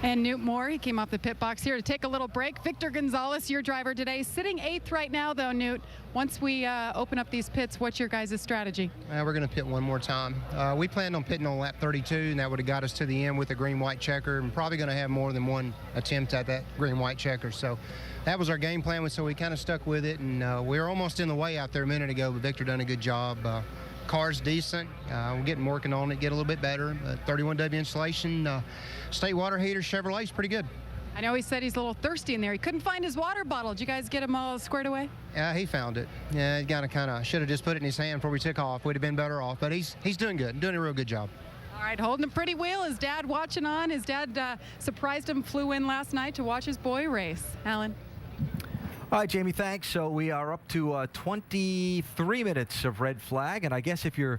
And Newt Moore, he came off the pit box here to take a little break. Victor Gonzalez, your driver today, sitting 8th right now, though, Newt. Once we open up these pits, what's your guys' strategy? We're going to pit one more time. We planned on pitting on lap 32, and that would have got us to the end with the green-white checker, and probably going to have more than one attempt at that green-white checker. So that was our game plan, so we kind of stuck with it, and we were almost in the way out there a minute ago, but Victor done a good job. Car's decent. We're working on it, get a little bit better. 31W installation, state water heater, Chevrolet's pretty good. I know he said he's a little thirsty in there. He couldn't find his water bottle. Did you guys get him all squared away? Yeah, he found it. Yeah, he kind of should have just put it in his hand before we took off. We'd have been better off, but he's doing good, doing a real good job. All right, holding a pretty wheel. His dad watching on. His dad surprised him, flew in last night to watch his boy race. Alan. All right, Jamie, thanks. So we are up to 23 minutes of red flag, and I guess if you're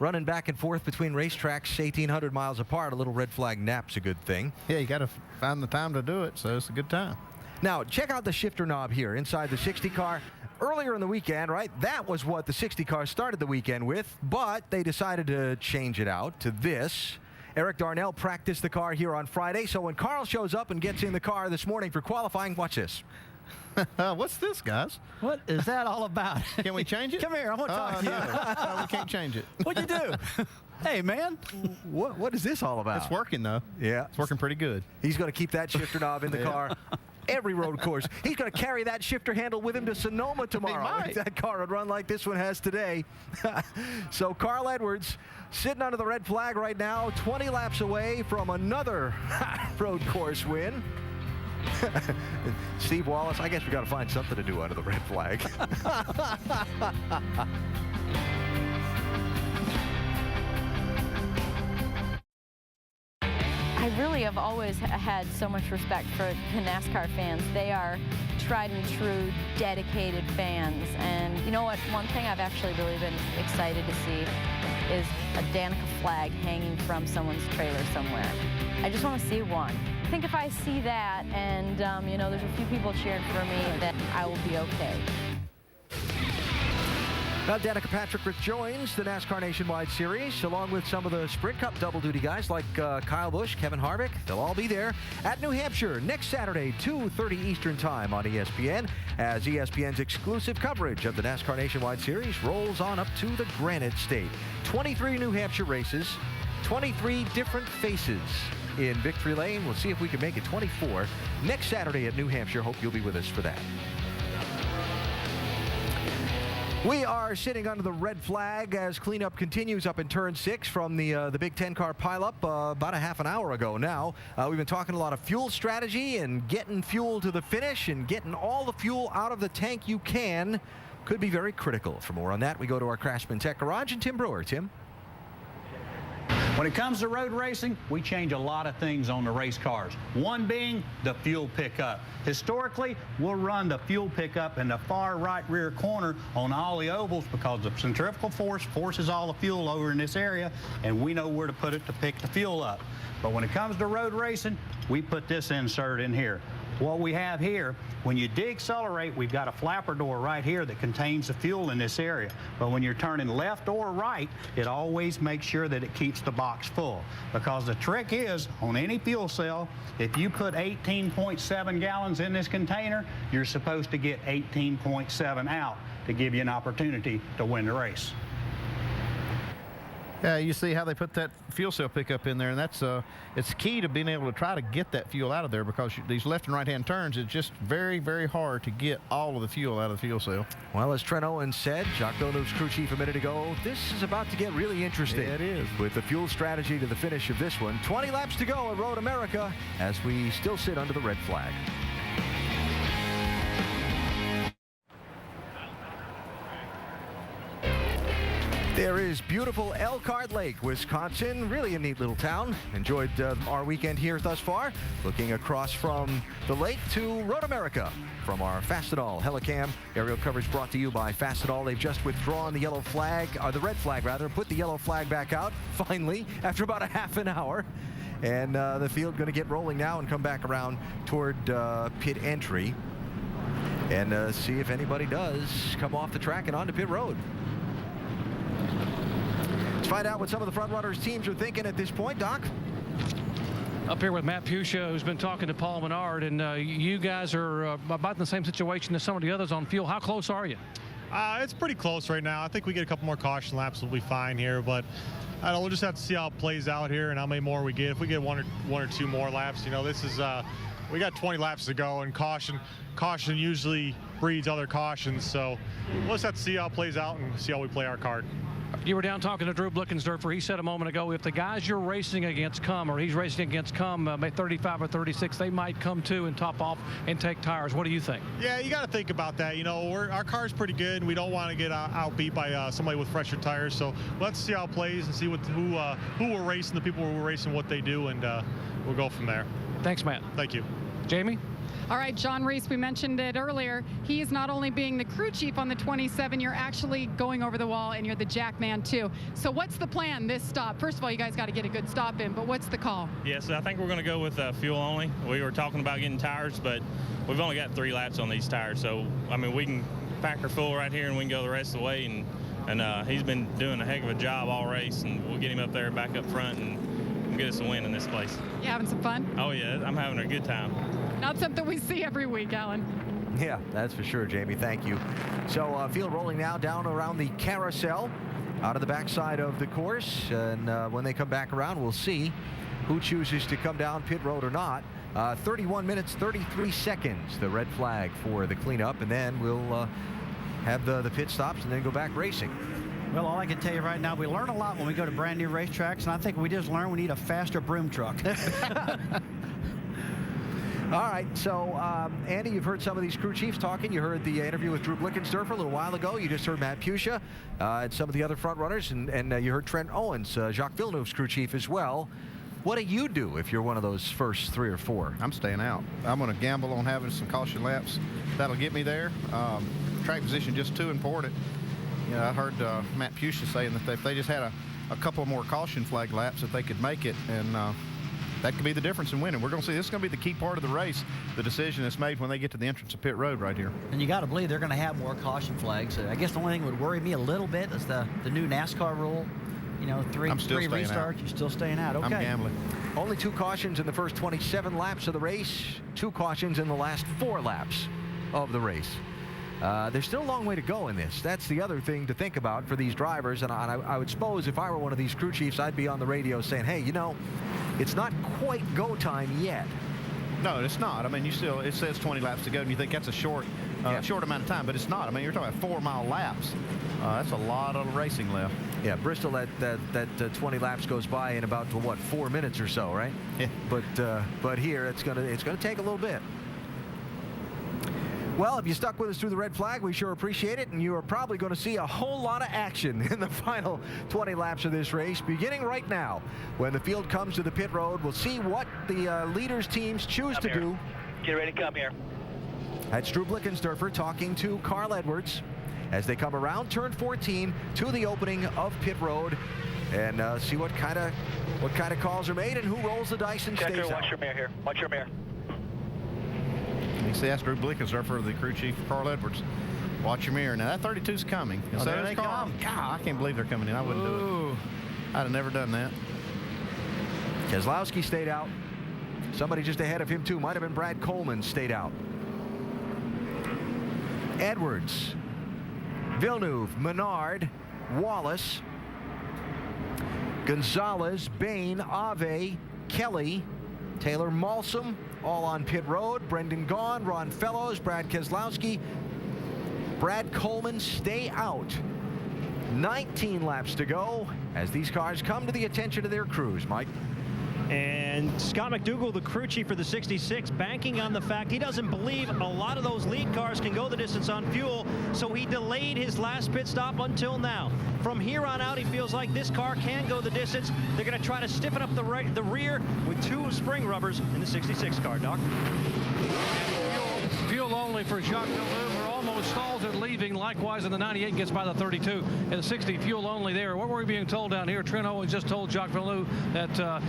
running back and forth between racetracks 1,800 miles apart, a little red flag nap's a good thing. Yeah, you got to find the time to do it, so it's a good time. Now, check out the shifter knob here inside the 60 car. Earlier in the weekend, right, that was what the 60 car started the weekend with, but they decided to change it out to this. Eric Darnell practiced the car here on Friday, so when Carl shows up and gets in the car this morning for qualifying, watch this. What's this, guys? What is that all about? Can we change it? Come here, I want to talk to you. No, we can't change it. What'd you do? Hey, man. What is this all about? It's working, though. Yeah. It's working pretty good. He's going to keep that shifter knob in the car every road course. He's going to carry that shifter handle with him to Sonoma tomorrow. If that car would run like this one has today. So Carl Edwards sitting under the red flag right now, 20 laps away from another road course win. Steve Wallace, I guess we got to find something to do under the red flag. I really have always had so much respect for the NASCAR fans. They are tried and true, dedicated fans. And you know what? One thing I've actually really been excited to see is a Danica flag hanging from someone's trailer somewhere. I just want to see one. I think if I see that and, you know, there's a few people cheering for me, then I will be okay. Now, Danica Patrick joins the NASCAR Nationwide Series, along with some of the Sprint Cup double-duty guys like Kyle Busch, Kevin Harvick. They'll all be there at New Hampshire next Saturday, 2:30 Eastern Time on ESPN, as ESPN's exclusive coverage of the NASCAR Nationwide Series rolls on up to the Granite State. 23 New Hampshire races, 23 different faces in Victory Lane. We'll see if we can make it 24 next Saturday at New Hampshire. Hope you'll be with us for that. We are sitting under the red flag as cleanup continues up in turn 6 from the Big 10 car pileup about a half an hour ago now. We've been talking a lot of fuel strategy and getting fuel to the finish, and getting all the fuel out of the tank you can could be very critical. For more on that, we go to our Craftsman Tech Garage and Tim Brewer. Tim? When it comes to road racing, we change a lot of things on the race cars. One being the fuel pickup. Historically, we'll run the fuel pickup in the far right rear corner on all the ovals because the centrifugal force forces all the fuel over in this area, and we know where to put it to pick the fuel up. But when it comes to road racing, we put this insert in here. What we have here, when you deaccelerate, we've got a flapper door right here that contains the fuel in this area. But when you're turning left or right, it always makes sure that it keeps the box full. Because the trick is, on any fuel cell, if you put 18.7 gallons in this container, you're supposed to get 18.7 out to give you an opportunity to win the race. Yeah, you see how they put that fuel cell pickup in there, and that's it's key to being able to try to get that fuel out of there, because these left and right-hand turns, it's just very, very hard to get all of the fuel out of the fuel cell. Well, as Trent Owens said, Jacques Villeneuve's crew chief a minute ago, this is about to get really interesting. Yeah, it is. With the fuel strategy to the finish of this one. 20 laps to go at Road America as we still sit under the red flag. There is beautiful Elkhart Lake, Wisconsin. Really a neat little town. Enjoyed our weekend here thus far. Looking across from the lake to Road America from our Fastenal Helicam. Aerial coverage brought to you by Fastenal. They've just withdrawn the yellow flag, or the red flag rather, put the yellow flag back out, finally, after about a half an hour. And the field going to get rolling now and come back around toward pit entry. And see if anybody does come off the track and onto pit road. Let's find out what some of the front runners teams are thinking at this point. Doc? Up here with Matt Pusha, who's been talking to Paul Menard, and you guys are about in the same situation as some of the others on fuel. How close are you? It's pretty close right now. I think we get a couple more caution laps, we'll be fine here, but I don't know, we'll just have to see how it plays out here and how many more we get. If we get one or two more laps, you know, this is we got 20 laps to go, and caution usually breeds other cautions, so we'll just have to see how it plays out and see how we play our card. You were down talking to Drew Blickensderfer. He said a moment ago, if the guys you're racing against come, or he's racing against come, 35 or 36, they might come to and top off and take tires. What do you think? Yeah, you got to think about that. You know, our car's pretty good, and we don't want to get outbeat by somebody with fresher tires. So let's see how it plays and see who we're racing, the people we're racing, what they do, and we'll go from there. Thanks, Matt. Thank you. Jamie? All right, John Reese, we mentioned it earlier. He is not only being the crew chief on the 27, you're actually going over the wall, and you're the jack man too. So what's the plan this stop? First of all, you guys got to get a good stop in, but what's the call? Yes, I think we're going to go with fuel only. We were talking about getting tires, but we've only got 3 laps on these tires. So, I mean, we can pack her full right here, and we can go the rest of the way. And he's been doing a heck of a job all race, and we'll get him up there back up front and get us a win in this place. You having some fun? Oh, yeah, I'm having a good time. Not something we see every week, Alan. Yeah, that's for sure, Jamie. Thank you. So field rolling now down around the carousel out of the backside of the course. And when they come back around, we'll see who chooses to come down pit road or not. 31 minutes, 33 seconds, the red flag for the cleanup. And then we'll have the pit stops and then go back racing. Well, all I can tell you right now, we learn a lot when we go to brand new racetracks, and I think we just learned we need a faster broom truck. All right, so Andy, you've heard some of these crew chiefs talking. You heard the interview with Drew Blickensderfer a little while ago. You just heard Matt Pusha and some of the other front runners, and you heard Trent Owens, Jacques Villeneuve's crew chief as well. What do you do if you're one of those first 3 or 4? I'm staying out. I'm going to gamble on having some caution laps. That'll get me there. Track position just too important. You know, I heard Matt Pusha saying that if they just had a couple more caution flag laps, that they could make it, and that could be the difference in winning. We're going to see this is going to be the key part of the race, the decision that's made when they get to the entrance of pit road right here. And you got to believe they're going to have more caution flags. I guess the only thing that would worry me a little bit is the new NASCAR rule. You know, three restarts, out. You're still staying out. Okay. I'm gambling. Only 2 cautions in the first 27 laps of the race. 2 cautions in the last 4 laps of the race. There's still a long way to go in this. That's the other thing to think about for these drivers. And I would suppose if I were one of these crew chiefs, I'd be on the radio saying, hey, you know, it's not quite go time yet. No, it's not. I mean, it says 20 laps to go, and you think that's a short amount of time, but it's not. I mean, you're talking about 4-mile laps. That's a lot of racing left. Yeah, Bristol, that 20 laps goes by in about, what, 4 minutes or so, right? Yeah. But here, it's gonna take a little bit. Well, if you stuck with us through the red flag, we sure appreciate it, and you are probably going to see a whole lot of action in the final 20 laps of this race, beginning right now. When the field comes to the pit road, we'll see what the leaders' teams choose to do. Get ready to come here. That's Drew Blickensderfer talking to Carl Edwards as they come around turn 14 to the opening of pit road, and see what kind of calls are made and who rolls the dice and stays out. Watch your mirror here. Watch your mirror. You see, that's Drew Blickensderfer, the crew chief, Carl Edwards. Watch your mirror. Now, that 32's coming. Oh, there they come. God, I can't believe they're coming in. I wouldn't do it. I'd have never done that. Keselowski stayed out. Somebody just ahead of him, too. Might have been Brad Coleman stayed out. Edwards, Villeneuve, Menard, Wallace, Gonzalez, Bain, Ave, Kelly, Taylor Malsum, all on pit road. Brendan Gaughan, Ron Fellows, Brad Keselowski, Brad Coleman stay out. 19 laps to go as these cars come to the attention of their crews, Mike. And Scott McDougall, the crew chief for the 66, banking on the fact he doesn't believe a lot of those lead cars can go the distance on fuel, so he delayed his last pit stop until now. From here on out, he feels like this car can go the distance. They're going to try to stiffen up the rear with 2 spring rubbers in the 66 car, Doc. Fuel only for Jacques Villeneuve. We're almost stalls at leaving. Likewise, in the 98 gets by the 32. And the 60 fuel only there. What were we being told down here? Trent Owens just told Jacques Villeneuve that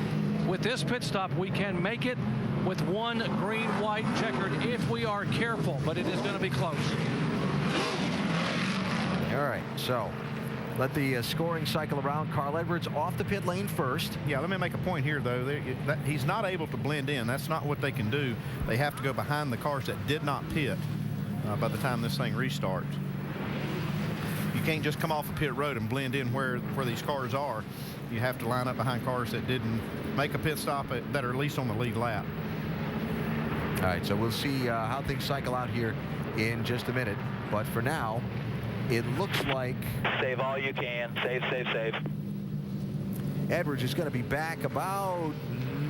with this pit stop, we can make it with 1 green-white checkered if we are careful, but it is going to be close. All right, so let the scoring cycle around. Carl Edwards off the pit lane first. Yeah, let me make a point here, though. He's not able to blend in. That's not what they can do. They have to go behind the cars that did not pit by the time this thing restarts. You can't just come off a pit road and blend in where these cars are. You have to line up behind cars that didn't make a pit stop that are at least on the lead lap. All right, so we'll see how things cycle out here in just a minute. But for now, it looks like... Save all you can. Save, save, save. Edwards is going to be back about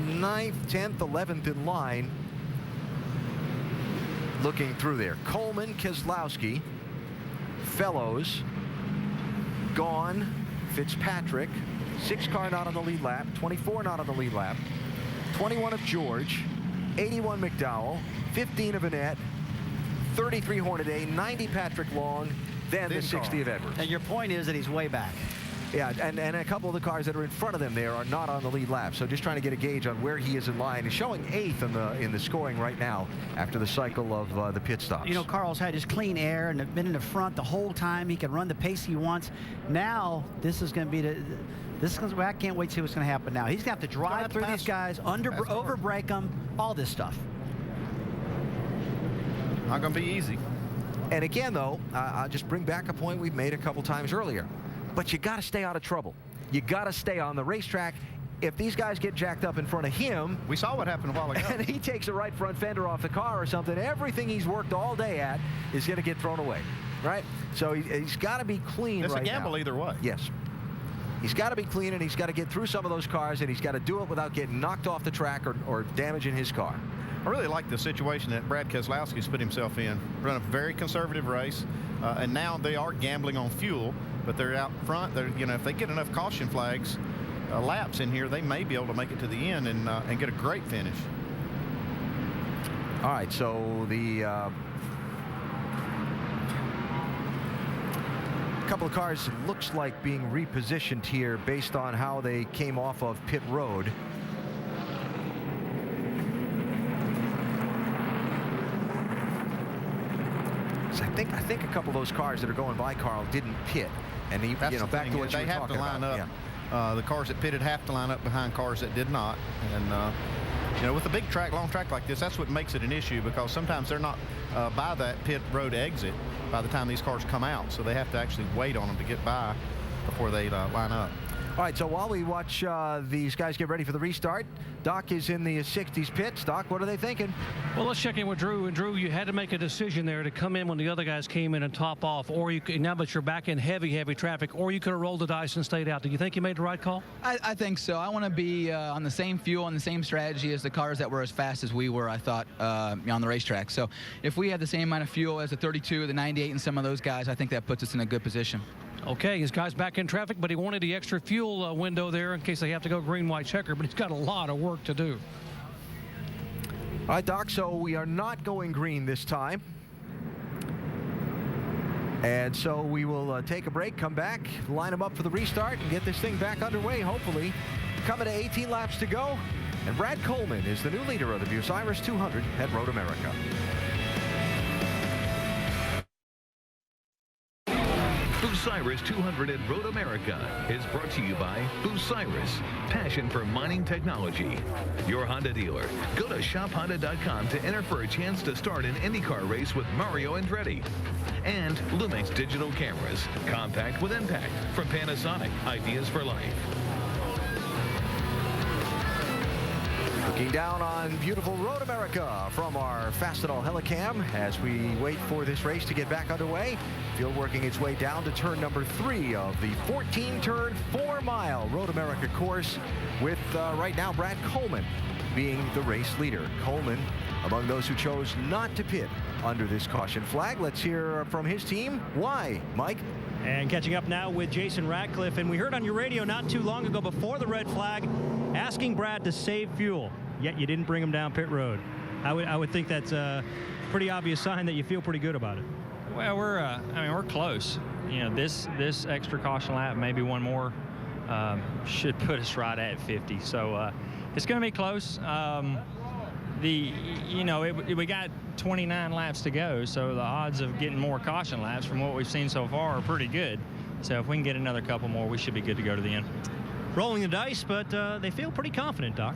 9th, 10th, 11th in line. Looking through there. Coleman, Keselowski, Fellows, Gone, Fitzpatrick, 6 car not on the lead lap, 24 not on the lead lap, 21 of George, 81 McDowell, 15 of Annette, 33 Hornaday, 90 Patrick Long, then the 60 of Edwards. And your point is that he's way back. Yeah, and a couple of the cars that are in front of them there are not on the lead lap. So just trying to get a gauge on where he is in line. He's showing 8th in the scoring right now after the cycle of the pit stops. You know, Carl's had his clean air and been in the front the whole time. He can run the pace he wants. Now this is going to be I can't wait to see what's going to happen now. He's got to drive through these guys, over brake them, all this stuff. Not going to be easy. And again, though, I'll just bring back a point we've made a couple times earlier. But you got to stay out of trouble. You got to stay on the racetrack. If these guys get jacked up in front of him... We saw what happened a while ago. And he takes a right front fender off the car or something, everything he's worked all day at is going to get thrown away, right? So he's got to be clean right now. It's a gamble either way. Yes. He's got to be clean, and he's got to get through some of those cars, and he's got to do it without getting knocked off the track or damaging his car. I really like the situation that Brad Keselowski's put himself in. Run a very conservative race, and now they are gambling on fuel, but they're out front. If they get enough caution flags, laps in here, they may be able to make it to the end and get a great finish. All right, so the couple of cars looks like being repositioned here based on how they came off of pit road. So I think a couple of those cars that are going by Carl didn't pit, and he, back to what you were talking about. They have to line up. The cars that pitted have to line up behind cars that did not, and with a big track, long track like this, that's what makes it an issue, because sometimes they're not by that pit road exit by the time these cars come out, so they have to actually wait on them to get by before they line up. All right, so while we watch these guys get ready for the restart, Doc is in the 60s pits. Doc, what are they thinking? Well, let's check in with Drew. And Drew, you had to make a decision there to come in when the other guys came in and top off, or you could, now that you're back in heavy traffic, or you could have rolled the dice and stayed out. Do you think you made the right call? I think so. I want to be on the same fuel and the same strategy as the cars that were as fast as we were, I thought, on the racetrack. So if we had the same amount of fuel as the 32, the 98, and some of those guys, I think that puts us in a good position. Okay, his guy's back in traffic, but he wanted the extra fuel window there in case they have to go green, white, checker, but he's got a lot of work to do. All right, Doc, so we are not going green this time. And so we will take a break, come back, line them up for the restart, and get this thing back underway, hopefully. Coming to 18 laps to go, and Brad Coleman is the new leader of the Bucyrus 200 at Road America. Bucyrus 200 at Road America is brought to you by Bucyrus, passion for mining technology. Your Honda dealer. Go to shophonda.com to enter for a chance to start an IndyCar race with Mario Andretti. And Lumix digital cameras, compact with impact from Panasonic, ideas for life. Looking down on beautiful Road America from our Fastenal Helicam as we wait for this race to get back underway. Field working its way down to turn number 3 of the 14-turn, 4-mile Road America course with right now Brad Coleman being the race leader. Coleman among those who chose not to pit under this caution flag. Let's hear from his team. Why, Mike? And catching up now with Jason Ratcliffe. And we heard on your radio not too long ago before the red flag asking Brad to save fuel, yet you didn't bring him down pit road. I would think that's a pretty obvious sign that you feel pretty good about it. Well, we're close. You know, this extra caution lap, maybe one more, should put us right at 50. So it's going to be close. We got 29 laps to go, so the odds of getting more caution laps from what we've seen so far are pretty good. So if we can get another couple more, we should be good to go to the end. Rolling the dice, but they feel pretty confident, Doc.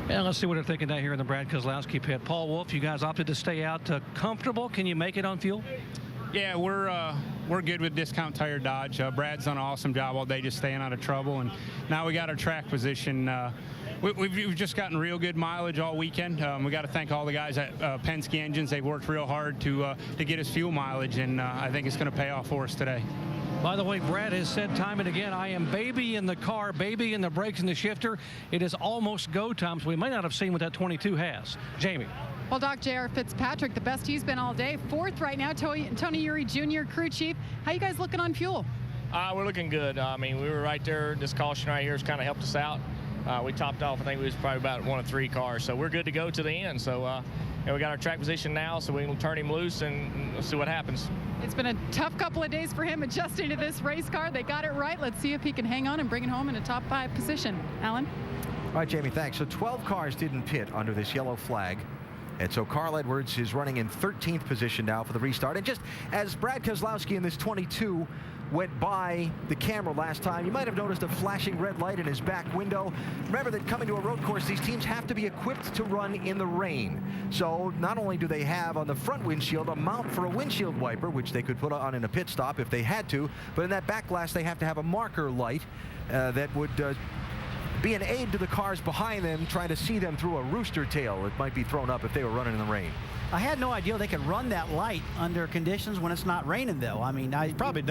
And let's see what they're thinking down here in the Brad Keselowski pit. Paul Wolf, you guys opted to stay out. Comfortable? Can you make it on fuel? Yeah, we're good with Discount Tire Dodge. Brad's done an awesome job all day just staying out of trouble, and now we got our track position. We've just gotten real good mileage all weekend. We got to thank all the guys at Penske Engines. They've worked real hard to get us fuel mileage, and I think it's going to pay off for us today. By the way, Brad has said time and again, I am baby in the car, baby in the brakes and the shifter. It is almost go time, so we may not have seen what that 22 has. Jamie. Well, Doc, J.R. Fitzpatrick, the best he's been all day. 4th right now, Tony Uri Jr., crew chief. How you guys looking on fuel? We're looking good. I mean, we were right there. This caution right here has kind of helped us out. We topped off, I think we was probably about 1 of 3 cars. So we're good to go to the end. So we got our track position now, so we can turn him loose and we'll see what happens. It's been a tough couple of days for him adjusting to this race car. They got it right. Let's see if he can hang on and bring it home in a top 5 position. Alan? All right, Jamie, thanks. So 12 cars didn't pit under this yellow flag. And so Carl Edwards is running in 13th position now for the restart. And just as Brad Keselowski in this 22 went by the camera last time, you might have noticed a flashing red light in his back window. Remember that coming to a road course, these teams have to be equipped to run in the rain. So not only do they have on the front windshield a mount for a windshield wiper, which they could put on in a pit stop if they had to, but in that back glass they have to have a marker light that would be an aid to the cars behind them trying to see them through a rooster tail that might be thrown up if they were running in the rain. I had no idea they could run that light under conditions when it's not raining, though. I mean, I probably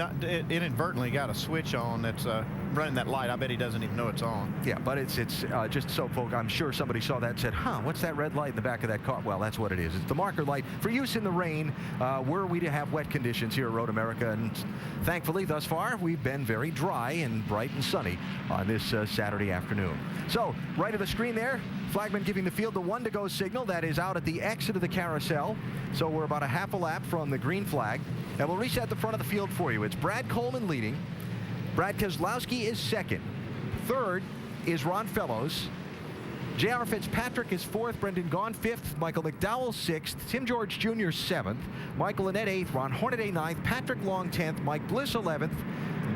inadvertently got a switch on that's running that light. I bet he doesn't even know it's on. Yeah, but it's just so folk. I'm sure somebody saw that and said, huh, what's that red light in the back of that car? Well, that's what it is. It's the marker light for use in the rain were we to have wet conditions here at Road America. And thankfully, thus far, we've been very dry and bright and sunny on this Saturday afternoon. So right of the screen there, flagman giving the field the 1 to go signal. That is out at the exit of the carousel. So we're about a half a lap from the green flag. And we'll reset the front of the field for you. It's Brad Coleman leading. Brad Keselowski is 2nd. 3rd is Ron Fellows. J.R. Fitzpatrick is 4th. Brendan Gaughan 5th. Michael McDowell 6th. Tim George Jr. 7th. Michael Annett 8th. Ron Hornaday 9th. Patrick Long 10th. Mike Bliss 11th.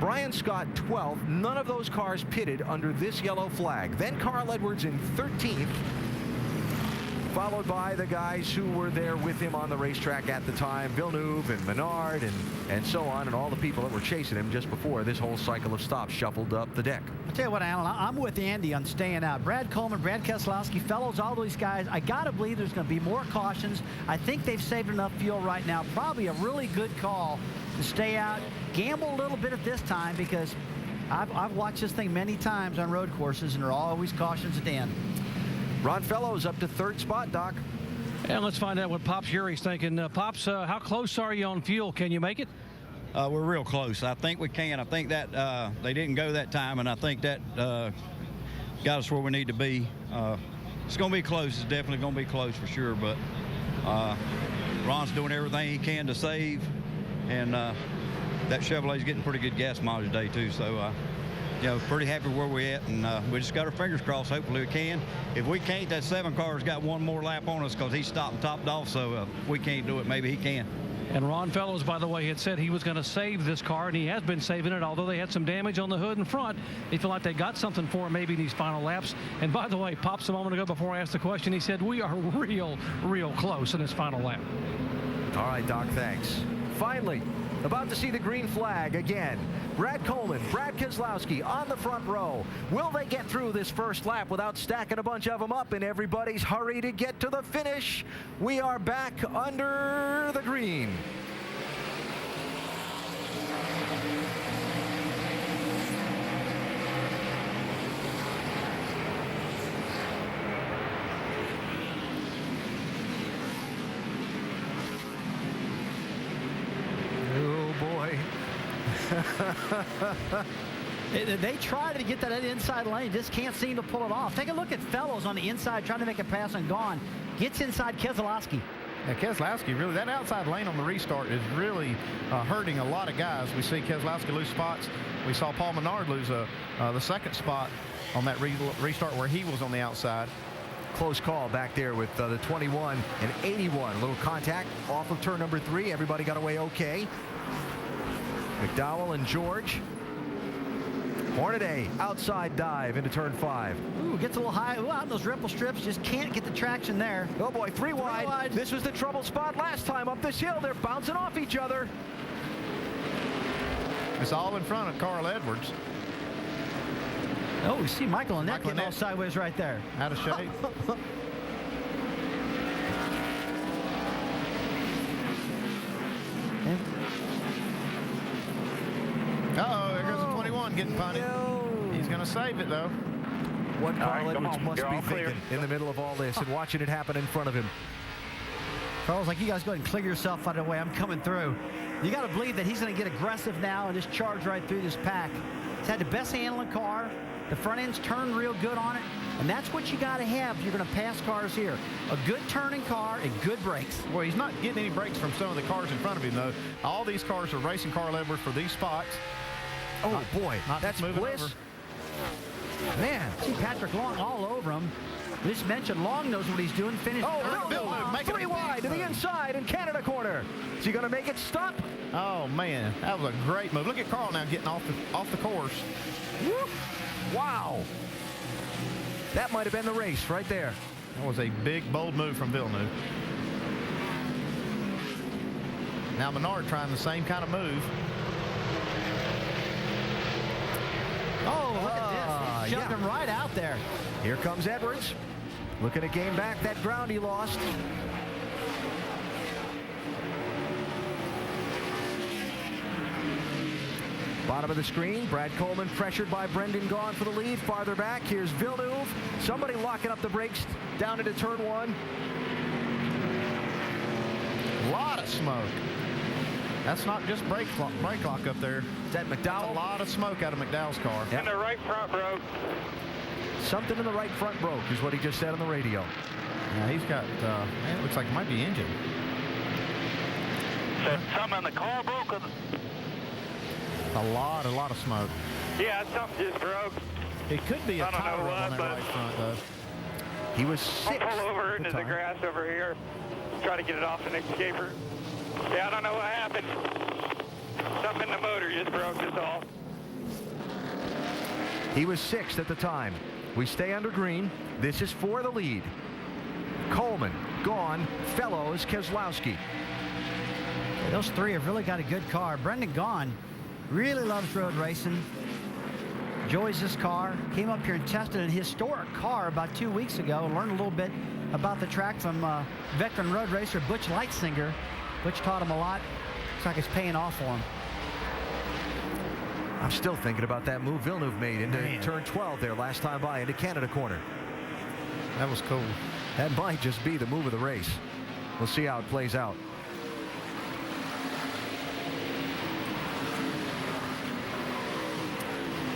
Brian Scott 12th. None of those cars pitted under this yellow flag. Then Carl Edwards in 13th, followed by the guys who were there with him on the racetrack at the time, Villeneuve and Menard and so on, and all the people that were chasing him just before this whole cycle of stops shuffled up the deck. I'll tell you what, Alan, I'm with Andy on staying out. Brad Coleman, Brad Keselowski, Fellows, all these guys, I got to believe there's going to be more cautions. I think they've saved enough fuel right now. Probably a really good call to stay out, gamble a little bit at this time, because I've watched this thing many times on road courses, and there are always cautions at the end. Ron Fellows up to 3rd spot, Doc. And let's find out what Pops Uri's thinking. Pops, how close are you on fuel? Can you make it? We're real close. I think we can. I think that they didn't go that time, and I think that got us where we need to be. It's going to be close. It's definitely going to be close for sure, but Ron's doing everything he can to save, and that Chevrolet's getting pretty good gas mileage today, too, so you know, pretty happy where we're at, and we just got our fingers crossed. Hopefully we can. If we can't, that 7 car's got 1 more lap on us because he stopped and topped off, so if we can't do it, maybe he can. And Ron Fellows, by the way, had said he was going to save this car, and he has been saving it, although they had some damage on the hood and front. They feel like they got something for him maybe in these final laps. And by the way, Pops, a moment ago before I asked the question, he said we are real close in this final lap. All right, Doc, thanks. finally, about to see the green flag again. Brad Coleman, Brad Keselowski on the front row. Will they get through this first lap without stacking a bunch of them up in everybody's hurry to get to the finish? We are back under the green. They try to get that inside lane, just can't seem to pull it off. Take a look at Fellows on the inside trying to make a pass and gone. Gets inside Keselowski. Yeah, Keselowski, really, that outside lane on the restart is really hurting a lot of guys. We see Keselowski lose spots. We saw Paul Menard lose the second spot on that restart where he was on the outside. Close call back there with the 21 and 81. A little contact off of turn number 3. Everybody got away okay. McDowell and George. Hornaday outside dive into turn 5. Ooh, gets a little high. Ooh, out in those ripple strips. Just can't get the traction there. Oh boy, three wide. This was the trouble spot last time up this hill. They're bouncing off each other. It's all in front of Carl Edwards. Oh, we see Michael Annette getting all sideways right there. Out of shape. Uh-oh, there goes the 21 getting punted. No. He's going to save it, though. What Carl Edwards must be thinking in the middle of all this and watching it happen in front of him. Carl's like, you guys go ahead and clear yourself out of the way. I'm coming through. You got to believe that he's going to get aggressive now and just charge right through this pack. He's had the best handling car. The front end's turned real good on it. And that's what you got to have if you're going to pass cars here. A good turning car and good brakes. Well, he's not getting any brakes from some of the cars in front of him, though. All these cars are racing Carl Edwards for these spots. Oh, boy. That's Bliss. Over. Man, see Patrick Long all over him. Just mentioned Long knows what he's doing. Finished. Oh, Villeneuve, 3 wide to the inside in Canada corner. Is he going to make it stop? Oh, man. That was a great move. Look at Carl now getting off the course. Woo. Wow. That might have been the race right there. That was a big, bold move from Villeneuve. Now Menard trying the same kind of move. Oh, look at this. Shoved him right out there. Here comes Edwards. Looking to gain back that ground he lost. Bottom of the screen, Brad Coleman pressured by Brendan Gaughan for the lead. Farther back, here's Villeneuve. Somebody locking up the brakes down into turn 1. A lot of smoke. That's not just brake lock up there. Is that McDowell? That's a lot of smoke out of McDowell's car. Yep. And the right front broke. Something in the right front broke is what he just said on the radio. Yeah, he's got, it looks like it might be engine. Said something in the car broke. A lot of smoke. Yeah, something just broke. It could be a tire rub on that right front, though. He was 6. I'll pull over into the grass over here. Try to get it off the next escaper. Yeah, I don't know what happened. Something in the motor just broke us all. He was 6th at the time. We stay under green. This is for the lead. Coleman, Gaughan, Fellows, Keselowski. Yeah, those three have really got a good car. Brendan Gaughan really loves road racing. Enjoys this car. Came up here and tested a historic car about 2 weeks ago. Learned a little bit about the track from veteran road racer Butch Leitzinger. Butch taught him a lot. Looks like it's paying off for him. I'm still thinking about that move Villeneuve made into turn 12 there last time by into Canada corner. That was cool. That might just be the move of the race. We'll see how it plays out.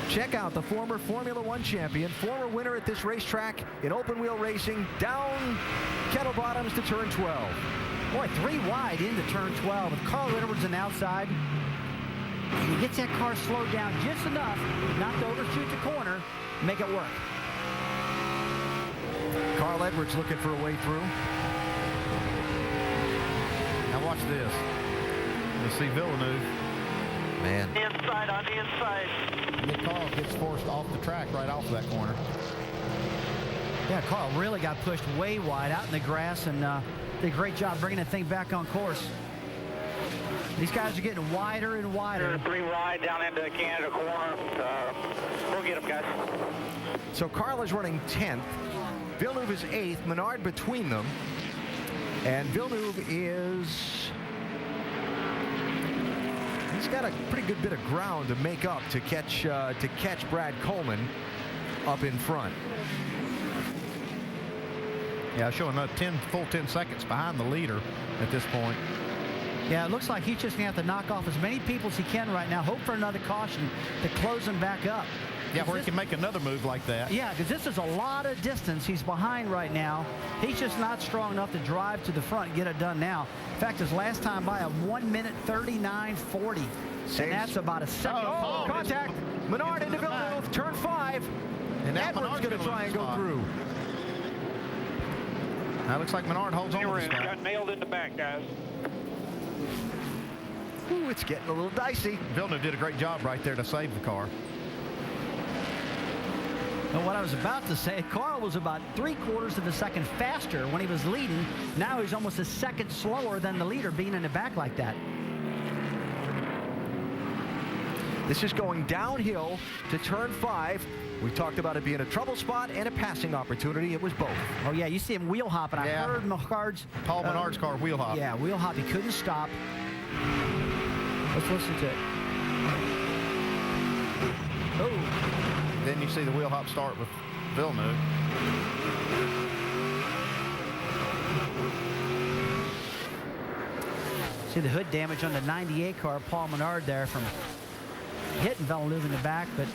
Check out the former Formula One champion, former winner at this racetrack in open wheel racing, down Kettle Bottoms to turn 12. Boy, 3 wide into turn 12 with Carl Edwards on the outside. And he gets that car slowed down just enough not to overshoot the corner, make it work. Carl Edwards looking for a way through. Now watch this. You'll see Villeneuve. Man. Inside on the inside. And then Carl gets forced off the track right off of that corner. Yeah, Carl really got pushed way wide out in the grass and did a great job bringing that thing back on course. These guys are getting wider and wider. 3 wide down into the Canada corner. We'll get them, guys. So Carl is running 10th. Villeneuve is 8th. Menard between them. And Villeneuve he's got a pretty good bit of ground to make up to catch Brad Coleman up in front. Yeah, showing up full 10 seconds behind the leader at this point. Yeah, it looks like he's just going to have to knock off as many people as he can right now. Hope for another caution to close him back up. Yeah, where he can make another move like that. Yeah, because this is a lot of distance. He's behind right now. He's just not strong enough to drive to the front and get it done now. In fact, his last time by a 1:39.40. And that's about a second. Oh, contact. Menard into Villeneuve, turn 5. And now Edwards going to try and go through. That looks like Menard holds on to the spot. Got nailed in the back, guys. Ooh, it's getting a little dicey. Villeneuve did a great job right there to save the car. And what I was about to say, Carl was about 3/4 of a second faster when he was leading. Now he's almost a second slower than the leader being in the back like that. This is going downhill to turn 5. We talked about it being a trouble spot and a passing opportunity. It was both. Oh, yeah, you see him wheel hopping. I heard Paul Menard's car wheel hop. Yeah, wheel hop. He couldn't stop. Let's listen to it. Oh. Then you see the wheel hop start with Villeneuve. See the hood damage on the 98 car, Paul Menard there from hitting Villeneuve in the back. But,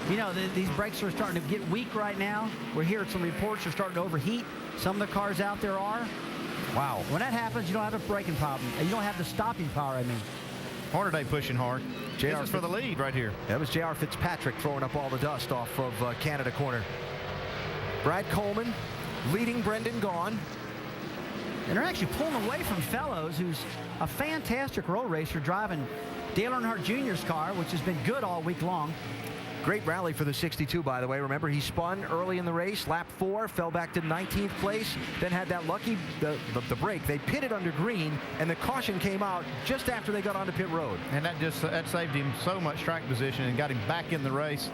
you know, these brakes are starting to get weak right now. We're hearing some reports are starting to overheat. Some of the cars out there are. Wow. When that happens, you don't have a braking problem. And you don't have the stopping power, I mean. Hornaday pushing hard. This is for the lead right here. That was J.R. Fitzpatrick throwing up all the dust off of Canada corner. Brad Coleman leading Brendan Gaughan. And they're actually pulling away from Fellows, who's a fantastic road racer, driving Dale Earnhardt Jr.'s car, which has been good all week long. Great rally for the 62, by the way. Remember, he spun early in the race, lap 4, fell back to 19th place, then had that lucky the break. They pitted under green, and the caution came out just after they got onto pit road. And that saved him so much track position and got him back in the race.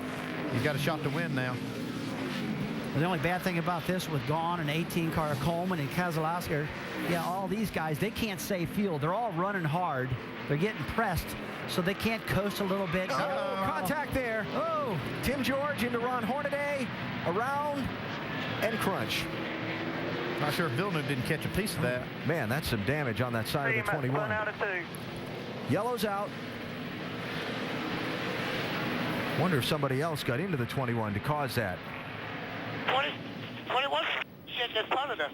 He's got a shot to win now. The only bad thing about this with Gaughan and 18 car Coleman and Keselowski, yeah, all these guys, they can't save fuel. They're all running hard. They're getting pressed, so they can't coast a little bit. Oh, contact there. Oh, Tim George into Ron Hornaday, around, and crunch. Not sure if Villeneuve didn't catch a piece of that. Man, that's some damage on that side of the 21. Out of 2. Yellow's out. Wonder if somebody else got into the 21 to cause that. 21 shit just punted us.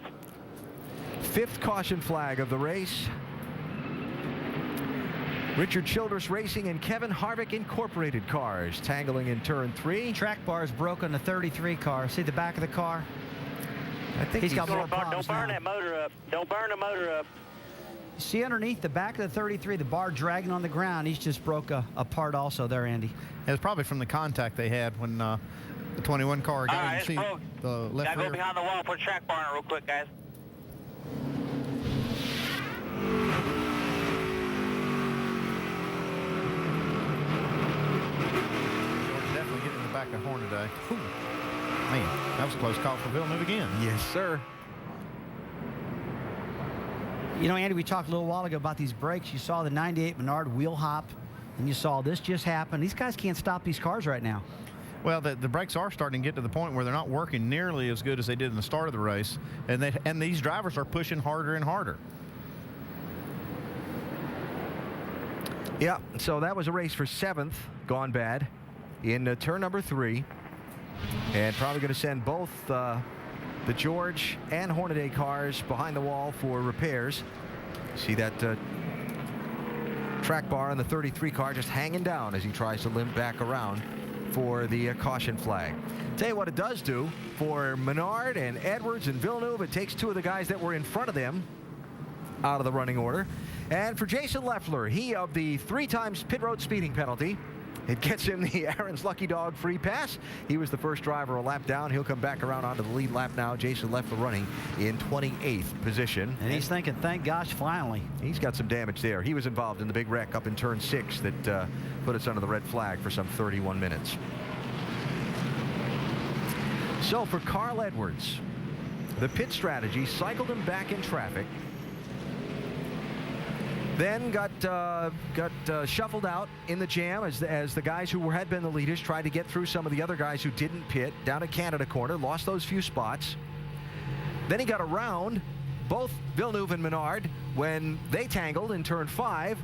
5th caution flag of the race. Richard Childress Racing and Kevin Harvick Incorporated cars tangling in turn 3. Track bars broke on the 33 car. See the back of the car? I think he's got more problems. Don't burn that motor up. Don't burn the motor up. See underneath the back of the 33, the bar dragging on the ground. He's just broke apart also there, Andy. It was probably from the contact they had when the 21 car got in the left Gotta rear. go behind the wall, put a track bar on it real quick, guys. Definitely getting in the back of Hornaday. Ooh. Man, that was a close call for Villeneuve again. Yes, sir. You know, Andy, we talked a little while ago about these brakes. You saw the 98 Menard wheel hop, and you saw this just happen. These guys can't stop these cars right now. Well, the brakes are starting to get to the point where they're not working nearly as good as they did in the start of the race, and these drivers are pushing harder and harder. Yeah, so that was a race for 7th, gone bad, in turn number 3. And probably going to send both the George and Hornaday cars behind the wall for repairs. See that track bar on the 33 car just hanging down as he tries to limp back around for the caution flag. Tell you what it does do for Menard and Edwards and Villeneuve. It takes 2 of the guys that were in front of them out of the running order. And for Jason Leffler, he of the 3 times pit road speeding penalty, It gets him the Aaron's Lucky Dog free pass. He was the first driver a lap down. He'll come back around onto the lead lap now. Jason Leffler running in 28th position. And he's thinking, thank gosh, finally. He's got some damage there. He was involved in the big wreck up in turn 6 that put us under the red flag for some 31 minutes. So for Carl Edwards, the pit strategy cycled him back in traffic. Then got shuffled out in the jam as the guys who had been the leaders tried to get through some of the other guys who didn't pit down at Canada corner, lost those few spots. Then he got around both Villeneuve and Menard when they tangled in turn 5,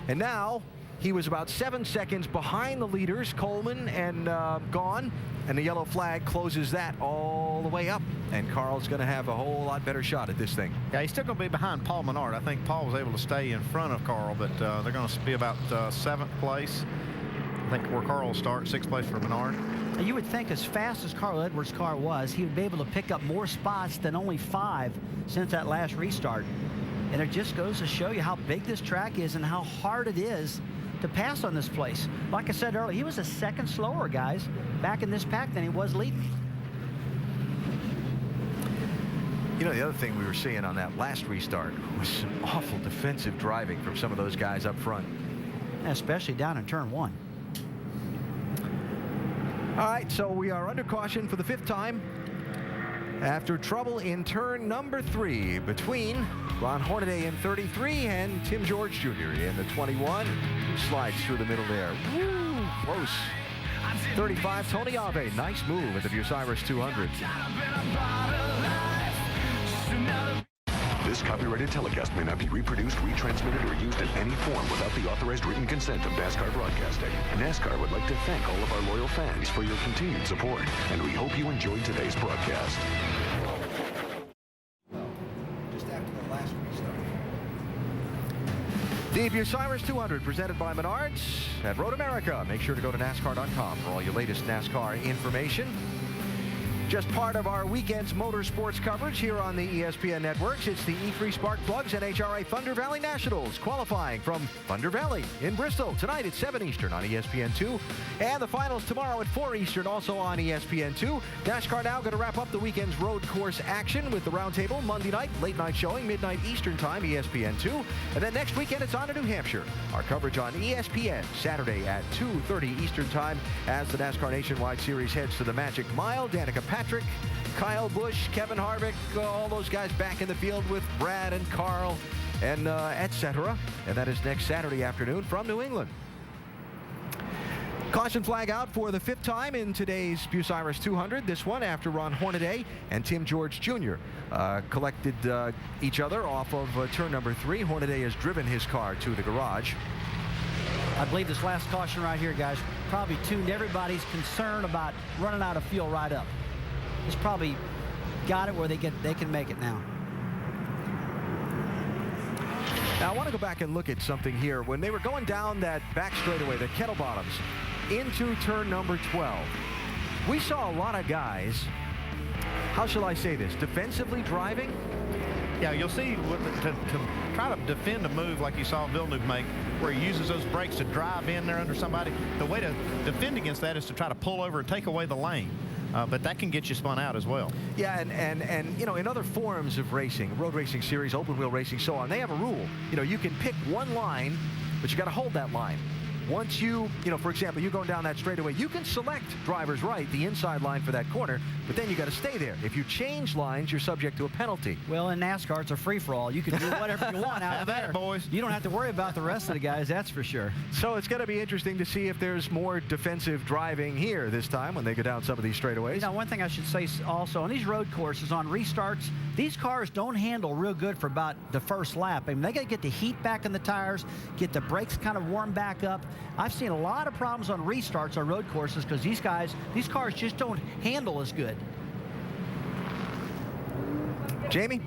and now he was about 7 seconds behind the leaders, Coleman and Gone, and the yellow flag closes that all the way up. And Carl's going to have a whole lot better shot at this thing. Yeah, he's still going to be behind Paul Menard. I think Paul was able to stay in front of Carl, but they're going to be about 7th place. I think where Carl will start, 6th place for Menard. You would think as fast as Carl Edwards' car was, he would be able to pick up more spots than only 5 since that last restart. And it just goes to show you how big this track is and how hard it is to pass on this place. Like I said earlier, he was a second slower, guys, back in this pack than he was leading. You know, the other thing we were seeing on that last restart was some awful defensive driving from some of those guys up front. Especially down in turn 1. All right, so we are under caution for the 5th time after trouble in turn number 3 between Ron Hornaday in 33 and Tim George Jr. in the 21. Slides through the middle there. Woo, close. 35, Tony Ave. Nice move at the Bucyrus 200. This copyrighted telecast may not be reproduced, retransmitted, or used in any form without the authorized written consent of NASCAR Broadcasting. NASCAR would like to thank all of our loyal fans for your continued support, and we hope you enjoyed today's broadcast. Just after the last restart. The Bucyrus 200 presented by Menards at Road America. Make sure to go to NASCAR.com for all your latest NASCAR information. Just part of our weekend's motorsports coverage here on the ESPN networks. It's the E3 Spark Plugs NHRA Thunder Valley Nationals qualifying from Thunder Valley in Bristol tonight at 7 Eastern on ESPN2. And the finals tomorrow at 4 Eastern also on ESPN2. NASCAR now going to wrap up the weekend's road course action with the roundtable Monday night, late night showing, midnight Eastern time, ESPN2. And then next weekend it's on to New Hampshire. Our coverage on ESPN Saturday at 2:30 Eastern time as the NASCAR Nationwide Series heads to the Magic Mile. Danica Patrick, Kyle Busch, Kevin Harvick, all those guys back in the field with Brad and Carl and etc. And that is next Saturday afternoon from New England. Caution flag out for the 5th time in today's Bucyrus 200. This one after Ron Hornaday and Tim George Jr. Collected each other off of turn number 3. Hornaday has driven his car to the garage. I believe this last caution right here, guys, probably tuned everybody's concern about running out of fuel right up. It's probably got it where they can make it now. Now I want to go back and look at something here. When they were going down that back straightaway, the Kettle Bottoms, into turn number 12, we saw a lot of guys, how shall I say this, defensively driving. Yeah, you'll see to try to defend a move like you saw Villeneuve make, where he uses those brakes to drive in there under somebody. The way to defend against that is to try to pull over and take away the lane. But that can get you spun out as well. Yeah, and you know, in other forms of racing, road racing series, open wheel racing, so on, they have a rule. You know, you can pick one line, but you got to hold that line. Once you know, for example, you're going down that straightaway, you can select driver's right, the inside line for that corner, but then you got to stay there. If you change lines, you're subject to a penalty. Well, in NASCAR, it's a free-for-all. You can do whatever you want out there. That, boys. You don't have to worry about the rest of the guys, that's for sure. So it's going to be interesting to see if there's more defensive driving here this time when they go down some of these straightaways. Now, one thing I should say also, on these road courses, on restarts, these cars don't handle real good for about the first lap. I mean, they got to get the heat back in the tires, get the brakes kind of warmed back up. I've seen a lot of problems on restarts on road courses because these cars just don't handle as good. Jamie?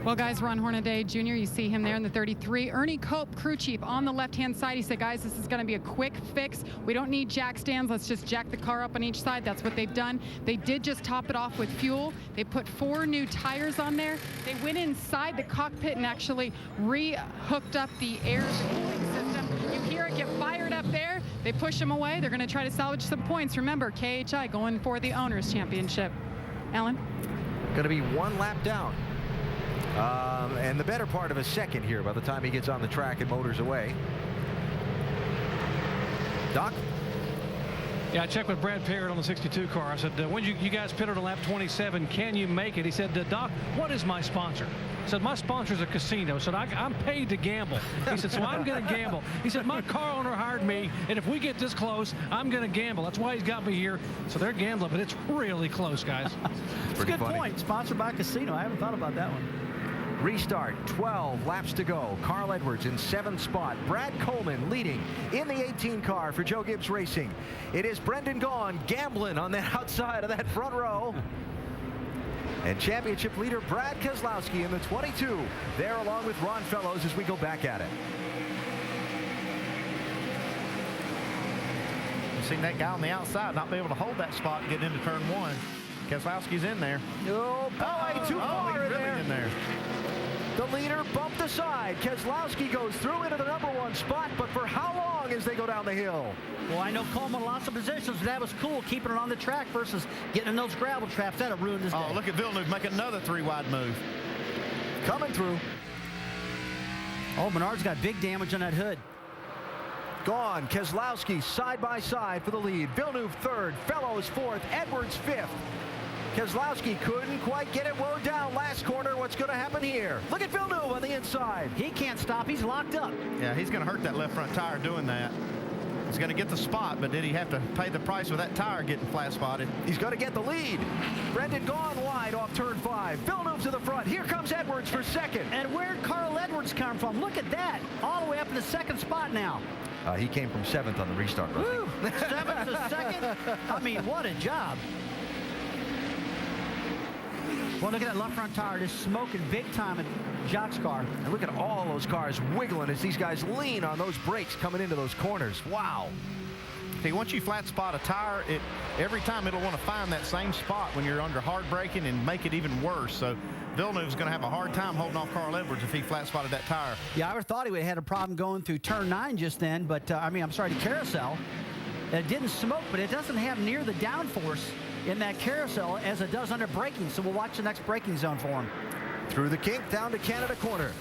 Well, guys, Ron Hornaday Jr., you see him there in the 33. Ernie Cope, crew chief, on the left-hand side. He said, guys, this is going to be a quick fix. We don't need jack stands. Let's just jack the car up on each side. That's what they've done. They did just top it off with fuel. They put 4 new tires on there. They went inside the cockpit and actually re-hooked up the air cooling system. You Pierre get fired up there. They push him away. They're going to try to salvage some points. Remember, KHI going for the Owners' Championship. Alan? Going to be one lap down. And the better part of a second here by the time he gets on the track and motors away. Doc? Yeah, I checked with Brad Parrott on the 62 car. I said, when you guys pitted on lap 27, can you make it? He said, Doc, what is my sponsor? I said, my sponsor's a casino. I said, I'm paid to gamble. He said, so I'm going to gamble. He said, my car owner hired me, and if we get this close, I'm going to gamble. That's why he's got me here. So they're gambling, but it's really close, guys. It's a good point. Sponsored by a casino. I haven't thought about that one. Restart, 12 laps to go. Carl Edwards in 7th spot. Brad Coleman leading in the 18 car for Joe Gibbs Racing. It is Brendan Gaughan gambling on the outside of that front row. And championship leader Brad Keselowski in the 22. There along with Ron Fellows as we go back at it. You've seen that guy on the outside not be able to hold that spot getting into turn 1. Keselowski's in there. Oh, boy, too far he's in really there. In there. The leader bumped aside. Keselowski goes through into the #1 spot, but for how long as they go down the hill? Well, I know Coleman lost some positions, but that was cool, keeping it on the track versus getting in those gravel traps. That'd have ruined his day. Oh, look at Villeneuve making another 3-wide move. Coming through. Oh, Menard's got big damage on that hood. Gone. Keselowski side by side for the lead. Villeneuve 3rd, Fellows 4th, Edwards 5th. Keselowski couldn't quite get it rode down last corner. What's going to happen here? Look at Villeneuve on the inside. He can't stop. He's locked up. Yeah, he's going to hurt that left front tire doing that. He's going to get the spot, but did he have to pay the price with that tire getting flat spotted? He's going to get the lead. Brendan Gaughan wide off turn 5. Villeneuve to the front. Here comes Edwards for 2nd. And where'd Carl Edwards come from? Look at that. All the way up in the 2nd spot now. He came from 7th on the restart. Woo! 7th to 2nd? I mean, what a job. Well, look at that left front tire just smoking big time at Jacques' car. And look at all those cars wiggling as these guys lean on those brakes coming into those corners. Wow. See, once you flat spot a tire, every time it'll want to find that same spot when you're under hard braking and make it even worse. So Villeneuve's going to have a hard time holding off Carl Edwards if he flat spotted that tire. Yeah, I would have thought he would have had a problem going through turn 9 just then, but I'm sorry, the carousel. It didn't smoke, but it doesn't have near the downforce in that carousel as it does under braking. So we'll watch the next braking zone for him. Through the kink down to Canada corner.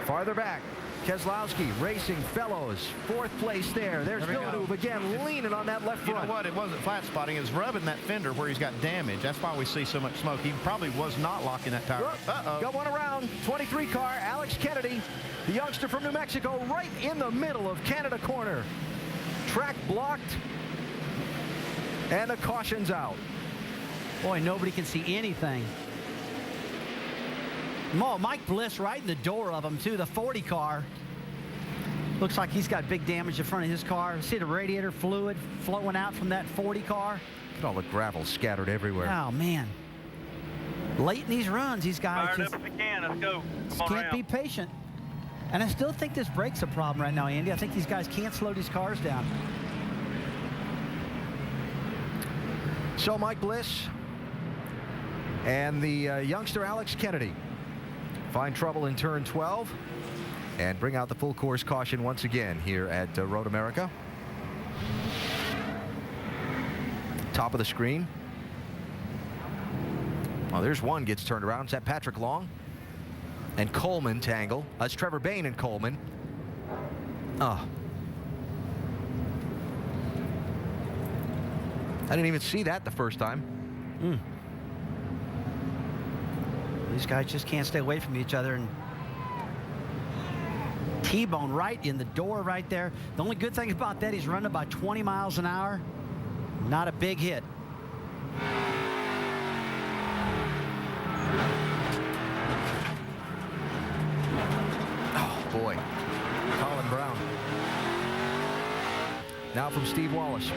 Farther back, Keselowski racing Fellows. 4th place there. There's Villeneuve again leaning on that left front. You know what? It wasn't flat spotting. It was rubbing that fender where he's got damage. That's why we see so much smoke. He probably was not locking that tire. Uh-oh. Got one around. 23 car, Alex Kennedy, the youngster from New Mexico, right in the middle of Canada corner. Track blocked. And the caution's out. Boy, nobody can see anything. Mike Bliss right in the door of him, too, the 40 car. Looks like he's got big damage in front of his car. See the radiator fluid flowing out from that 40 car? Look at all the gravel scattered everywhere. Oh, man. Late in these runs, these guys Fired just up if we can. Let's go. Come on can't around. be patient. And I still think this brake's a problem right now, Andy. I think these guys can't slow these cars down. So Mike Bliss and the youngster Alex Kennedy find trouble in turn 12 and bring out the full course caution once again here at Road America. Top of the screen. Well, there's one gets turned around. Is that Patrick Long? And Coleman tangle. That's Trevor Bayne and Coleman. Oh. I didn't even see that the first time. These guys just can't stay away from each other. And T-bone right in the door right there. The only good thing about that, he's running about 20 miles an hour. Not a big hit. Oh, boy. Colin Brown. Now from Steve Wallace.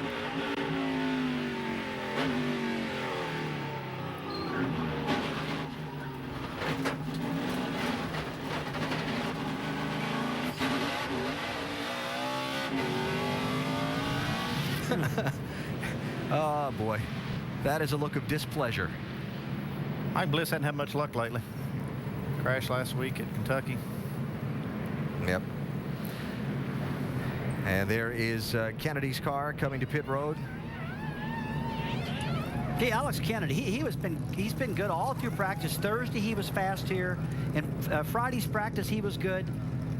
Oh, boy. That is a look of displeasure. Mike Bliss hadn't had much luck lately. Crashed last week at Kentucky. Yep. And there is Kennedy's car coming to pit road. Hey, Alex Kennedy, he's been good all through practice. Thursday he was fast here, and Friday's practice he was good.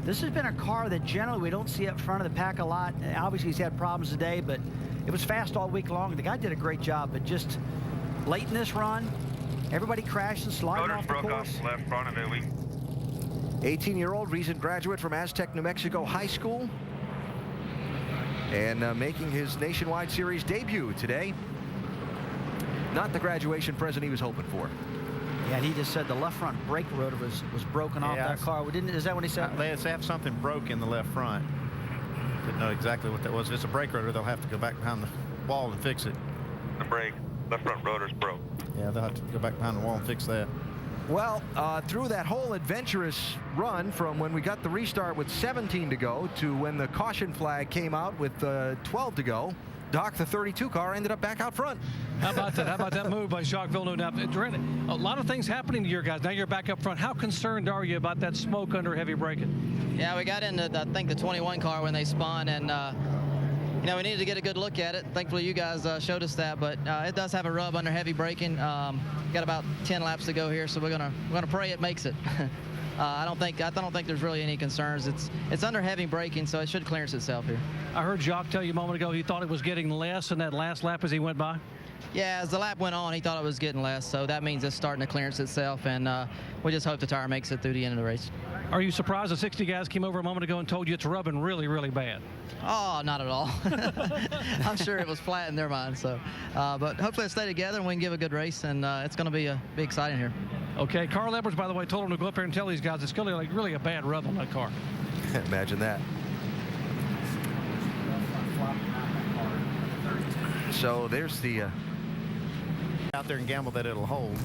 This has been a car that generally we don't see up front of the pack a lot. Obviously he's had problems today, but it was fast all week long. The guy did a great job, but just late in this run, everybody crashed and sliding off the course. Off the left front of it. 18-year-old recent graduate from Aztec, New Mexico High School, and making his Nationwide Series debut today. Not the graduation present he was hoping for. Yeah, he just said the left front brake rotor was broken off that car. Is that what he said? They have something broke in the left front. Didn't know exactly what that was. If it's a brake rotor, they'll have to go back behind the wall and fix it. The brake, left front rotor's broke. Yeah, they'll have to go back behind the wall and fix that. Well, through that whole adventurous run from when we got the restart with 17 to go to when the caution flag came out with 12 to go, Doc, the 32 car ended up back out front. How about that? How about that move by Jacques Villeneuve? Now, a lot of things happening to your guys. Now you're back up front. How concerned are you about that smoke under heavy braking? Yeah, we got into, I think, the 21 car when they spun, and you know, we needed to get a good look at it. Thankfully, you guys showed us that, but it does have a rub under heavy braking. Got about 10 laps to go here, so we're gonna pray it makes it. I don't think there's really any concerns. It's under heavy braking, so it should clearance itself here. I heard Jacques tell you a moment ago he thought it was getting less in that last lap as he went by. Yeah, as the lap went on, he thought it was getting less, so that means it's starting to clearance itself, and we just hope the tire makes it through the end of the race. Are you surprised the 60 guys came over a moment ago and told you it's rubbing really, really bad? Oh, not at all. I'm sure it was flat in their mind. So, but hopefully it'll stay together and we can give a good race, and it's going to be exciting here. Okay, Carl Edwards, by the way, told him to go up here and tell these guys it's going to be like really a bad rub on that car. Imagine that. So there's the out there and gamble that it'll hold.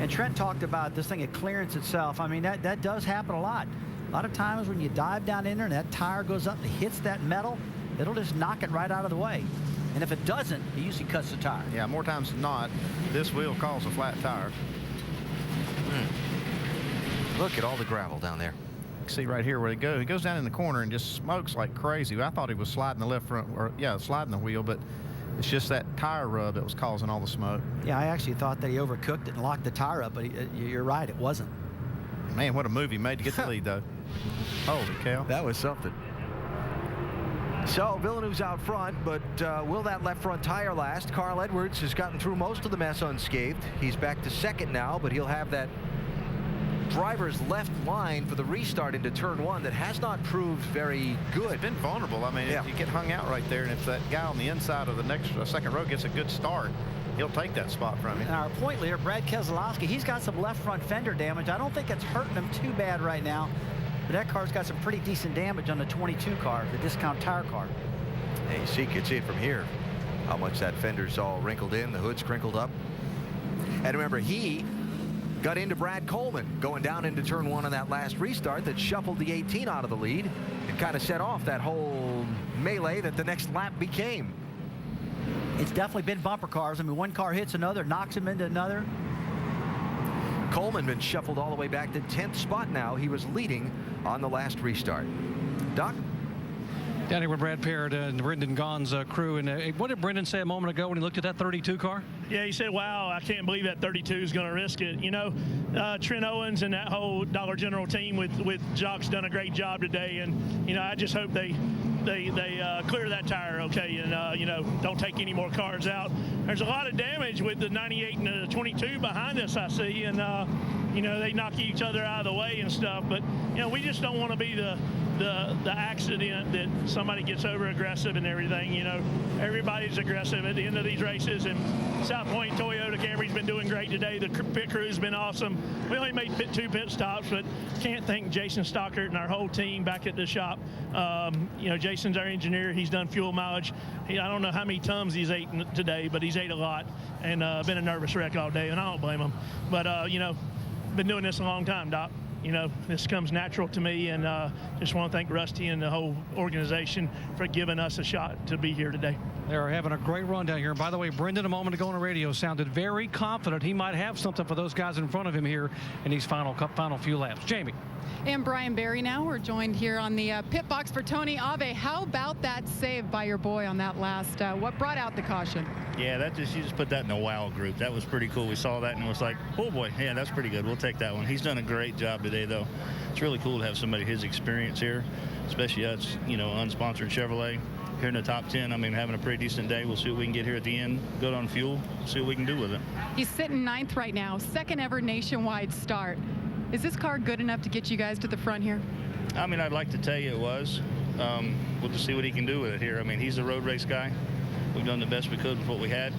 And Trent talked about this thing, it clearance itself. I mean, that does happen a lot. A lot of times when you dive down in there and that tire goes up and hits that metal, it'll just knock it right out of the way. And if it doesn't, it usually cuts the tire. Yeah, more times than not, this will cause a flat tire. Look at all the gravel down there. See right here where he goes down in the corner and just smokes like crazy. I thought he was sliding the left front, or yeah, sliding the wheel, but it's just that tire rub that was causing all the smoke. Yeah, I actually thought that he overcooked it and locked the tire up, but you're right, it wasn't. Man, what a move he made to get the lead, though. Holy cow. That was something. So Villeneuve's out front, but will that left front tire last? Carl Edwards has gotten through most of the mess unscathed. He's back to second now, but he'll have that driver's left line for the restart into turn one that has not proved very good. It's been vulnerable. I mean, if you get hung out right there, and if that guy on the inside of the next second row gets a good start, he'll take that spot from him. And our point leader, Brad Keselowski, he's got some left front fender damage. I don't think it's hurting him too bad right now, but that car's got some pretty decent damage on the 22 car, the discount tire car. Hey, see, you can see it from here, how much that fender's all wrinkled in, the hood's crinkled up. And remember, he got into Brad Coleman going down into turn one on that last restart that shuffled the 18 out of the lead and kind of set off that whole melee that the next lap became. It's definitely been bumper cars. I mean, one car hits another, knocks him into another. Coleman been shuffled all the way back to 10th spot now. He was leading on the last restart. Doc? Down here with Brad Parrott and Brendan Gaughan's crew. And what did Brendan say a moment ago when he looked at that 32 car? Yeah, he said, wow, I can't believe that 32 is going to risk it. You know, Trent Owens and that whole Dollar General team with Jock's done a great job today. And, you know, I just hope they clear that tire, okay, and, you know, don't take any more cars out. There's a lot of damage with the 98 and the 22 behind us, I see, and, you know, they knock each other out of the way and stuff. But, you know, we just don't want to be the accident that somebody gets over aggressive and everything. You know, everybody's aggressive at the end of these races, and South Point Toyota Camry's been doing great today. The pit crew's been awesome. We only made two pit stops, but can't thank Jason Stockert and our whole team back at the shop. You know, Jason's our engineer. He's done fuel mileage. I don't know how many Tums he's ate today, but he's ate a lot, and been a nervous wreck all day, and I don't blame him. But, you know, been doing this a long time, Doc. You know, this comes natural to me, and just want to thank Rusty and the whole organization for giving us a shot to be here today. They're having a great run down here. And by the way, Brendan, a moment ago on the radio, sounded very confident he might have something for those guys in front of him here in these final few laps. Jamie. And Brian Barry now. We're joined here on the pit box for Tony Ave. How about that save by your boy on that last, what brought out the caution? Yeah, you just put that in the wow group. That was pretty cool. We saw that and it was like, oh boy, yeah, that's pretty good. We'll take that one. He's done a great job today, though. It's really cool to have somebody his experience here, especially us, unsponsored Chevrolet here in the top 10. I mean, having a pretty decent day. We'll see what we can get here at the end. Good on fuel. See what we can do with it. He's sitting 9th right now. Second ever nationwide start. Is this car good enough to get you guys to the front here? I mean, I'd like to tell you it was. We'll just see what he can do with it here. I mean, he's a road race guy. We've done the best we could with what we had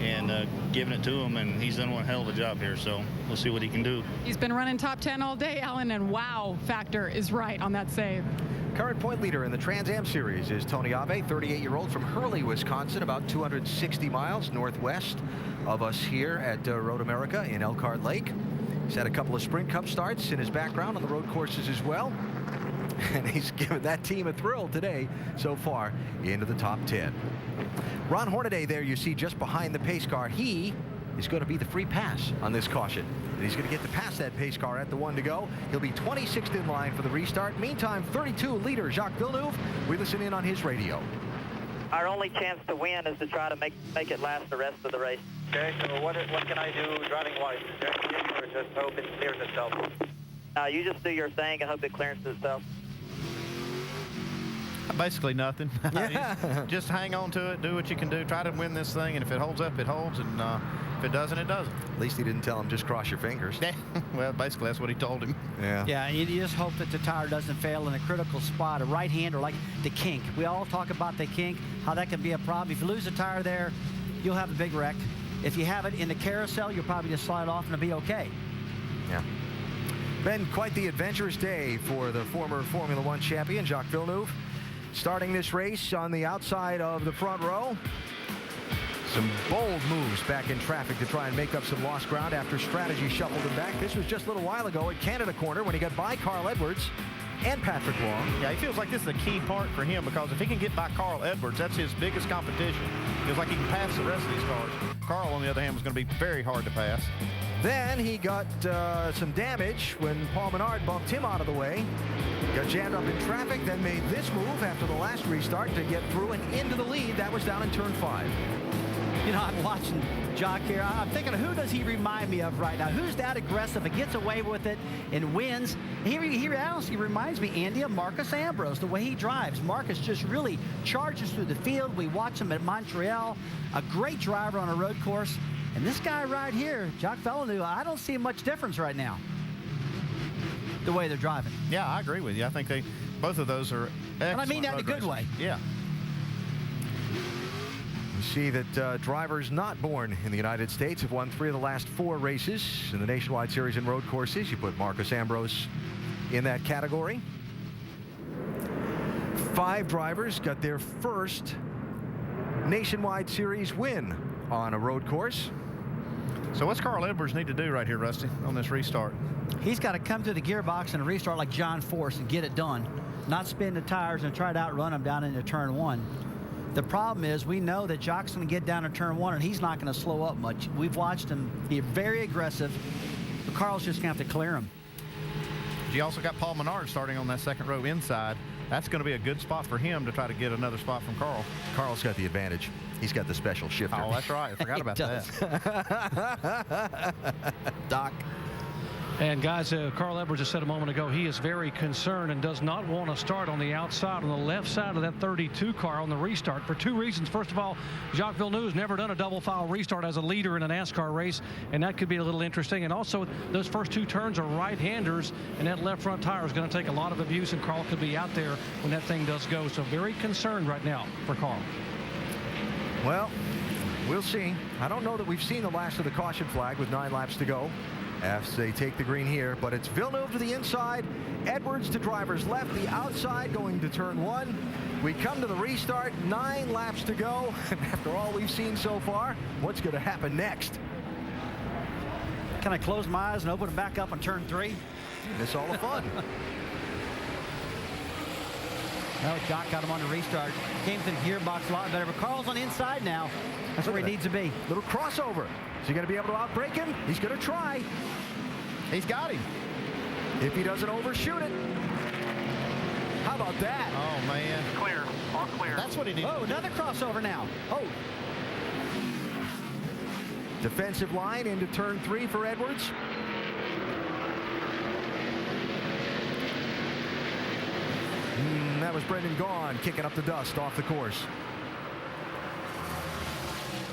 and giving it to him, and he's done one hell of a job here, so we'll see what he can do. He's been running top 10 all day, Alan, and wow factor is right on that save. Current point leader in the Trans Am Series is Tony Ave, 38-year-old from Hurley, Wisconsin, about 260 miles northwest of us here at Road America in Elkhart Lake. He's had a couple of Sprint Cup starts in his background on the road courses as well. And he's given that team a thrill today so far into the top 10. Ron Hornaday there you see just behind the pace car. He is going to be the free pass on this caution. And he's going to get to pass that pace car at the 1 to go. He'll be 26th in line for the restart. Meantime, 32 leader Jacques Villeneuve. We listen in on his radio. Our only chance to win is to try to make it last the rest of the race. Okay, so what can I do driving-wise? Or just hope it clears itself? You just do your thing and hope it clears itself. Basically nothing. Yeah. Just hang on to it, do what you can do, try to win this thing, and if it holds up, it holds, and if it doesn't, it doesn't. At least he didn't tell him just cross your fingers. Well, basically that's what he told him. Yeah. Yeah, you just hope that the tire doesn't fail in a critical spot, a right hander like the kink. We all talk about the kink, how that can be a problem. If you lose a tire there, you'll have a big wreck. If you have it in the carousel, you'll probably just slide off and it'll be okay. Yeah. Been quite the adventurous day for the former Formula One champion, Jacques Villeneuve. Starting this race on the outside of the front row. Some bold moves back in traffic to try and make up some lost ground after strategy shuffled him back. This was just a little while ago at Canada Corner when he got by Carl Edwards and Patrick Long. Yeah, he feels like this is a key part for him because if he can get by Carl Edwards, that's his biggest competition. Feels like he can pass the rest of these cars. Carl, on the other hand, was going to be very hard to pass. Then he got some damage when Paul Menard bumped him out of the way. Got jammed up in traffic, then made this move after the last restart to get through and into the lead. That was down in turn 5. You know, I'm watching Jock here. I'm thinking, who does he remind me of right now? Who's that aggressive and gets away with it and wins? He honestly reminds me, Andy, of Marcus Ambrose, the way he drives. Marcus just really charges through the field. We watch him at Montreal. A great driver on a road course. And this guy right here, Jacques Villeneuve, I don't see much difference right now, the way they're driving. Yeah, I agree with you. I think both of those are excellent. And I mean that in a good way. Yeah. You see that drivers not born in the United States have won 3 of the last 4 races in the Nationwide Series and road courses. You put Marcus Ambrose in that category. 5 drivers got their first Nationwide Series win on a road course. So what's Carl Edwards need to do right here, Rusty, on this restart? He's got to come to the gearbox and restart like John Force and get it done. Not spin the tires and try to outrun them down into turn 1. The problem is we know that Jock's going to get down to turn 1 and he's not going to slow up much. We've watched him be very aggressive, but Carl's just going to have to clear him. You also got Paul Menard starting on that second row inside. That's going to be a good spot for him to try to get another spot from Carl. Carl's got the advantage. He's got the special shifter. Oh, that's right. I forgot about that. Doc. And guys, Carl Edwards has said a moment ago he is very concerned and does not want to start on the outside, on the left side of that 32 car on the restart for 2 reasons. First of all, Jacques Villeneuve has never done a double file restart as a leader in a NASCAR race, and that could be a little interesting. And also, those first 2 turns are right-handers, and that left front tire is going to take a lot of abuse, and Carl could be out there when that thing does go. So very concerned right now for Carl. Well, we'll see. I don't know that we've seen the last of the caution flag with 9 laps to go as they take the green here, but it's Villeneuve to the inside, Edwards to driver's left, the outside going to turn 1. We come to the restart, 9 laps to go, and after all we've seen so far, what's going to happen next? Can I close my eyes and open them back up on turn 3? Miss all the fun. Well, Doc got him on the restart. Came to the gearbox a lot better, but Carl's on the inside now. That's where he needs to be. Little crossover. Is he going to be able to outbrake him? He's going to try. He's got him. If he doesn't overshoot it. How about that? Oh, man. Clear. All clear. That's what he needed. Oh, another crossover now. Oh. Defensive line into turn 3 for Edwards. That was Brendan Gaughan kicking up the dust off the course.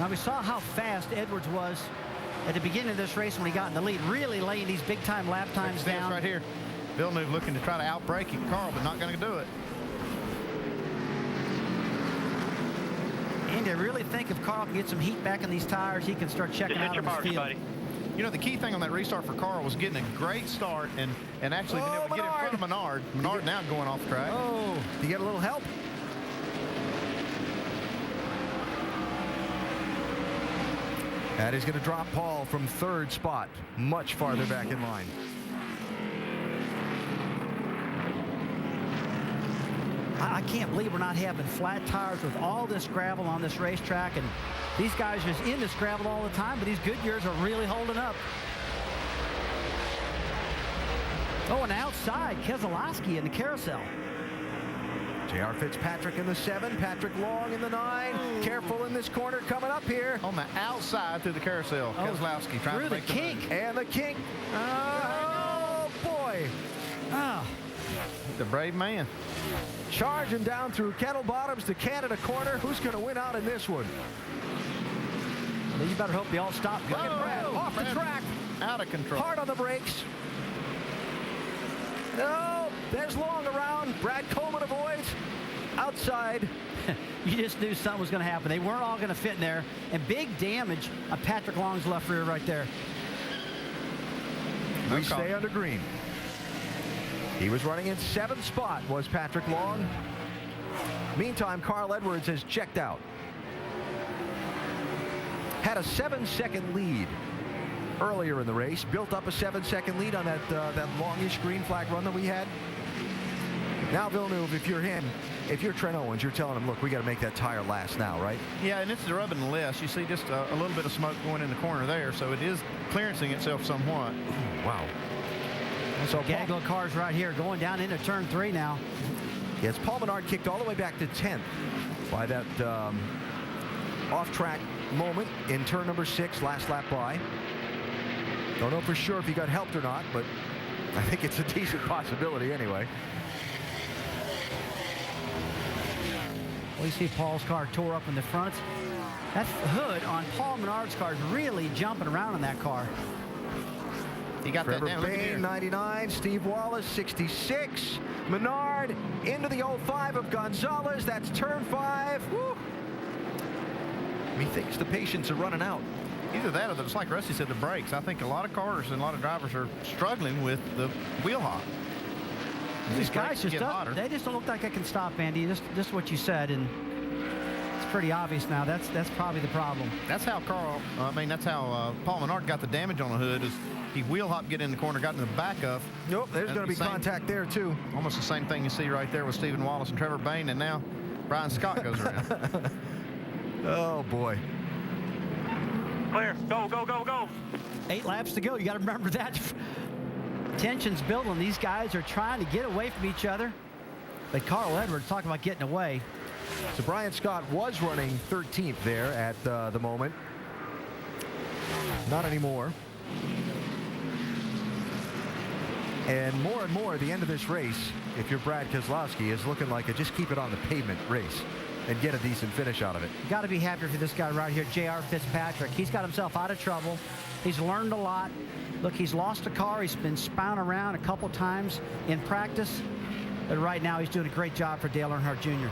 Now we saw how fast Edwards was at the beginning of this race when he got in the lead, really laying these big-time lap times down. Right here. Villeneuve looking to try to outbrake him, Carl, but not going to do it. And I really think if Carl can get some heat back in these tires, he can start checking out on his field. Buddy. You know, the key thing on that restart for Carl was getting a great start and actually being able to get in front of Menard. Menard now going off the track. Oh, do you get a little help? That is going to drop Paul from 3rd spot, much farther back in line. I can't believe we're not having flat tires with all this gravel on this racetrack, and these guys are just in this gravel all the time, but these Goodyears are really holding up. Oh, and outside, Keselowski in the carousel. J.R. Fitzpatrick in the 7, Patrick Long in the 9. Careful in this corner coming up here. On the outside through the carousel, Keselowski trying to make the kink. And the kink. Oh, boy. Ah. The brave man. Charging down through Kettle Bottoms to Canada Corner. Who's going to win out in this one? Well, you better hope they all stop. Look at Brad off the track. Out of control. Hard on the brakes. No, there's Long around. Brad Coleman avoids. Outside. You just knew something was going to happen. They weren't all going to fit in there. And big damage on Patrick Long's left rear right there. We stay under green. He was running in 7th spot, was Patrick Long. Meantime, Carl Edwards has checked out. Had a 7-second lead earlier in the race. Built up a 7-second lead on that longish green flag run that we had. Now, Villeneuve, if you're him, if you're Trent Owens, you're telling him, look, we got to make that tire last now, right? Yeah, and it's the rubbing less. You see just a little bit of smoke going in the corner there, so it is clearancing itself somewhat. Wow. So gaggle of cars right here going down into turn 3 now. Yes, Paul Menard kicked all the way back to 10th by that off-track moment in turn number 6, last lap by. Don't know for sure if he got helped or not, but I think it's a decent possibility anyway. Well, you see Paul's car tore up in the front. That hood on Paul Menard's car is really jumping around in that car. He got Trevor that down. Bain, 99. Steve Wallace, 66. Menard into the 05 of Gonzalez. That's turn 5. Woo. Methinks the patience are running out. Either that or, just like Rusty said, the brakes. I think a lot of cars and a lot of drivers are struggling with the wheel hop. These guys just they just don't look like they can stop, Andy. Just what you said, and it's pretty obvious now. That's probably the problem. That's how that's how Paul Menard got the damage on the hood. Is he wheel hop, get in the corner, got in the back of. Nope, there's going to be contact there too. Almost the same thing you see right there with Stephen Wallace and Trevor Bain, and now Brian Scott goes around. Oh boy. Clear. Go, go, go, go. 8 laps to go. You got to remember that. Tension's building. These guys are trying to get away from each other. But Carl Edwards talking about getting away. So Brian Scott was running 13th there at the moment. Not anymore. And more at the end of this race, if you're Brad Keselowski, is looking like a just keep it on the pavement race and get a decent finish out of it. You got to be happy for this guy right here, J.R. Fitzpatrick. He's got himself out of trouble. He's learned a lot. Look, he's lost a car. He's been spun around a couple times in practice. But right now, he's doing a great job for Dale Earnhardt Jr.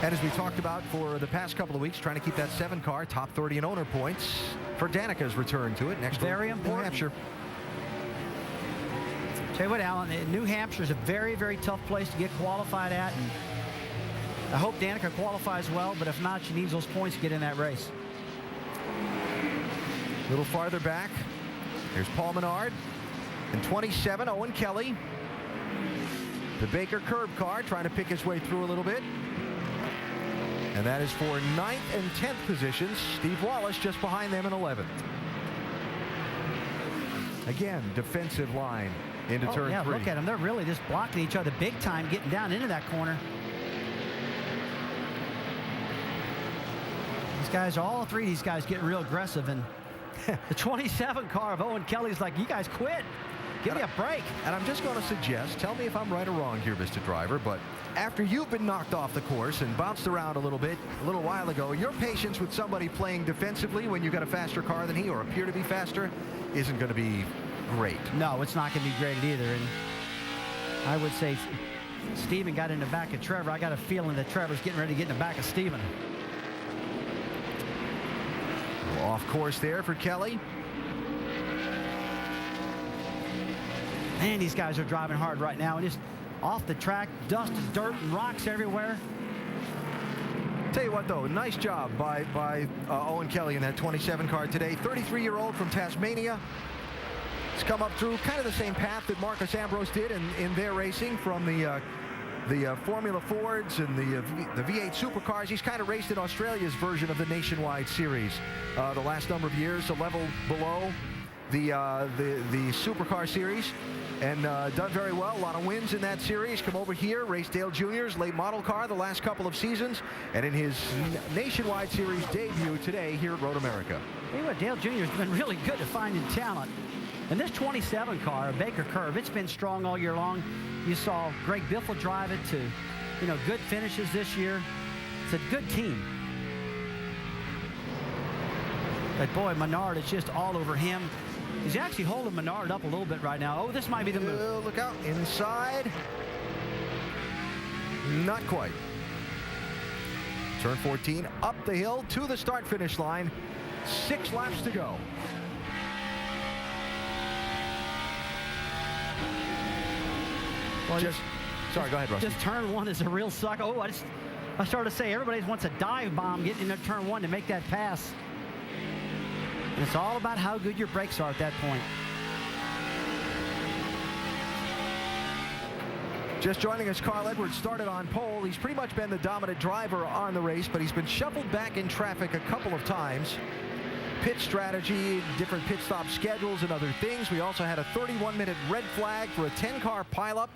And as we talked about for the past couple of weeks, trying to keep that 7 car top 30 in owner points for Danica's return to it next Very New important. Hampshire. Tell you what, Alan, New Hampshire is a very, very tough place to get qualified at. And I hope Danica qualifies well, but if not, she needs those points to get in that race. A little farther back, here's Paul Menard. And 27, Owen Kelly. The Baker curb car trying to pick his way through a little bit. And that is for 9th and 10th positions. Steve Wallace just behind them in 11th. Again, defensive line into turn 3. Look at them. They're really just blocking each other big time, getting down into that corner. These guys, all three of these guys getting real aggressive. And the 27 car of Owen Kelly's like, you guys quit. Give me a break. And I'm just going to suggest, tell me if I'm right or wrong here, Mr. Driver, but after you've been knocked off the course and bounced around a little bit a little while ago, your patience with somebody playing defensively when you got a faster car than he or appear to be faster isn't going to be great. No, it's not going to be great either. And I would say Steven got in the back of Trevor. I got a feeling that Trevor's getting ready to get in the back of Steven. Off course there for Kelly. Man, these guys are driving hard right now. And just off the track, dust and dirt and rocks everywhere. Tell you what, though, nice job by Owen Kelly in that 27 car today. 33-year-old from Tasmania. He's come up through kind of the same path that Marcus Ambrose did in their racing from the Formula Fords and the V8 supercars. He's kind of raced in Australia's version of the Nationwide Series the last number of years, a level below the supercar series, and done very well. A lot of wins in that series. Come over here, raced Dale Jr.'s late model car the last couple of seasons, and in his Nationwide Series debut today here at Road America. Tell you what, Dale Jr. has been really good at finding talent. And this 27 car, a Baker Curve, it's been strong all year long. You saw Greg Biffle drive it to, good finishes this year. It's a good team. But boy, Menard is just all over him. He's actually holding Menard up a little bit right now. Oh, this might be the move. Look out, inside. Not quite. Turn 14, up the hill to the start-finish line. 6 laps to go. Well, sorry, go ahead, Rusty. Just turn 1 is a real suck. Oh, I started to say everybody wants a dive bomb getting into turn 1 to make that pass. And it's all about how good your brakes are at that point. Just joining us, Carl Edwards started on pole. He's pretty much been the dominant driver on the race, but he's been shuffled back in traffic a couple of times. Pit strategy, different pit stop schedules, and other things. We also had a 31-minute red flag for a 10-car pileup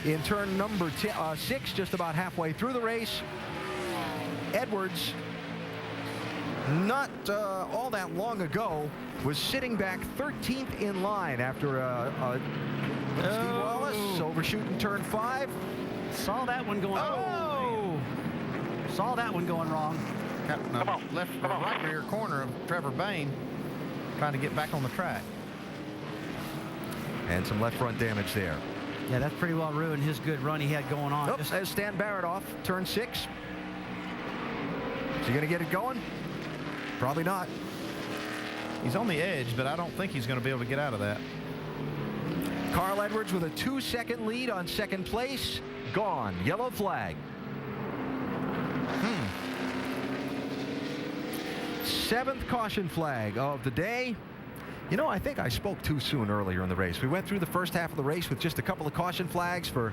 in turn number 6, just about halfway through the race. Edwards, not all that long ago, was sitting back 13th in line after Steve Wallace overshooting turn 5. Saw that one going. Saw that one going wrong. Right rear corner of Trevor Bain, trying to get back on the track. And some left front damage there. Yeah, that's pretty well ruined his good run he had going on. Oops, as Stan Barrett off turn 6. Is he going to get it going? Probably not. He's on the edge, but I don't think he's going to be able to get out of that. Carl Edwards with a 2-second lead on second place. Gone. Yellow flag. 7th caution flag of the day. I think I spoke too soon earlier in the race. We went through the first half of the race with just a couple of caution flags. For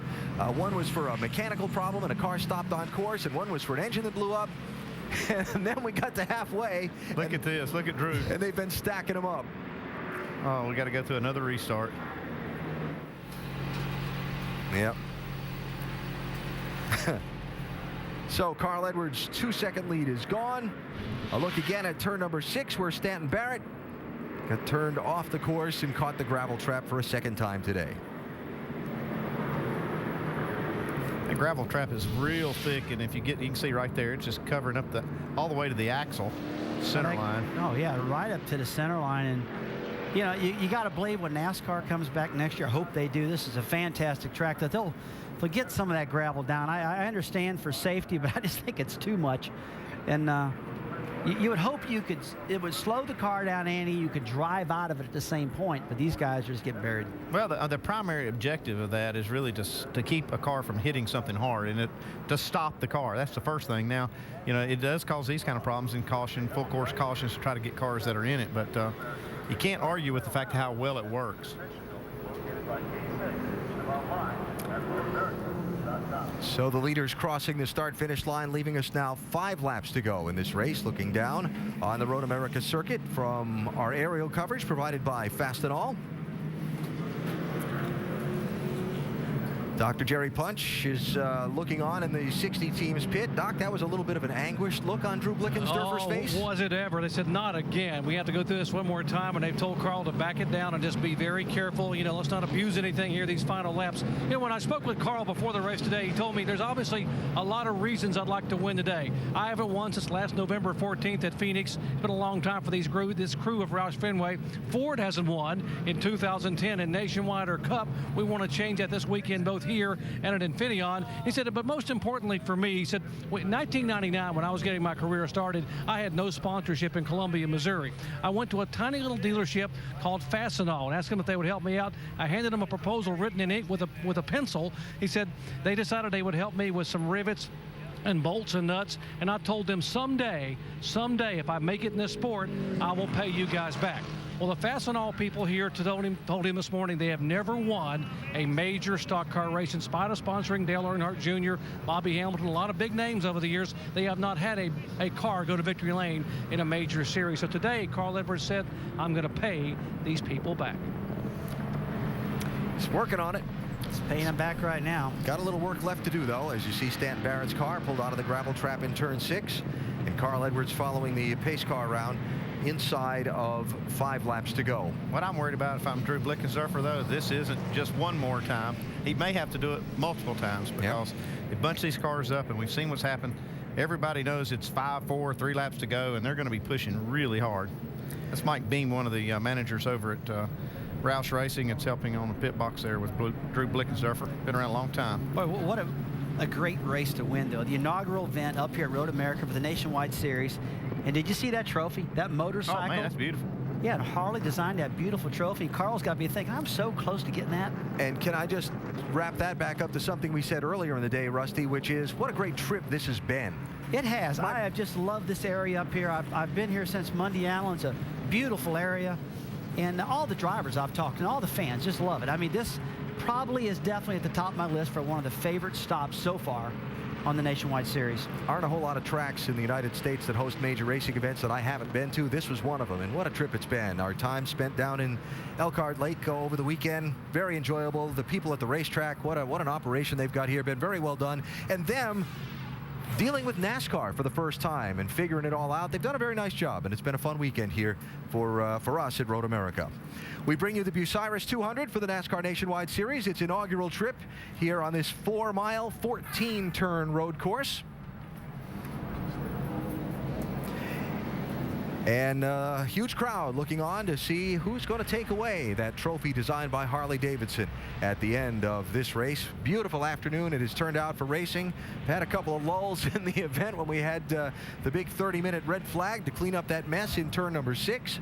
one was for a mechanical problem and a car stopped on course, and one was for an engine that blew up. And then we got to halfway. Look at this. Look at Drew. And they've been stacking them up. Oh, we got to go through another restart. Yep. So Carl Edwards' 2-second lead is gone. A look again at turn number 6, where Stanton Barrett got turned off the course and caught the gravel trap for a second time today. The gravel trap is real thick, and if you can see right there, it's just covering up all the way to the axle center line. Oh yeah, right up to the center line. And you got to believe when NASCAR comes back next year, I hope they do. This is a fantastic track that they'll get some of that gravel down. I understand for safety, but I just think it's too much. And you would hope it would slow the car down, Andy. You could drive out of it at the same point, but these guys just get buried. Well, the primary objective of that is really to keep a car from hitting something hard, and to stop the car. That's the first thing. Now, it does cause these kind of problems in full course cautions to try to get cars that are in it, but you can't argue with the fact of how well it works. So the leaders crossing the start-finish line, leaving us now 5 laps to go in this race. Looking down on the Road America circuit from our aerial coverage provided by Fastenal. Dr. Jerry Punch is looking on in the 60 teams pit. Doc, that was a little bit of an anguished look on Drew Blickensderfer's face. Was it ever? They said, not again. We have to go through this one more time, and they've told Carl to back it down and just be very careful. You know, let's not abuse anything here these final laps. You know, when I spoke with Carl before the race today, he told me there's obviously a lot of reasons I'd like to win today. I haven't won since last November 14th at Phoenix. It's been a long time for this crew of Roush Fenway. Ford hasn't won in 2010 in Nationwide or Cup. We want to change that this weekend, both here and at Infineon. He said, but most importantly for me, he said, in 1999, when I was getting my career started, I had no sponsorship in Columbia, Missouri. I went to a tiny little dealership called Fastenal and asked them if they would help me out. I handed them a proposal written in ink with a pencil. He said they decided they would help me with some rivets and bolts and nuts, and I told them someday, if I make it in this sport, I will pay you guys back. Well, the Fastenal people here told him this morning they have never won a major stock car race. In spite of sponsoring Dale Earnhardt Jr., Bobby Hamilton, a lot of big names over the years, they have not had a car go to victory lane in a major series. So today, Carl Edwards said, I'm going to pay these people back. He's working on it. He's paying them back right now. Got a little work left to do, though, as you see Stanton Barrett's car pulled out of the gravel trap in turn 6, and Carl Edwards following the pace car round inside of 5 laps to go. What I'm worried about if I'm Drew Blickensderfer, though, this isn't just one more time. He may have to do it multiple times because they bunch these cars up, and we've seen what's happened. Everybody knows it's 5-4, 3 laps to go, and they're going to be pushing really hard. That's Mike Beam, one of the managers over at Roush Racing. It's helping on the pit box there with Drew Blickensderfer. Been around a long time. Boy, what a great race to win, though. The inaugural event up here at Road America for the Nationwide Series. And did you see that trophy, that motorcycle? Oh, man, that's beautiful. Yeah, and Harley designed that beautiful trophy. Carl's got to be thinking, I'm so close to getting that. And can I just wrap that back up to something we said earlier in the day, Rusty, which is what a great trip this has been. It has. I have just loved this area up here. I've been here since Monday Allen. It's a beautiful area. And all the drivers I've talked to, and all the fans just love it. I mean, this probably is definitely at the top of my list for one of the favorite stops so far on the Nationwide Series. Aren't a whole lot of tracks in the United States that host major racing events that I haven't been to. This was one of them, and what a trip it's been. Our time spent down in Elkhart Lake over the weekend, very enjoyable. The people at the racetrack, what an operation they've got here, been very well done. And them dealing with NASCAR for the first time and figuring it all out. They've done a very nice job, and it's been a fun weekend here for us at Road America. We bring you the Bucyrus 200 for the NASCAR Nationwide Series. Its inaugural trip here on this 4-mile, 14-turn road course. And a huge crowd looking on to see who's going to take away that trophy designed by Harley-Davidson at the end of this race. Beautiful afternoon it has turned out for racing. Had a couple of lulls in the event when we had the big 30-minute red flag to clean up that mess in turn number 6.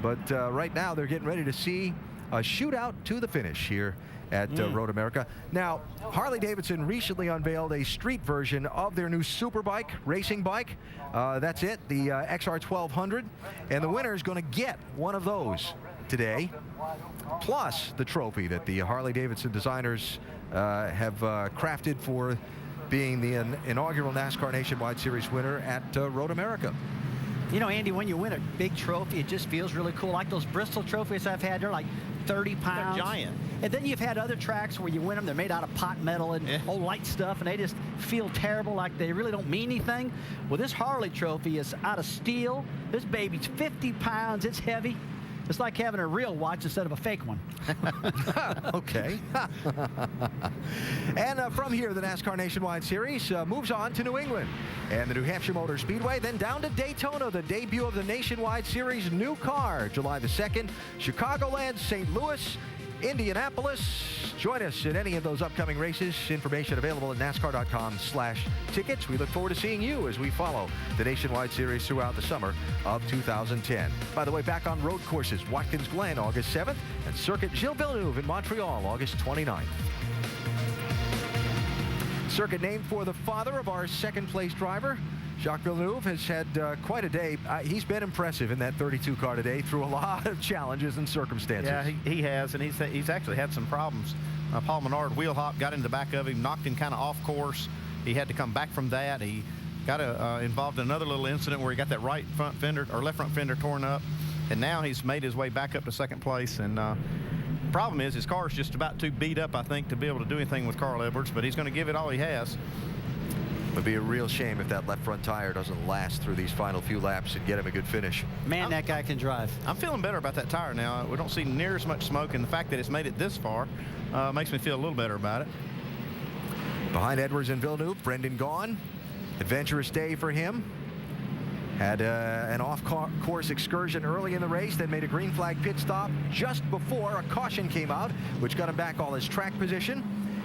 But right now they're getting ready to see a shootout to the finish here at Road America. Now, Harley-Davidson recently unveiled a street version of their new superbike, racing bike. That's it, the XR1200. And the winner is going to get one of those today, plus the trophy that the Harley-Davidson designers have crafted for being the inaugural NASCAR Nationwide Series winner at Road America. You know, Andy, when you win a big trophy, it just feels really cool. Like those Bristol trophies I've had, they're like 30 pounds. They're giant. And then you've had other tracks where you win them, they're made out of pot metal and old light stuff, and they just feel terrible, like they really don't mean anything. Well, this Harley trophy is out of steel. This baby's 50 pounds. It's heavy. It's like having a real watch instead of a fake one. Okay. And from here, the NASCAR Nationwide Series moves on to New England and the New Hampshire Motor Speedway, then down to Daytona, the debut of the Nationwide Series new car, July the 2nd, Chicagoland, St. Louis, Indianapolis. Join us at any of those upcoming races. Information available at NASCAR.com/tickets. We look forward to seeing you as we follow the Nationwide Series throughout the summer of 2010. By the way, back on road courses, Watkins Glen, August 7th, and Circuit Gilles Villeneuve in Montreal, August 29th. Circuit named for the father of our second-place driver. Jacques Villeneuve has had quite a day. He's been impressive in that 32 car today through a lot of challenges and circumstances. Yeah, he has, and he's actually had some problems Paul Menard wheel hop, got into the back of him, knocked him kind of off course. He had to come back from that. He got involved in another little incident where he got that right front fender or left front fender torn up, and now he's made his way back up to second place. And problem is his car is just about too beat up, I think, to be able to do anything with Carl Edwards, but he's going to give it all he has. Would be a real shame if that left front tire doesn't last through these final few laps and get him a good finish. Man, that guy can drive. I'm feeling better about that tire now. We don't see near as much smoke, and the fact that it's made it this far makes me feel a little better about it. Behind Edwards and Villeneuve, Brendan Gaughan. Adventurous day for him. Had an off-course excursion early in the race, then made a green flag pit stop just before a caution came out, which got him back all his track position.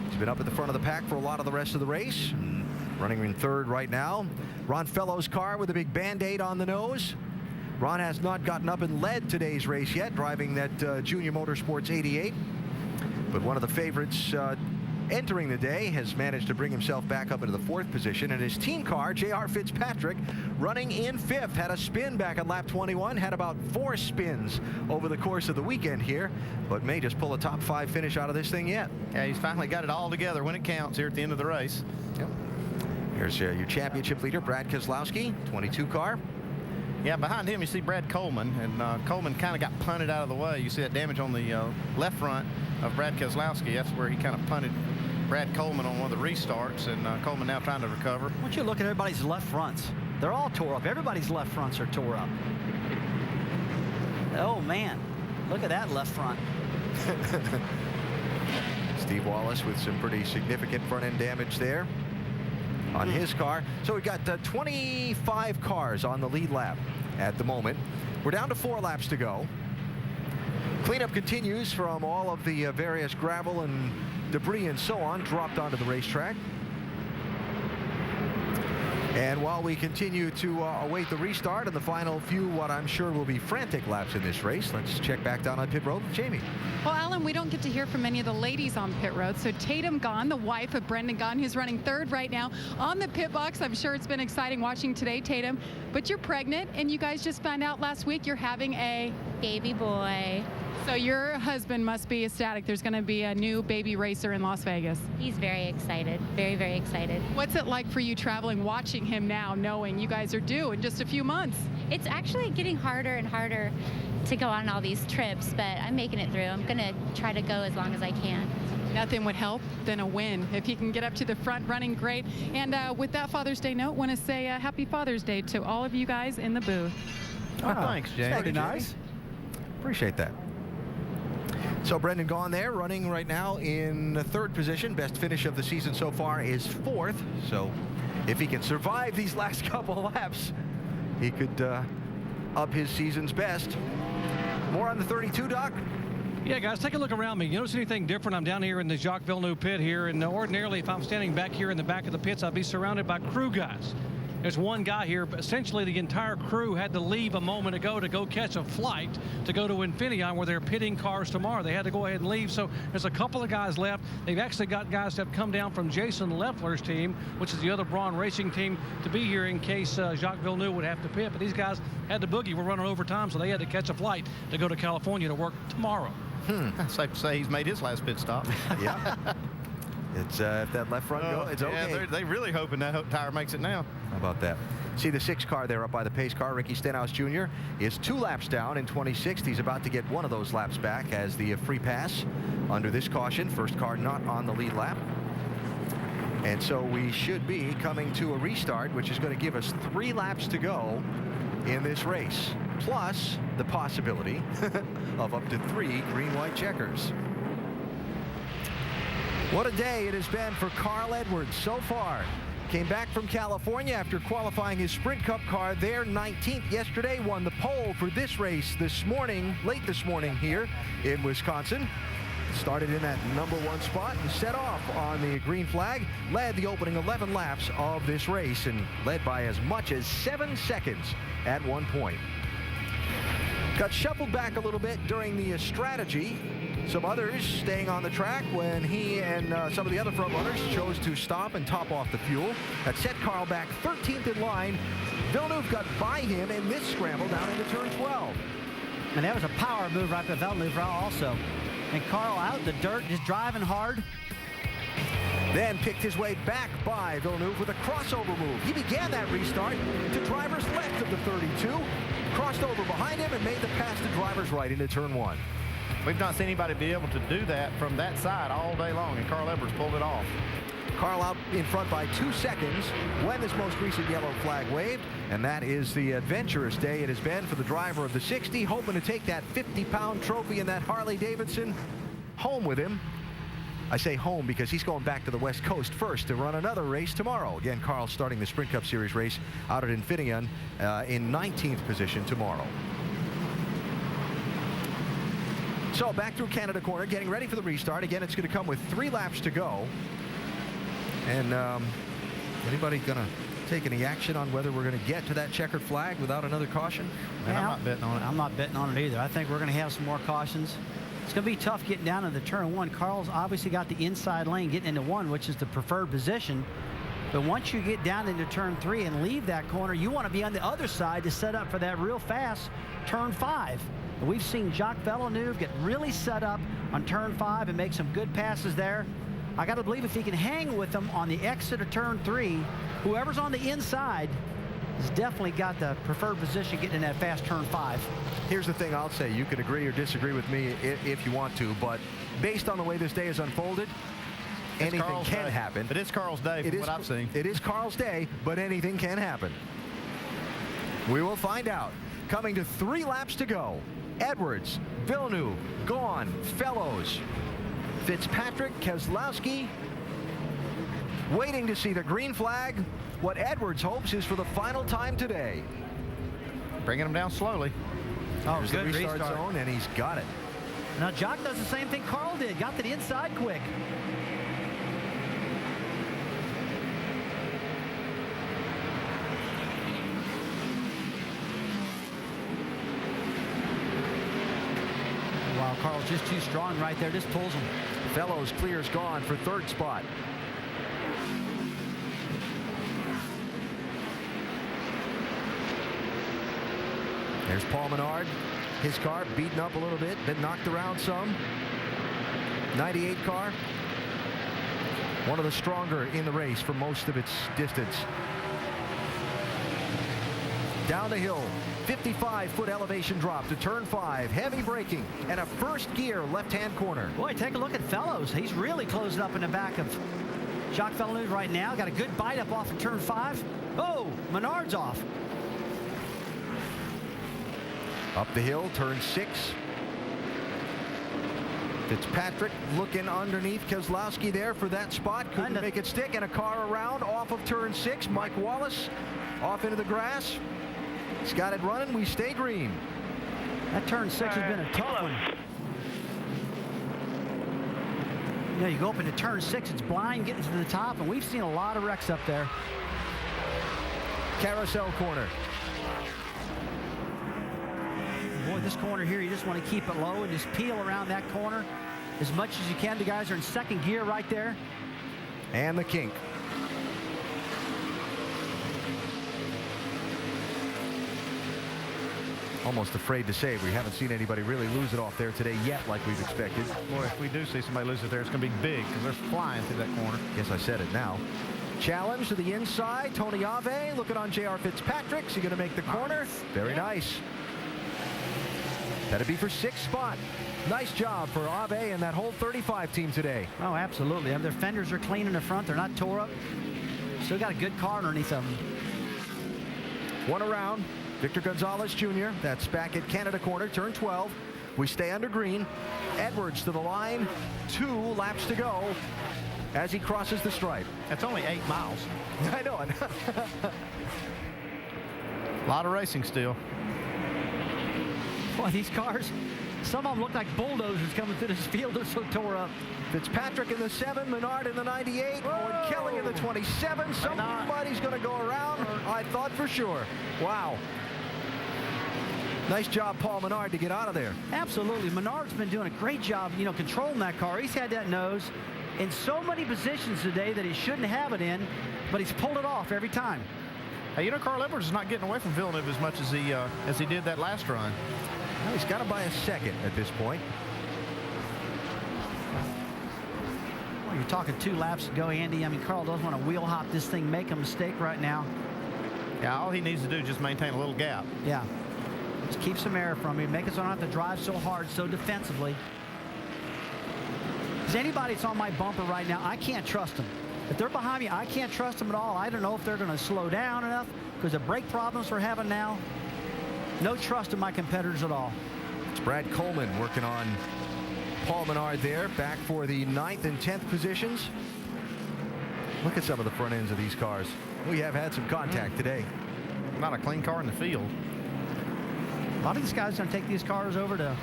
He's been up at the front of the pack for a lot of the rest of the race. Running in third right now. Ron Fellows' car with a big Band-Aid on the nose. Ron has not gotten up and led today's race yet, driving that Junior Motorsports 88. But one of the favorites entering the day has managed to bring himself back up into the fourth position. And his team car, J.R. Fitzpatrick, running in fifth, had a spin back on lap 21, had about 4 spins over the course of the weekend here, but may just pull a top 5 finish out of this thing yet. Yeah, he's finally got it all together when it counts here at the end of the race. Yep. Here's your championship leader, Brad Keselowski, 22 car. Yeah, behind him you see Brad Coleman, and Coleman kind of got punted out of the way. You see that damage on the left front of Brad Keselowski. That's where he kind of punted Brad Coleman on one of the restarts, and Coleman now trying to recover. I want you to look at everybody's left fronts. They're all tore up. Everybody's left fronts are tore up. Oh, man. Look at that left front. Steve Wallace with some pretty significant front-end damage there on his car. So we've got 25 cars on the lead lap at the moment. We're down to 4 laps to go. Cleanup continues from all of the various gravel and debris and so on dropped onto the racetrack. And while we continue to await the restart and the final few, what I'm sure will be frantic laps in this race, let's check back down on pit road with Jamie. Well, Alan, we don't get to hear from many of the ladies on pit road. So Tatum Gaughan, the wife of Brendan Gaughan, who's running third right now on the pit box. I'm sure it's been exciting watching today, Tatum. But you're pregnant, and you guys just found out last week you're having a baby boy. So your husband must be ecstatic. There's going to be a new baby racer in Las Vegas. He's very excited, very, very excited. What's it like for you traveling, watching him now, knowing you guys are due in just a few months? It's actually getting harder and harder to go on all these trips, but I'm making it through. I'm going to try to go as long as I can. Nothing would help than a win. If he can get up to the front running, great. And with that Father's Day note, want to say Happy Father's Day to all of you guys in the booth. Oh, thanks, Jamie. Pretty nice. Appreciate that. So Brendan Gaughan there, running right now in the third position. Best finish of the season so far is fourth. So if he can survive these last couple of laps, he could up his season's best. More on the 32, Doc. Yeah, guys, take a look around me. You notice anything different? I'm down here in the Jacques Villeneuve pit here, and ordinarily, if I'm standing back here in the back of the pits, I'd be surrounded by crew guys. There's one guy here, but essentially the entire crew had to leave a moment ago to go catch a flight to go to Infineon where they're pitting cars tomorrow. They had to go ahead and leave, so there's a couple of guys left. They've actually got guys that have come down from Jason Leffler's team, which is the other Braun Racing team, to be here in case Jacques Villeneuve would have to pit. But these guys had to boogie. We're running overtime, so they had to catch a flight to go to California to work tomorrow. Safe to say he's made his last pit stop. Yeah. It's if that left front goes, it's okay. Yeah, they're really hoping that tire makes it now. How about that? See the 6 car there up by the pace car. Ricky Stenhouse Jr. is 2 laps down in 26th. He's about to get one of those laps back as the free pass under this caution. First car not on the lead lap. And so we should be coming to a restart, which is going to give us 3 laps to go in this race, plus the possibility of up to 3 green-white checkers. What a day it has been for Carl Edwards so far. Came back from California after qualifying his Sprint Cup car there 19th yesterday. Won the pole for this race this morning, late this morning here in Wisconsin. Started in that #1 spot and set off on the green flag. Led the opening 11 laps of this race and led by as much as 7 seconds at one point. Got shuffled back a little bit during the strategy. Some others staying on the track when he and some of the other front runners chose to stop and top off the fuel. That set Carl back 13th in line. Villeneuve got by him in this scramble down into turn 12. And that was a power move right by Villeneuve also. And Carl out in the dirt, just driving hard. Then picked his way back by Villeneuve with a crossover move. He began that restart to driver's left of the 32, crossed over behind him and made the pass to driver's right into turn 1. We've not seen anybody be able to do that from that side all day long, and Carl Edwards pulled it off. Carl out in front by 2 seconds when this most recent yellow flag waved, and that is the adventurous day it has been for the driver of the 60, hoping to take that 50-pound trophy in that Harley-Davidson home with him. I say home because he's going back to the West Coast first to run another race tomorrow. Again, Carl starting the Sprint Cup Series race out at Infineon in 19th position tomorrow. So back through Canada corner, getting ready for the restart. Again, it's going to come with 3 laps to go. And anybody going to take any action on whether we're going to get to that checkered flag without another caution? And I'm not betting on it. I'm not betting on it either. I think we're going to have some more cautions. It's going to be tough getting down into turn 1. Carl's obviously got the inside lane getting into 1, which is the preferred position. But once you get down into turn 3 and leave that corner, you want to be on the other side to set up for that real fast turn 5. And we've seen Jacques Villeneuve get really set up on turn 5 and make some good passes there. I got to believe if he can hang with them on the exit of turn 3, whoever's on the inside has definitely got the preferred position getting in that fast turn 5. Here's the thing I'll say. You can agree or disagree with me if you want to, but based on the way this day has unfolded, anything can happen. It is Carl's day from what I've seen. It is Carl's day, but anything can happen. We will find out. Coming to 3 laps to go. Edwards, Villeneuve, gone, Fellows, Fitzpatrick, Keselowski, waiting to see the green flag. What Edwards hopes is for the final time today. Bringing him down slowly. Oh, Here's good the restart zone, and he's got it. Now, Jacques does the same thing Carl did. Got to the inside quick. Wow, Carl's just too strong right there. Just pulls him. Fellows clears gone for 3rd spot. There's Paul Menard. His car beaten up a little bit, been knocked around some. 98 car. One of the stronger in the race for most of its distance. Down the hill, 55-foot elevation drop to turn 5. Heavy braking and a first gear left-hand corner. Boy, take a look at Fellows. He's really closing up in the back of Jacques Villeneuve right now. Got a good bite up off of turn 5. Oh, Menard's off. Up the hill, turn 6. Fitzpatrick looking underneath Keselowski there for that spot. Couldn't make it stick, and a car around off of turn 6. Mike Wallace off into the grass. He's got it running. We stay green. That turn 6 has been a tough one. You know, you go up into turn 6, it's blind getting to the top, and we've seen a lot of wrecks up there. Carousel corner. Boy, this corner here, you just want to keep it low and just peel around that corner as much as you can. The guys are in 2nd gear right there. And the kink. Almost afraid to say we haven't seen anybody really lose it off there today yet like we've expected. Boy, if we do see somebody lose it there, it's going to be big because they're flying through that corner. Guess I said it now. Challenge to the inside. Tony Ave looking on J.R. Fitzpatrick. Is he going to make the corner? Very nice. That'd be for 6th spot. Nice job for Ave and that whole 35 team today. Oh, absolutely. Their fenders are clean in the front. They're not tore up. Still got a good car underneath them. One around. Victor Gonzalez Jr. That's back at Canada corner, turn 12. We stay under green. Edwards to the line. 2 laps to go as he crosses the stripe. That's only 8 miles. I know it. A lot of racing still. Boy, these cars, some of them look like bulldozers coming through this field. They're so tore up. Fitzpatrick in the 7, Menard in the 98, Owen Kelly in the 27. Somebody's going to go around, I thought for sure. Wow. Nice job, Paul Menard, to get out of there. Absolutely. Menard's been doing a great job, you know, controlling that car. He's had that nose in so many positions today that he shouldn't have it in, but he's pulled it off every time. Hey, you know, Carl Edwards is not getting away from Villeneuve as much as he did that last run. Well, he's got to buy a 2nd at this point. You're talking 2 laps to go, Andy. I mean, Carl doesn't want to wheel hop this thing, make a mistake right now. Yeah, all he needs to do is just maintain a little gap. Yeah. Just keep some air from him. Make it so I don't have to drive so hard, so defensively. Is anybody that's on my bumper right now, I can't trust them. If they're behind me, I can't trust them at all. I don't know if they're going to slow down enough because of brake problems we're having now. No trust in my competitors at all. It's Brad Coleman working on Paul Menard there, back for the 9th and 10th positions. Look at some of the front ends of these cars. We have had some contact today. Not a clean car in the field. A lot of these guys are going to take these cars over to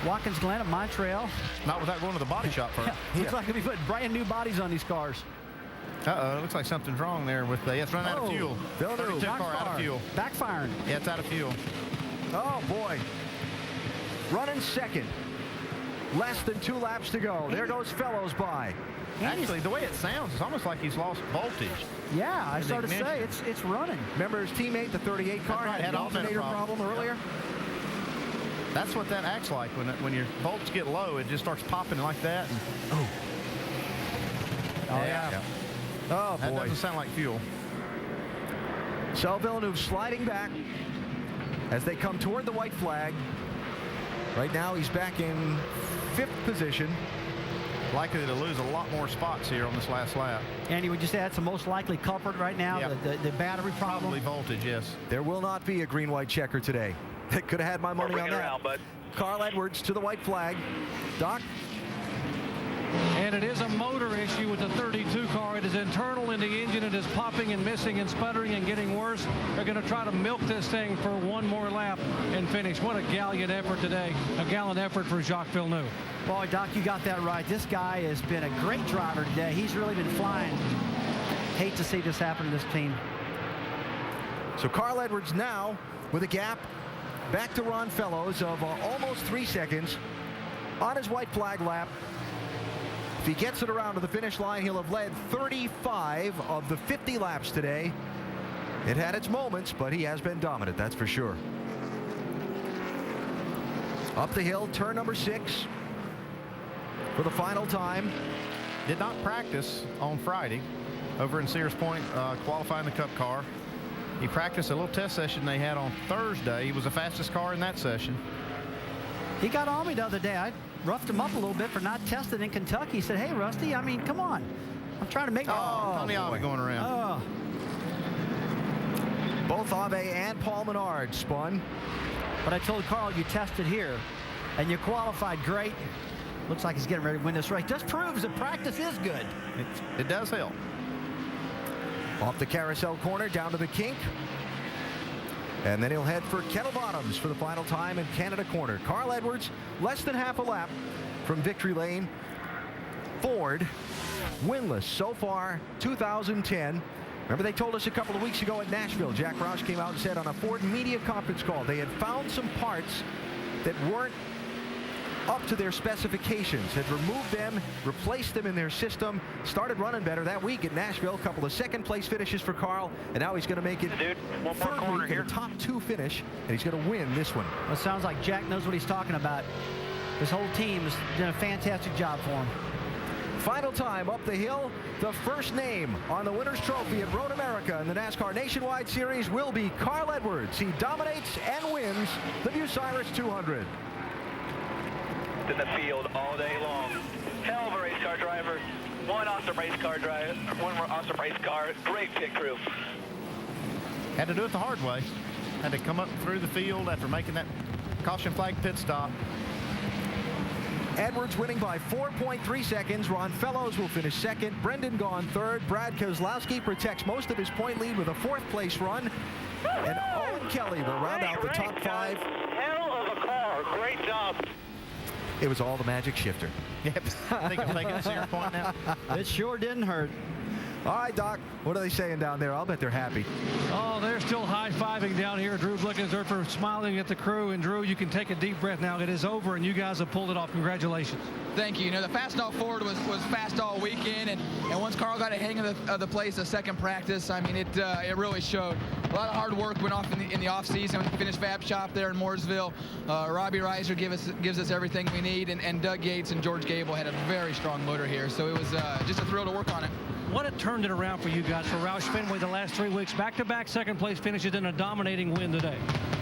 Watkins Glen at Montreal. Not without going to the body shop first. Looks like they'll be putting brand new bodies on these cars. Uh-oh, looks like something's wrong there with the, it's running out of fuel. 32 car out of fuel. Backfiring. Yeah, it's out of fuel. Oh, boy. Running second. Less than 2 laps to go. There goes Fellows by. Actually, the way it sounds, it's almost like he's lost voltage. Yeah, I started to say it's running. Remember his teammate, the 38 car, had an alternator problem earlier? That's what that acts like when your volts get low. It just starts popping like that. And, oh yeah. Oh, that boy. doesn't sound like fuel. So Villeneuve sliding back as they come toward the white flag. Right now he's back in 5th position. Likely to lose a lot more spots here on this last lap. Andy, we just add some most likely culprit right now, the battery problem. Probably voltage, yes. There will not be a green-white checker today. That could have had my money on that. Around, bud. Carl Edwards to the white flag. Doc? And it is a motor issue with the 32 car. It is internal in the engine. It is popping and missing and sputtering and getting worse. They're going to try to milk this thing for one more lap and finish. What a gallant effort today. A gallant effort for Jacques Villeneuve. Boy, Doc, you got that right. This guy has been a great driver today. He's really been flying. Hate to see this happen to this team. So Carl Edwards now with a gap back to Ron Fellows of almost 3 seconds on his white flag lap. If he gets it around to the finish line, he'll have led 35 of the 50 laps today. It had its moments, but he has been dominant, that's for sure. Up the hill, turn number 6 for the final time. Did not practice on Friday over in Sears Point, qualifying the Cup car. He practiced a little test session they had on Thursday. He was the fastest car in that session. He got on me the other day. I roughed him up a little bit for not testing in Kentucky. He said, hey, Rusty, I mean, come on. I'm trying to make... Tony Ave going around. Both Ave and Paul Menard spun. But I told Carl, you tested here, and you qualified great. Looks like he's getting ready to win this race. Just proves that practice is good. It does help. Off the carousel corner, down to the kink. And then he'll head for Kettle Bottoms for the final time in Canada Corner. Carl Edwards, less than half a lap from victory lane. Ford, winless so far, 2010. Remember, they told us a couple of weeks ago at Nashville, Jack Roush came out and said on a Ford media conference call, they had found some parts that weren't up to their specifications, had removed them, replaced them in their system, started running better that week at Nashville. A couple of second-place finishes for Carl, and now he's going to make it third week in a top 2 finish, and he's going to win this one. Well, it sounds like Jack knows what he's talking about. His whole team has done a fantastic job for him. Final time up the hill. The first name on the winner's trophy at Road America in the NASCAR Nationwide Series will be Carl Edwards. He dominates and wins the Bucyrus 200. In the field all day long. Hell of a race car driver. One awesome race car driver. One more awesome race car. Great pit crew. Had to do it the hard way. Had to come up through the field after making that caution flag pit stop. Edwards winning by 4.3 seconds. Ron Fellows will finish second. Brendan Gaughan third. Brad Keselowski protects most of his point lead with a 4th place run. And Owen Kelly will round out the top 5. Hell of a car. Great job. It was all the magic shifter. Yep. I think I'm taking the Sears Point now. It sure didn't hurt. All right, Doc, what are they saying down there? I'll bet they're happy. Oh, they're still high-fiving down here. Drew Blickenserfer smiling at the crew. And, Drew, you can take a deep breath now. It is over, and you guys have pulled it off. Congratulations. Thank you. You know, the fast all forward was fast all weekend, and once Carl got a hang of the place, the second practice, I mean, it really showed. A lot of hard work went off in the off season. We finished Fab Shop there in Mooresville. Robbie Reiser gives us everything we need, and Doug Yates and George Gable had a very strong motor here, so it was just a thrill to work on it. What it turned it around for you guys for Roush Fenway the last 3 weeks. Back-to-back second-place finishes in a dominating win today.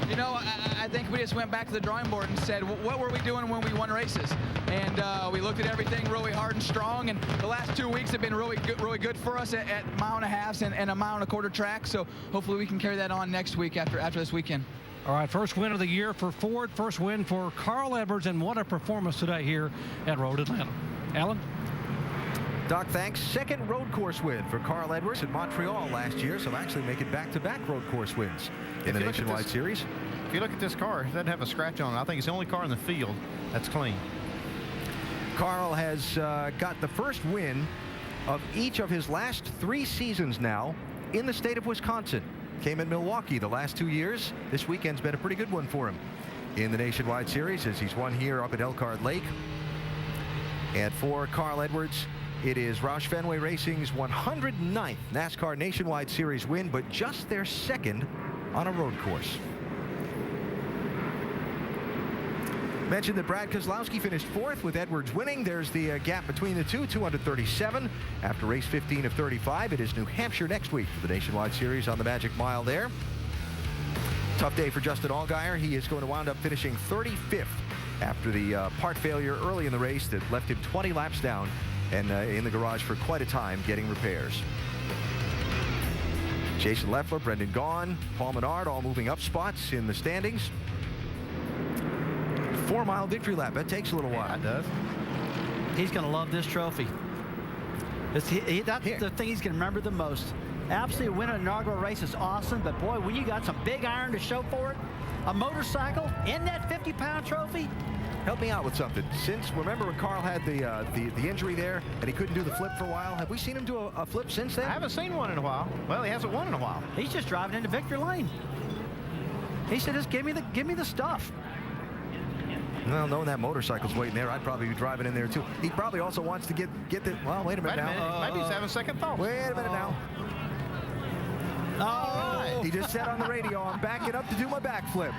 You know, I think we just went back to the drawing board and said, what were we doing when we won races? And we looked at everything really hard and strong, and the last 2 weeks have been really good for us at 1.5 miles and a 1.25 mile track, so hopefully we can carry that on next week after this weekend. All right, first win of the year for Ford, first win for Carl Edwards, and what a performance today here at Road Atlanta. Alan? Doc, thanks. Second road course win for Carl Edwards in Montreal last year, so actually making back-to-back road course wins in the Nationwide Series. If you look at this car, it doesn't have a scratch on it. I think it's the only car in the field that's clean. Carl has got the first win of each of his last 3 seasons now in the state of Wisconsin. Came in Milwaukee the last 2 years. This weekend's been a pretty good one for him in the Nationwide Series as he's won here up at Elkhart Lake. And for Carl Edwards, it is Roush Fenway Racing's 109th NASCAR Nationwide Series win, but just their second on a road course. Mentioned that Brad Keselowski finished 4th with Edwards winning. There's the gap between the two, 237 after race 15 of 35. It is New Hampshire next week for the Nationwide Series on the Magic Mile there. Tough day for Justin Allgaier. He is going to wind up finishing 35th after the part failure early in the race that left him 20 laps down and in the garage for quite a time getting repairs. Jason Leffler, Brendan Gaughan, Paul Menard all moving up spots in the standings. 4-mile victory lap. That takes a little while. It does. He's going to love this trophy. That's the thing he's going to remember the most. Absolutely winning an inaugural race is awesome, but boy, when you got some big iron to show for it, a motorcycle in that 50-pound trophy. Help me out with something. Remember when Carl had the injury there and he couldn't do the flip for a while? Have we seen him do a flip since then? I haven't seen one in a while. Well, he hasn't won in a while. He's just driving into victory lane. He said, just give me the stuff. Well, knowing that motorcycle's waiting there, I'd probably be driving in there too. He probably also wants to get the. Well, wait a minute now. Maybe he's having second thoughts. Wait a minute now. All right. He just said on the radio, I'm backing up to do my backflip.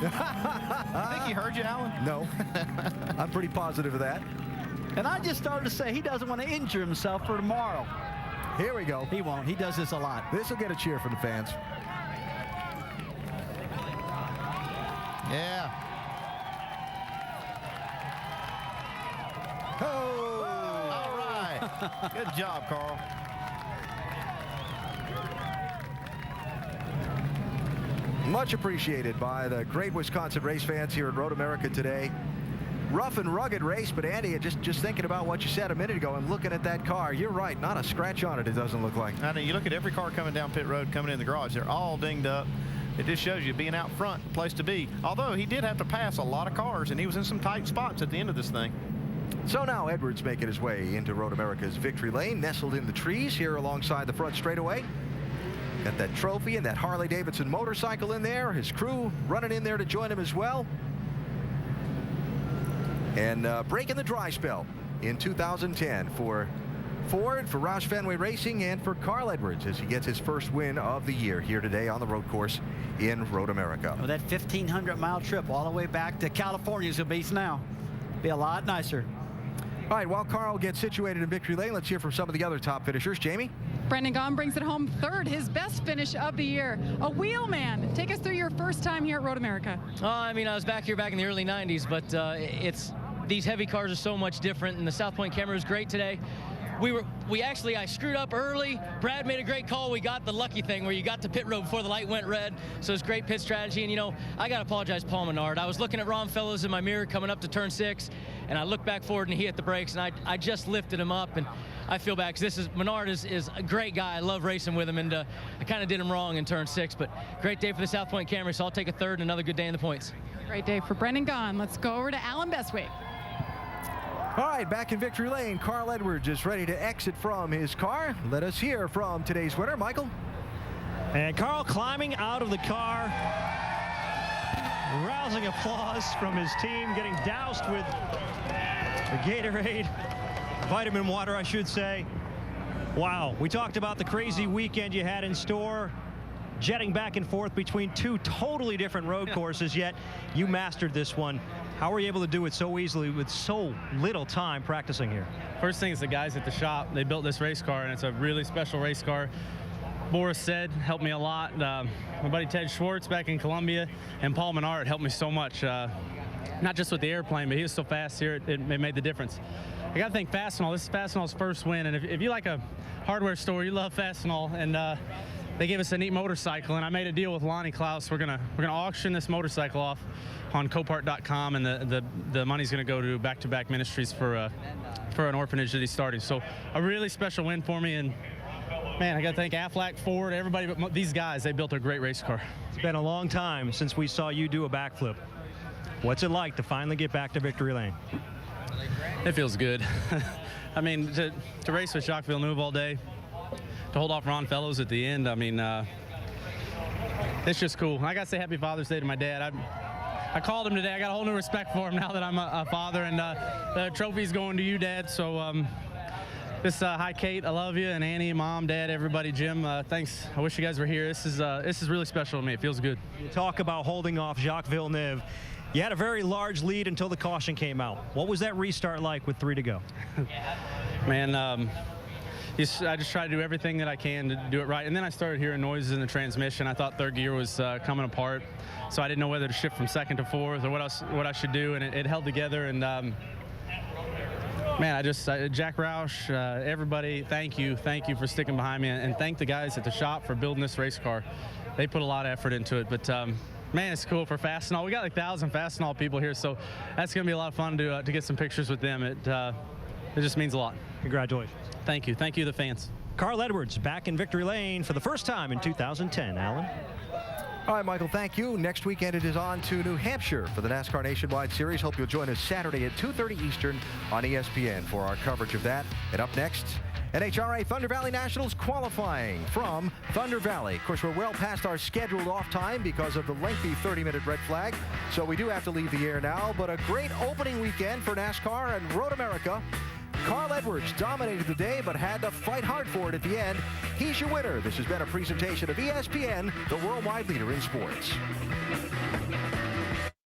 I think he heard you, Alan. No. I'm pretty positive of that. And I just started to say he doesn't want to injure himself for tomorrow. Here we go. He won't. He does this a lot. This will get a cheer from the fans. Yeah. Oh! All right. Good job, Carl. Much appreciated by the great Wisconsin race fans here at Road America today. Rough and rugged race, but Andy, just thinking about what you said a minute ago and looking at that car, you're right, not a scratch on it, it doesn't look like. I mean, you look at every car coming down pit road, coming in the garage, they're all dinged up. It just shows you being out front, place to be. Although he did have to pass a lot of cars, and he was in some tight spots at the end of this thing. So now Edwards making his way into Road America's victory lane, nestled in the trees here alongside the front straightaway. Got that trophy and that Harley-Davidson motorcycle in there. His crew running in there to join him as well. And breaking the dry spell in 2010 for Ford, for Roush Fenway Racing, and for Carl Edwards as he gets his first win of the year here today on the road course in Road America. Well, that 1,500-mile trip all the way back to California is going to be now. Be a lot nicer. All right, while Carl gets situated in victory lane, let's hear from some of the other top finishers. Jamie? Brendan Gaughan brings it home third, his best finish of the year. A wheelman. Take us through your first time here at Road America. I mean, I was back here back in the early 90s, but these heavy cars are so much different, and the South Point camera was great today. I screwed up early. Brad made a great call. We got the lucky thing where you got to pit road before the light went red. So it's great pit strategy. And, you know, I got to apologize to Paul Menard. I was looking at Ron Fellows in my mirror coming up to turn 6, and I looked back forward and he hit the brakes, and I just lifted him up. And I feel bad because Menard is a great guy. I love racing with him, and I kind of did him wrong in turn 6. But great day for the South Point Camry, so I'll take a third and another good day in the points. Great day for Brendan Gaughan. Let's go over to Alan Bestwick. All right, back in victory lane, Carl Edwards is ready to exit from his car. Let us hear from today's winner, Michael. And Carl climbing out of the car. Rousing applause from his team, getting doused with the Gatorade, vitamin water, I should say. Wow, we talked about the crazy weekend you had in store, jetting back and forth between two totally different road courses, yet you mastered this one. How were you able to do it so easily with so little time practicing here? First thing is the guys at the shop. They built this race car, and it's a really special race car. Boris said helped me a lot. My buddy Ted Schwartz back in Columbia and Paul Menard helped me so much. Not just with the airplane, but he was so fast here, it made the difference. I got to thank Fastenal. This is Fastenal's first win, and if you like a hardware store, you love Fastenal, and they gave us a neat motorcycle, and I made a deal with Lonnie Klaus. We're gonna auction this motorcycle off on Copart.com, and the money's gonna go to Back-to-Back Ministries for an orphanage that he's starting. So a really special win for me, and man, I got to thank Aflac, Ford, everybody, but these guys, they built a great race car. It's been a long time since we saw you do a backflip. What's it like to finally get back to victory lane? It feels good. I mean, to race with Jacques Villeneuve all day, to hold off Ron Fellows at the end, I mean, it's just cool. I got to say Happy Father's Day to my dad. I called him today. I got a whole new respect for him now that I'm a father, and the trophy's going to you, Dad. So hi, Kate. I love you, and Annie, Mom, Dad, everybody, Jim. Thanks. I wish you guys were here. This is really special to me. It feels good. You talk about holding off Jacques Villeneuve. You had a very large lead until the caution came out. What was that restart like with 3 to go? Man, I just try to do everything that I can to do it right. And then I started hearing noises in the transmission. I thought third gear was coming apart, so I didn't know whether to shift from second to fourth or what I should do. And it held together. And man, Jack Roush, everybody, thank you for sticking behind me, and thank the guys at the shop for building this race car. They put a lot of effort into it, but man, it's cool for Fastenal. We got like 1,000 Fastenal people here, so that's going to be a lot of fun to get some pictures with them. It just means a lot. Congratulations. Thank you, the fans. Carl Edwards back in victory lane for the first time in 2010. Alan. All right, Michael, thank you. Next weekend it is on to New Hampshire for the NASCAR Nationwide Series. Hope you'll join us Saturday at 2:30 Eastern on ESPN for our coverage of that. And up next, NHRA Thunder Valley Nationals qualifying from Thunder Valley. Of course, we're well past our scheduled off time because of the lengthy 30-minute red flag, so we do have to leave the air now. But a great opening weekend for NASCAR and Road America. Carl Edwards dominated the day, but had to fight hard for it at the end. He's your winner. This has been a presentation of ESPN, the worldwide leader in sports.